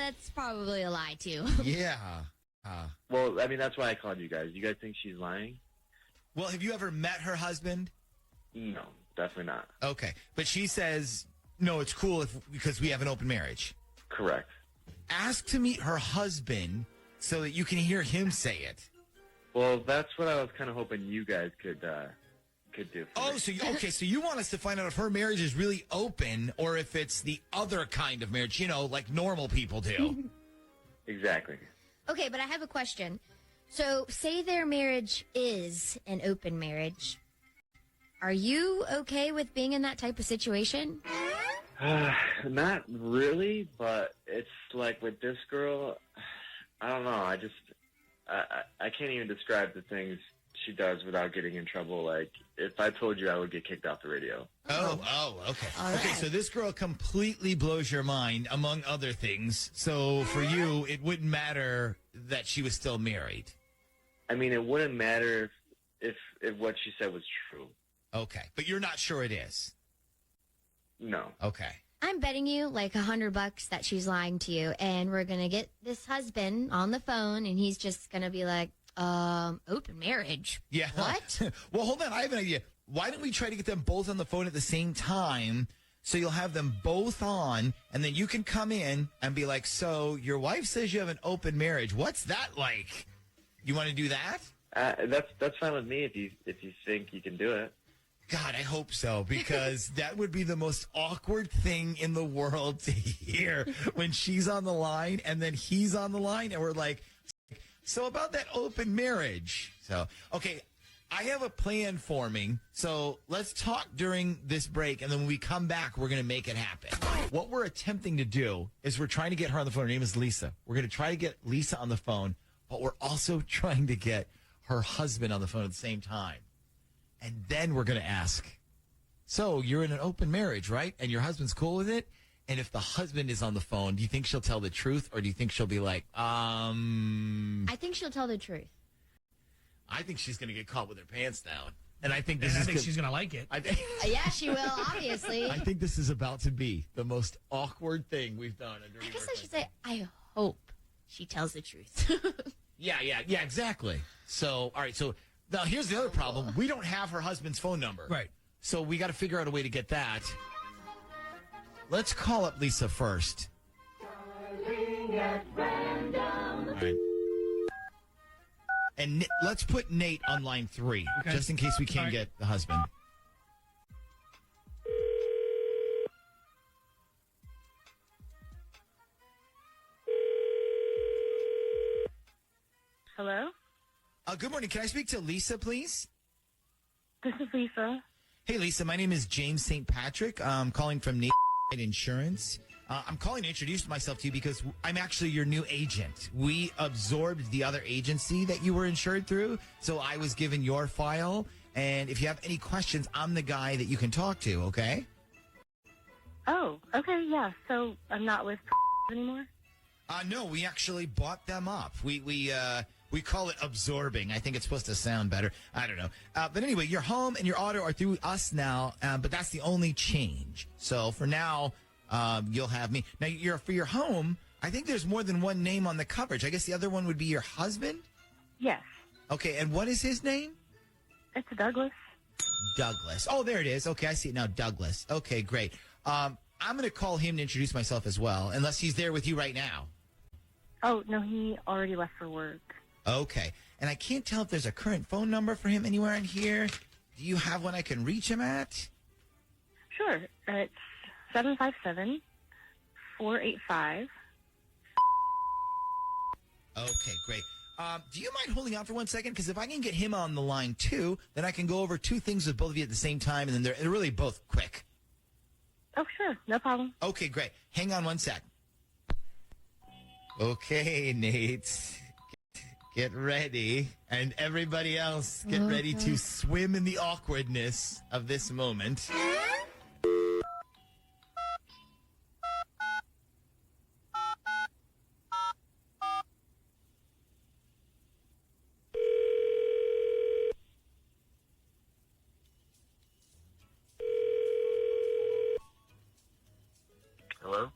That's probably a lie, too. Yeah. Well, I mean, that's why I called you guys. You guys think she's lying? Well, have you ever met her husband? No, definitely not. Okay. But she says, no, it's cool because we have an open marriage. Correct. Ask to meet her husband so that you can hear him say it. Well, that's what I was kind of hoping you guys could do. Oh, so you want us to find out if her marriage is really open or if it's the other kind of marriage, like normal people do. Exactly. Okay, but I have a question. So, say their marriage is an open marriage. Are you okay with being in that type of situation? Not really, but it's like with this girl, I don't know. I can't even describe the things she does without getting in trouble. Like, if I told you, I would get kicked off the radio. Oh, okay. All Okay, right. so this girl completely blows your mind, among other things. So for you, it wouldn't matter that she was still married. I mean, it wouldn't matter if what she said was true. Okay, but you're not sure it is. No. Okay. I'm betting you like $100 that she's lying to you, and we're gonna get this husband on the phone, and he's just gonna be like, open marriage. Yeah. What? Well, hold on. I have an idea. Why don't we try to get them both on the phone at the same time? So you'll have them both on, and then you can come in and be like, so your wife says you have an open marriage. What's that like? You want to do that? That's fine with me if you think you can do it. God, I hope so, because that would be the most awkward thing in the world to hear when she's on the line and then he's on the line and we're like, so about that open marriage. So, okay, I have a plan forming. So let's talk during this break. And then when we come back, we're going to make it happen. What we're attempting to do is we're trying to get her on the phone. Her name is Lisa. We're going to try to get Lisa on the phone, but we're also trying to get her husband on the phone at the same time. And then we're going to ask, so you're in an open marriage, right? And your husband's cool with it? And if the husband is on the phone, do you think she'll tell the truth? Or do you think she'll be like, I think she'll tell the truth. I think she's going to get caught with her pants down. And I think she's going to like it. Yeah, she will, obviously. I think this is about to be the most awkward thing we've done. I guess I should say, I hope she tells the truth. Yeah, exactly. So, all right. So now here's the other problem. We don't have her husband's phone number. Right. So we got to figure out a way to get that. Let's call up Lisa first. All right. And let's put Nate on line 3, Okay. just in case we can't get the husband. Hello? Good morning. Can I speak to Lisa, please? This is Lisa. Hey, Lisa. My name is James St. Patrick. I'm calling from Nate Insurance. I'm calling to introduce myself to you because I'm actually your new agent. We absorbed the other agency that you were insured through, so I was given your file. And if you have any questions, I'm the guy that you can talk to, okay? Oh, okay, yeah. So I'm not with anymore? No, we actually bought them up. We call it absorbing. I think it's supposed to sound better. I don't know. But anyway, your home and your auto are through us now, but that's the only change. So for now, you'll have me. Now, for your home, I think there's more than one name on the coverage. I guess the other one would be your husband? Yes. Okay, and what is his name? It's Douglas. Douglas. Oh, there it is. Okay, I see it now. Douglas. Okay, great. I'm going to call him to introduce myself as well, unless he's there with you right now. Oh, no, he already left for work. Okay. And I can't tell if there's a current phone number for him anywhere in here. Do you have one I can reach him at? Sure. It's 757-485. Okay, great. Do you mind holding on for 1 second? Because if I can get him on the line, too, then I can go over two things with both of you at the same time, and then they're really both quick. Oh, sure. No problem. Okay, great. Hang on 1 sec. Okay, Nate. Get ready. And everybody else, get ready to swim in the awkwardness of this moment. Hello?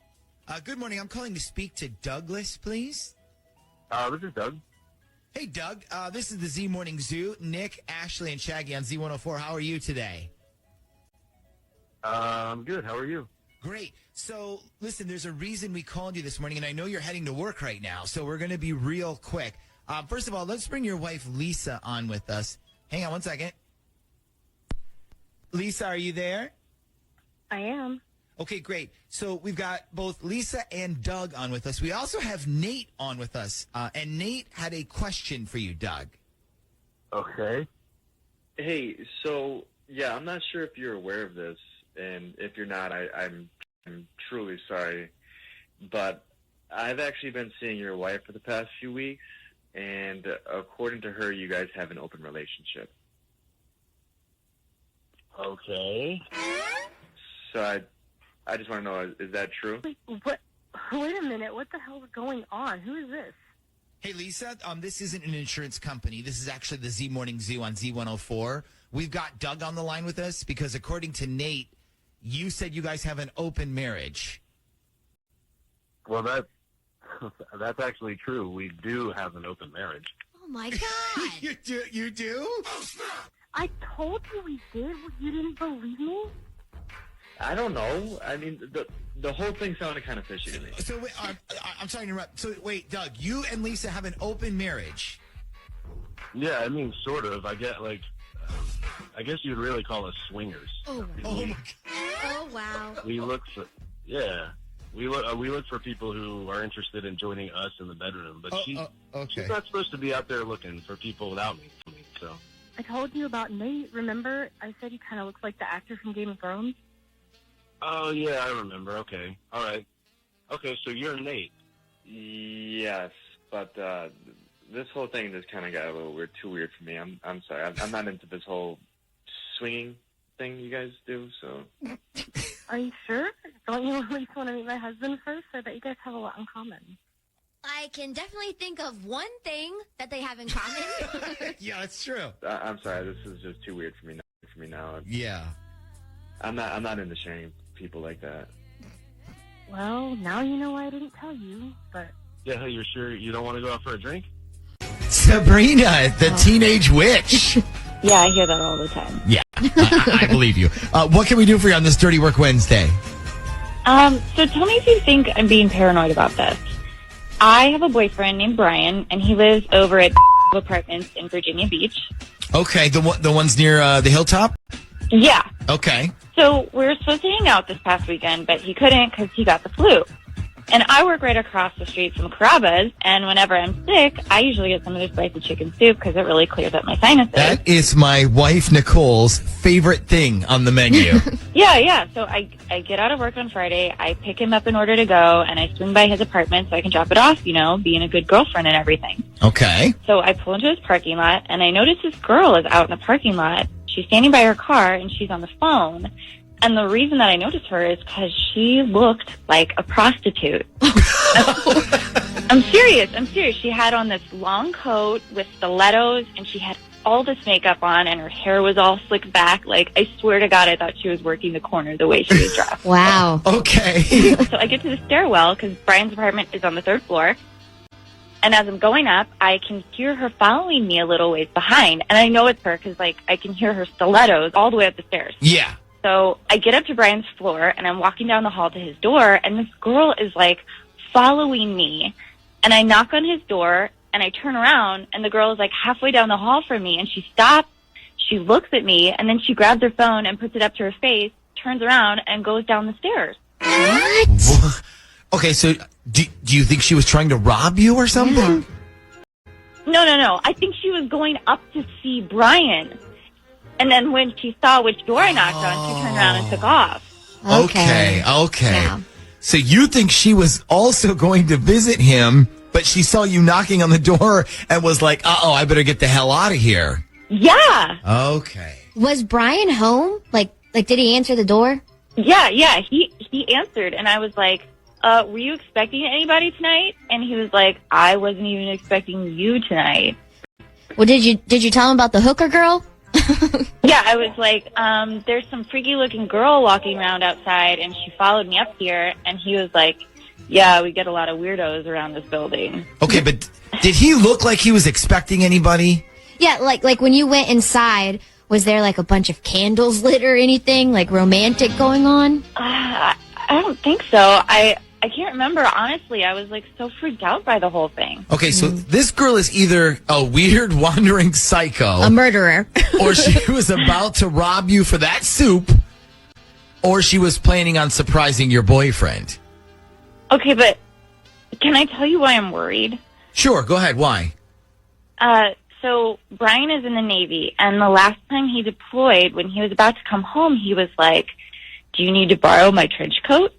Good morning. I'm calling to speak to Douglas, please. This is Doug. Hey, Doug. This is the Z Morning Zoo. Nick, Ashley, and Shaggy on Z104. How are you today? I'm good. How are you? Great. So, listen, there's a reason we called you this morning, and I know you're heading to work right now, so we're going to be real quick. First of all, let's bring your wife, Lisa, on with us. Hang on 1 second. Lisa, are you there? I am. Okay, great. So we've got both Lisa and Doug on with us. We also have Nate on with us. And Nate had a question for you, Doug. Okay. Hey, so, yeah, I'm not sure if you're aware of this, and if you're not, I'm truly sorry. But I've actually been seeing your wife for the past few weeks, and according to her, you guys have an open relationship. Okay. So I just want to know, is that true? Wait, what? Wait a minute. What the hell is going on? Who is this? Hey, Lisa, this isn't an insurance company. This is actually the Z Morning Zoo on Z104. We've got Doug on the line with us because according to Nate, you said you guys have an open marriage. Well, that's actually true. We do have an open marriage. Oh, my God. You do? I told you we did. You didn't believe me? I don't know. I mean, the whole thing sounded kind of fishy to me. So, wait, I'm sorry to interrupt. So, wait, Doug, you and Lisa have an open marriage. Yeah, I mean, sort of. I guess you'd really call us swingers. Oh, my God. Oh, wow. We look for, we look for people who are interested in joining us in the bedroom. But she's not supposed to be out there looking for people without me. So I told you about Nate. Remember? I said he kind of looks like the actor from Game of Thrones. Oh, yeah, I remember. Okay. All right. Okay, so you're Nate. Yes, but this whole thing just kind of got a little too weird for me. I'm sorry. I'm not into this whole swinging thing you guys do, so. Are you sure? Don't you at least want to meet my husband first? I bet you guys have a lot in common. I can definitely think of one thing that they have in common. Yeah, that's true. I'm sorry. This is just too weird for me now. Yeah. I'm not into sharing people like that. Well, now you know why I didn't tell you, but... Yeah, you're sure you don't want to go out for a drink? Sabrina, the teenage witch. Yeah, I hear that all the time. Yeah, I believe you. What can we do for you on this Dirty Work Wednesday? So tell me if you think I'm being paranoid about this. I have a boyfriend named Brian, and he lives over at apartments in Virginia Beach. Okay, the ones near the hilltop? Yeah. Okay. So we were supposed to hang out this past weekend, but he couldn't because he got the flu. And I work right across the street from Carrabba's, and whenever I'm sick, I usually get some of their spicy chicken soup because it really clears up my sinuses. That is my wife Nicole's favorite thing on the menu. Yeah. So I get out of work on Friday, I pick him up in order to go, and I swing by his apartment so I can drop it off, being a good girlfriend and everything. Okay. So I pull into his parking lot, and I notice this girl is out in the parking lot. She's standing by her car, and she's on the phone. And the reason that I noticed her is because she looked like a prostitute. I'm serious. She had on this long coat with stilettos, and she had all this makeup on, and her hair was all slicked back. Like, I swear to God, I thought she was working the corner the way she was dressed. Wow. Okay. So I get to the stairwell, because Brian's apartment is on the third floor. And as I'm going up, I can hear her following me a little ways behind. And I know it's her because, like, I can hear her stilettos all the way up the stairs. Yeah. So I get up to Brian's floor, and I'm walking down the hall to his door, and this girl is, like, following me. And I knock on his door, and I turn around, and the girl is, like, halfway down the hall from me. And she stops, she looks at me, and then she grabs her phone and puts it up to her face, turns around, and goes down the stairs. What? Okay, so do you think she was trying to rob you or something? No. I think she was going up to see Brian. And then when she saw which door I knocked on, she turned around and took off. Okay. Yeah. So you think she was also going to visit him, but she saw you knocking on the door and was like, I better get the hell out of here. Yeah. Okay. Was Brian home? Like did he answer the door? Yeah. He answered, and I was like, were you expecting anybody tonight? And he was like, I wasn't even expecting you tonight. Well, did you tell him about the hooker girl? Yeah, I was like, there's some freaky looking girl walking around outside, and she followed me up here. And he was like, yeah, we get a lot of weirdos around this building. Okay, but did he look like he was expecting anybody? Yeah, like when you went inside, was there like a bunch of candles lit or anything like romantic going on? I don't think so. I can't remember, honestly. I was, like, so freaked out by the whole thing. Okay, so this girl is either a weird wandering psycho. A murderer. Or she was about to rob you for that soup. Or she was planning on surprising your boyfriend. Okay, but can I tell you why I'm worried? Sure, go ahead. Why? So Brian is in the Navy, and the last time he deployed, when he was about to come home, he was like, do you need to borrow my trench coat?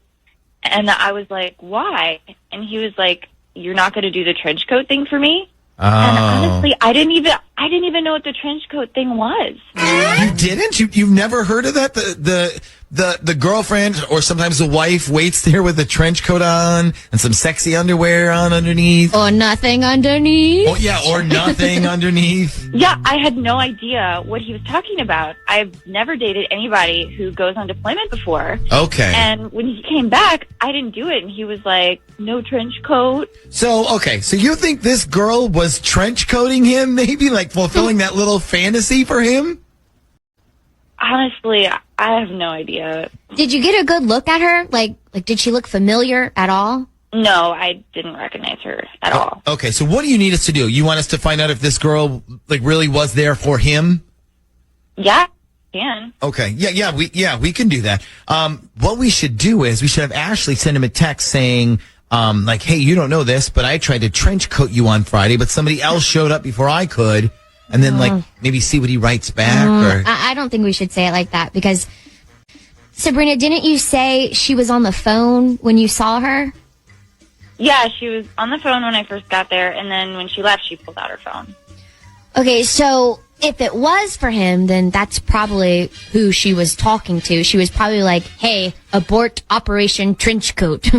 And I was like, why? And he was like, you're not going to do the trench coat thing for me? Oh. And honestly, I didn't even know what the trench coat thing was. You didn't? You've never heard of that? The girlfriend or sometimes the wife waits there with a trench coat on and some sexy underwear on underneath. Or nothing underneath. Oh, yeah, or nothing underneath. Yeah, I had no idea what he was talking about. I've never dated anybody who goes on deployment before. Okay. And when he came back, I didn't do it. And he was like, no trench coat. So you think this girl was trench coating him, maybe like fulfilling that little fantasy for him? Honestly, I have no idea. Did you get a good look at her? Like did she look familiar at all? No, I didn't recognize her at all. Okay, so what do you need us to do? You want us to find out if this girl really was there for him? Yeah, can. Okay, we can do that. What we should do is we should have Ashley send him a text saying, hey, you don't know this, but I tried to trench coat you on Friday, but somebody else showed up before I could. And then, maybe see what he writes back? Or I don't think we should say it like that because, Sabrina, didn't you say she was on the phone when you saw her? Yeah, she was on the phone when I first got there, and then when she left, she pulled out her phone. Okay, so if it was for him, then that's probably who she was talking to. She was probably like, hey, abort Operation Trenchcoat.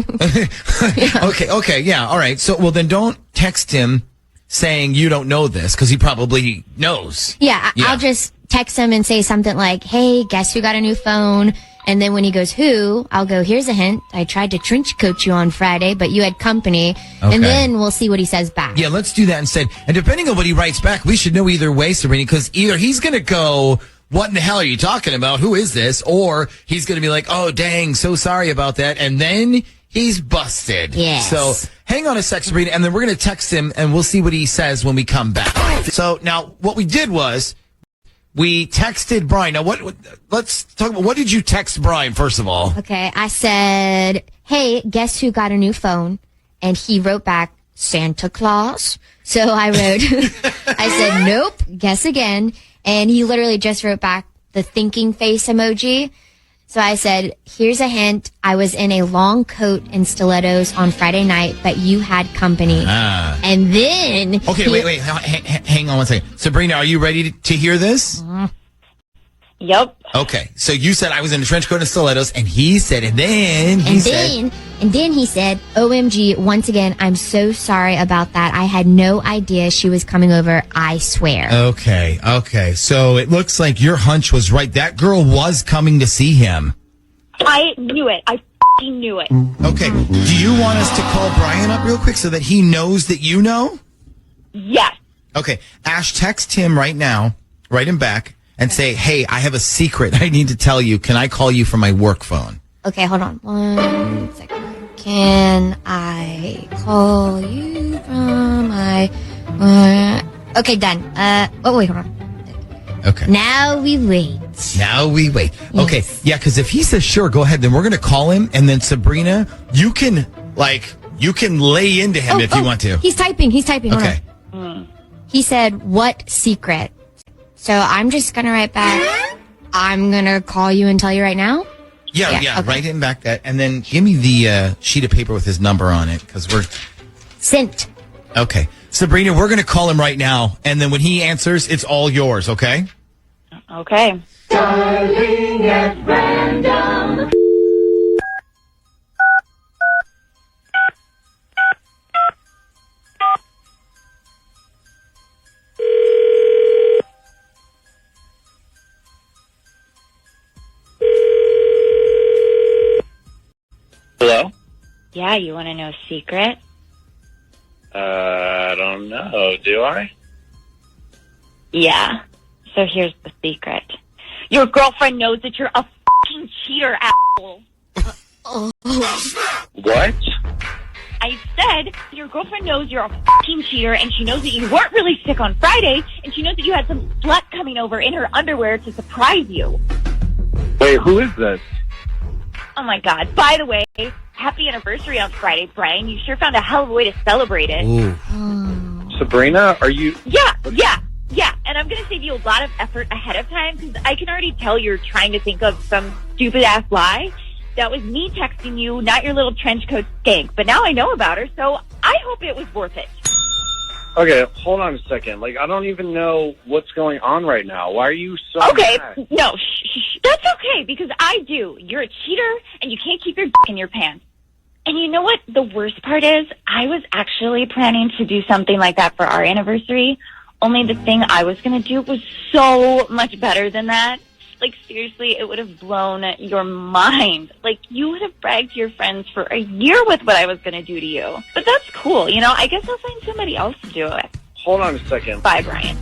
Okay, yeah, all right. So, well, then don't text him saying you don't know this because he probably knows. Yeah, I'll just text him and say something like, hey, guess who got a new phone? And then when he goes, who? I'll go, here's a hint. I tried to trench coat you on Friday, but you had company. Okay. And then we'll see what he says back. Yeah, let's do that instead. And depending on what he writes back, we should know either way, Sabrina, because either he's going to go, what in the hell are you talking about? Who is this? Or he's going to be like, oh, dang, so sorry about that. And then he's busted. Yes. So hang on a sec, Sabrina, and then we're going to text him, and we'll see what he says when we come back. So now what we did was we texted Brian. Now, let's talk about, what did you text Brian, first of all? Okay, I said, hey, guess who got a new phone? And he wrote back, Santa Claus. So I wrote, I said, nope, guess again. And he literally just wrote back the thinking face emoji. So I said, here's a hint. I was in a long coat and stilettos on Friday night, but you had company. And then... Okay, wait. Hang on one second. Sabrina, are you ready to hear this? Yep. Okay, so you said I was in a trench coat and stilettos, and he said, and then he said, OMG, once again, I'm so sorry about that. I had no idea she was coming over, I swear. Okay. So it looks like your hunch was right. That girl was coming to see him. I knew it. I f***ing knew it. Okay. Do you want us to call Brian up real quick so that he knows that you know? Yes. Okay. Ash, text him right now, write him back, and say, hey, I have a secret I need to tell you. Can I call you from my work phone? Okay, hold on 1 second. Can I call you from my... okay, done. Wait, hold on. Okay. Now we wait. Okay. Yeah, because if he says sure, go ahead. Then we're going to call him. And then Sabrina, you can lay into him if you want to. He's typing. Hold Okay. on. He said, what secret? So I'm just going to write back, I'm going to call you and tell you right now? Yeah. Okay. Write him back that. And then give me the sheet of paper with his number on it because we're... Sent. Okay. Sabrina, we're going to call him right now. And then when he answers, it's all yours, okay? Okay. Starting at random. Hello? Yeah, you want to know a secret? I don't know. Do I? Yeah. So here's the secret. Your girlfriend knows that you're a fucking cheater, asshole. What? I said your girlfriend knows you're a fucking cheater, and she knows that you weren't really sick on Friday, and she knows that you had some slut coming over in her underwear to surprise you. Wait, who is this? Oh my God. By the way, happy anniversary on Friday, Brian. You sure found a hell of a way to celebrate it. Ooh. Sabrina, are you... Yeah. And I'm going to save you a lot of effort ahead of time because I can already tell you're trying to think of some stupid-ass lie. That was me texting you, not your little trench coat skank. But now I know about her, so I hope it was worth it. Okay, hold on a second. Like, I don't even know what's going on right now. Why are you so Okay, mad? no, that's okay because I do. You're a cheater and you can't keep your dick in your pants. And you know what the worst part is? I was actually planning to do something like that for our anniversary. Only the thing I was going to do was so much better than that. Like, seriously, it would have blown your mind. Like, you would have bragged to your friends for a year with what I was going to do to you. But that's cool. You know, I guess I'll find somebody else to do it. Hold on a second. Bye, Brian.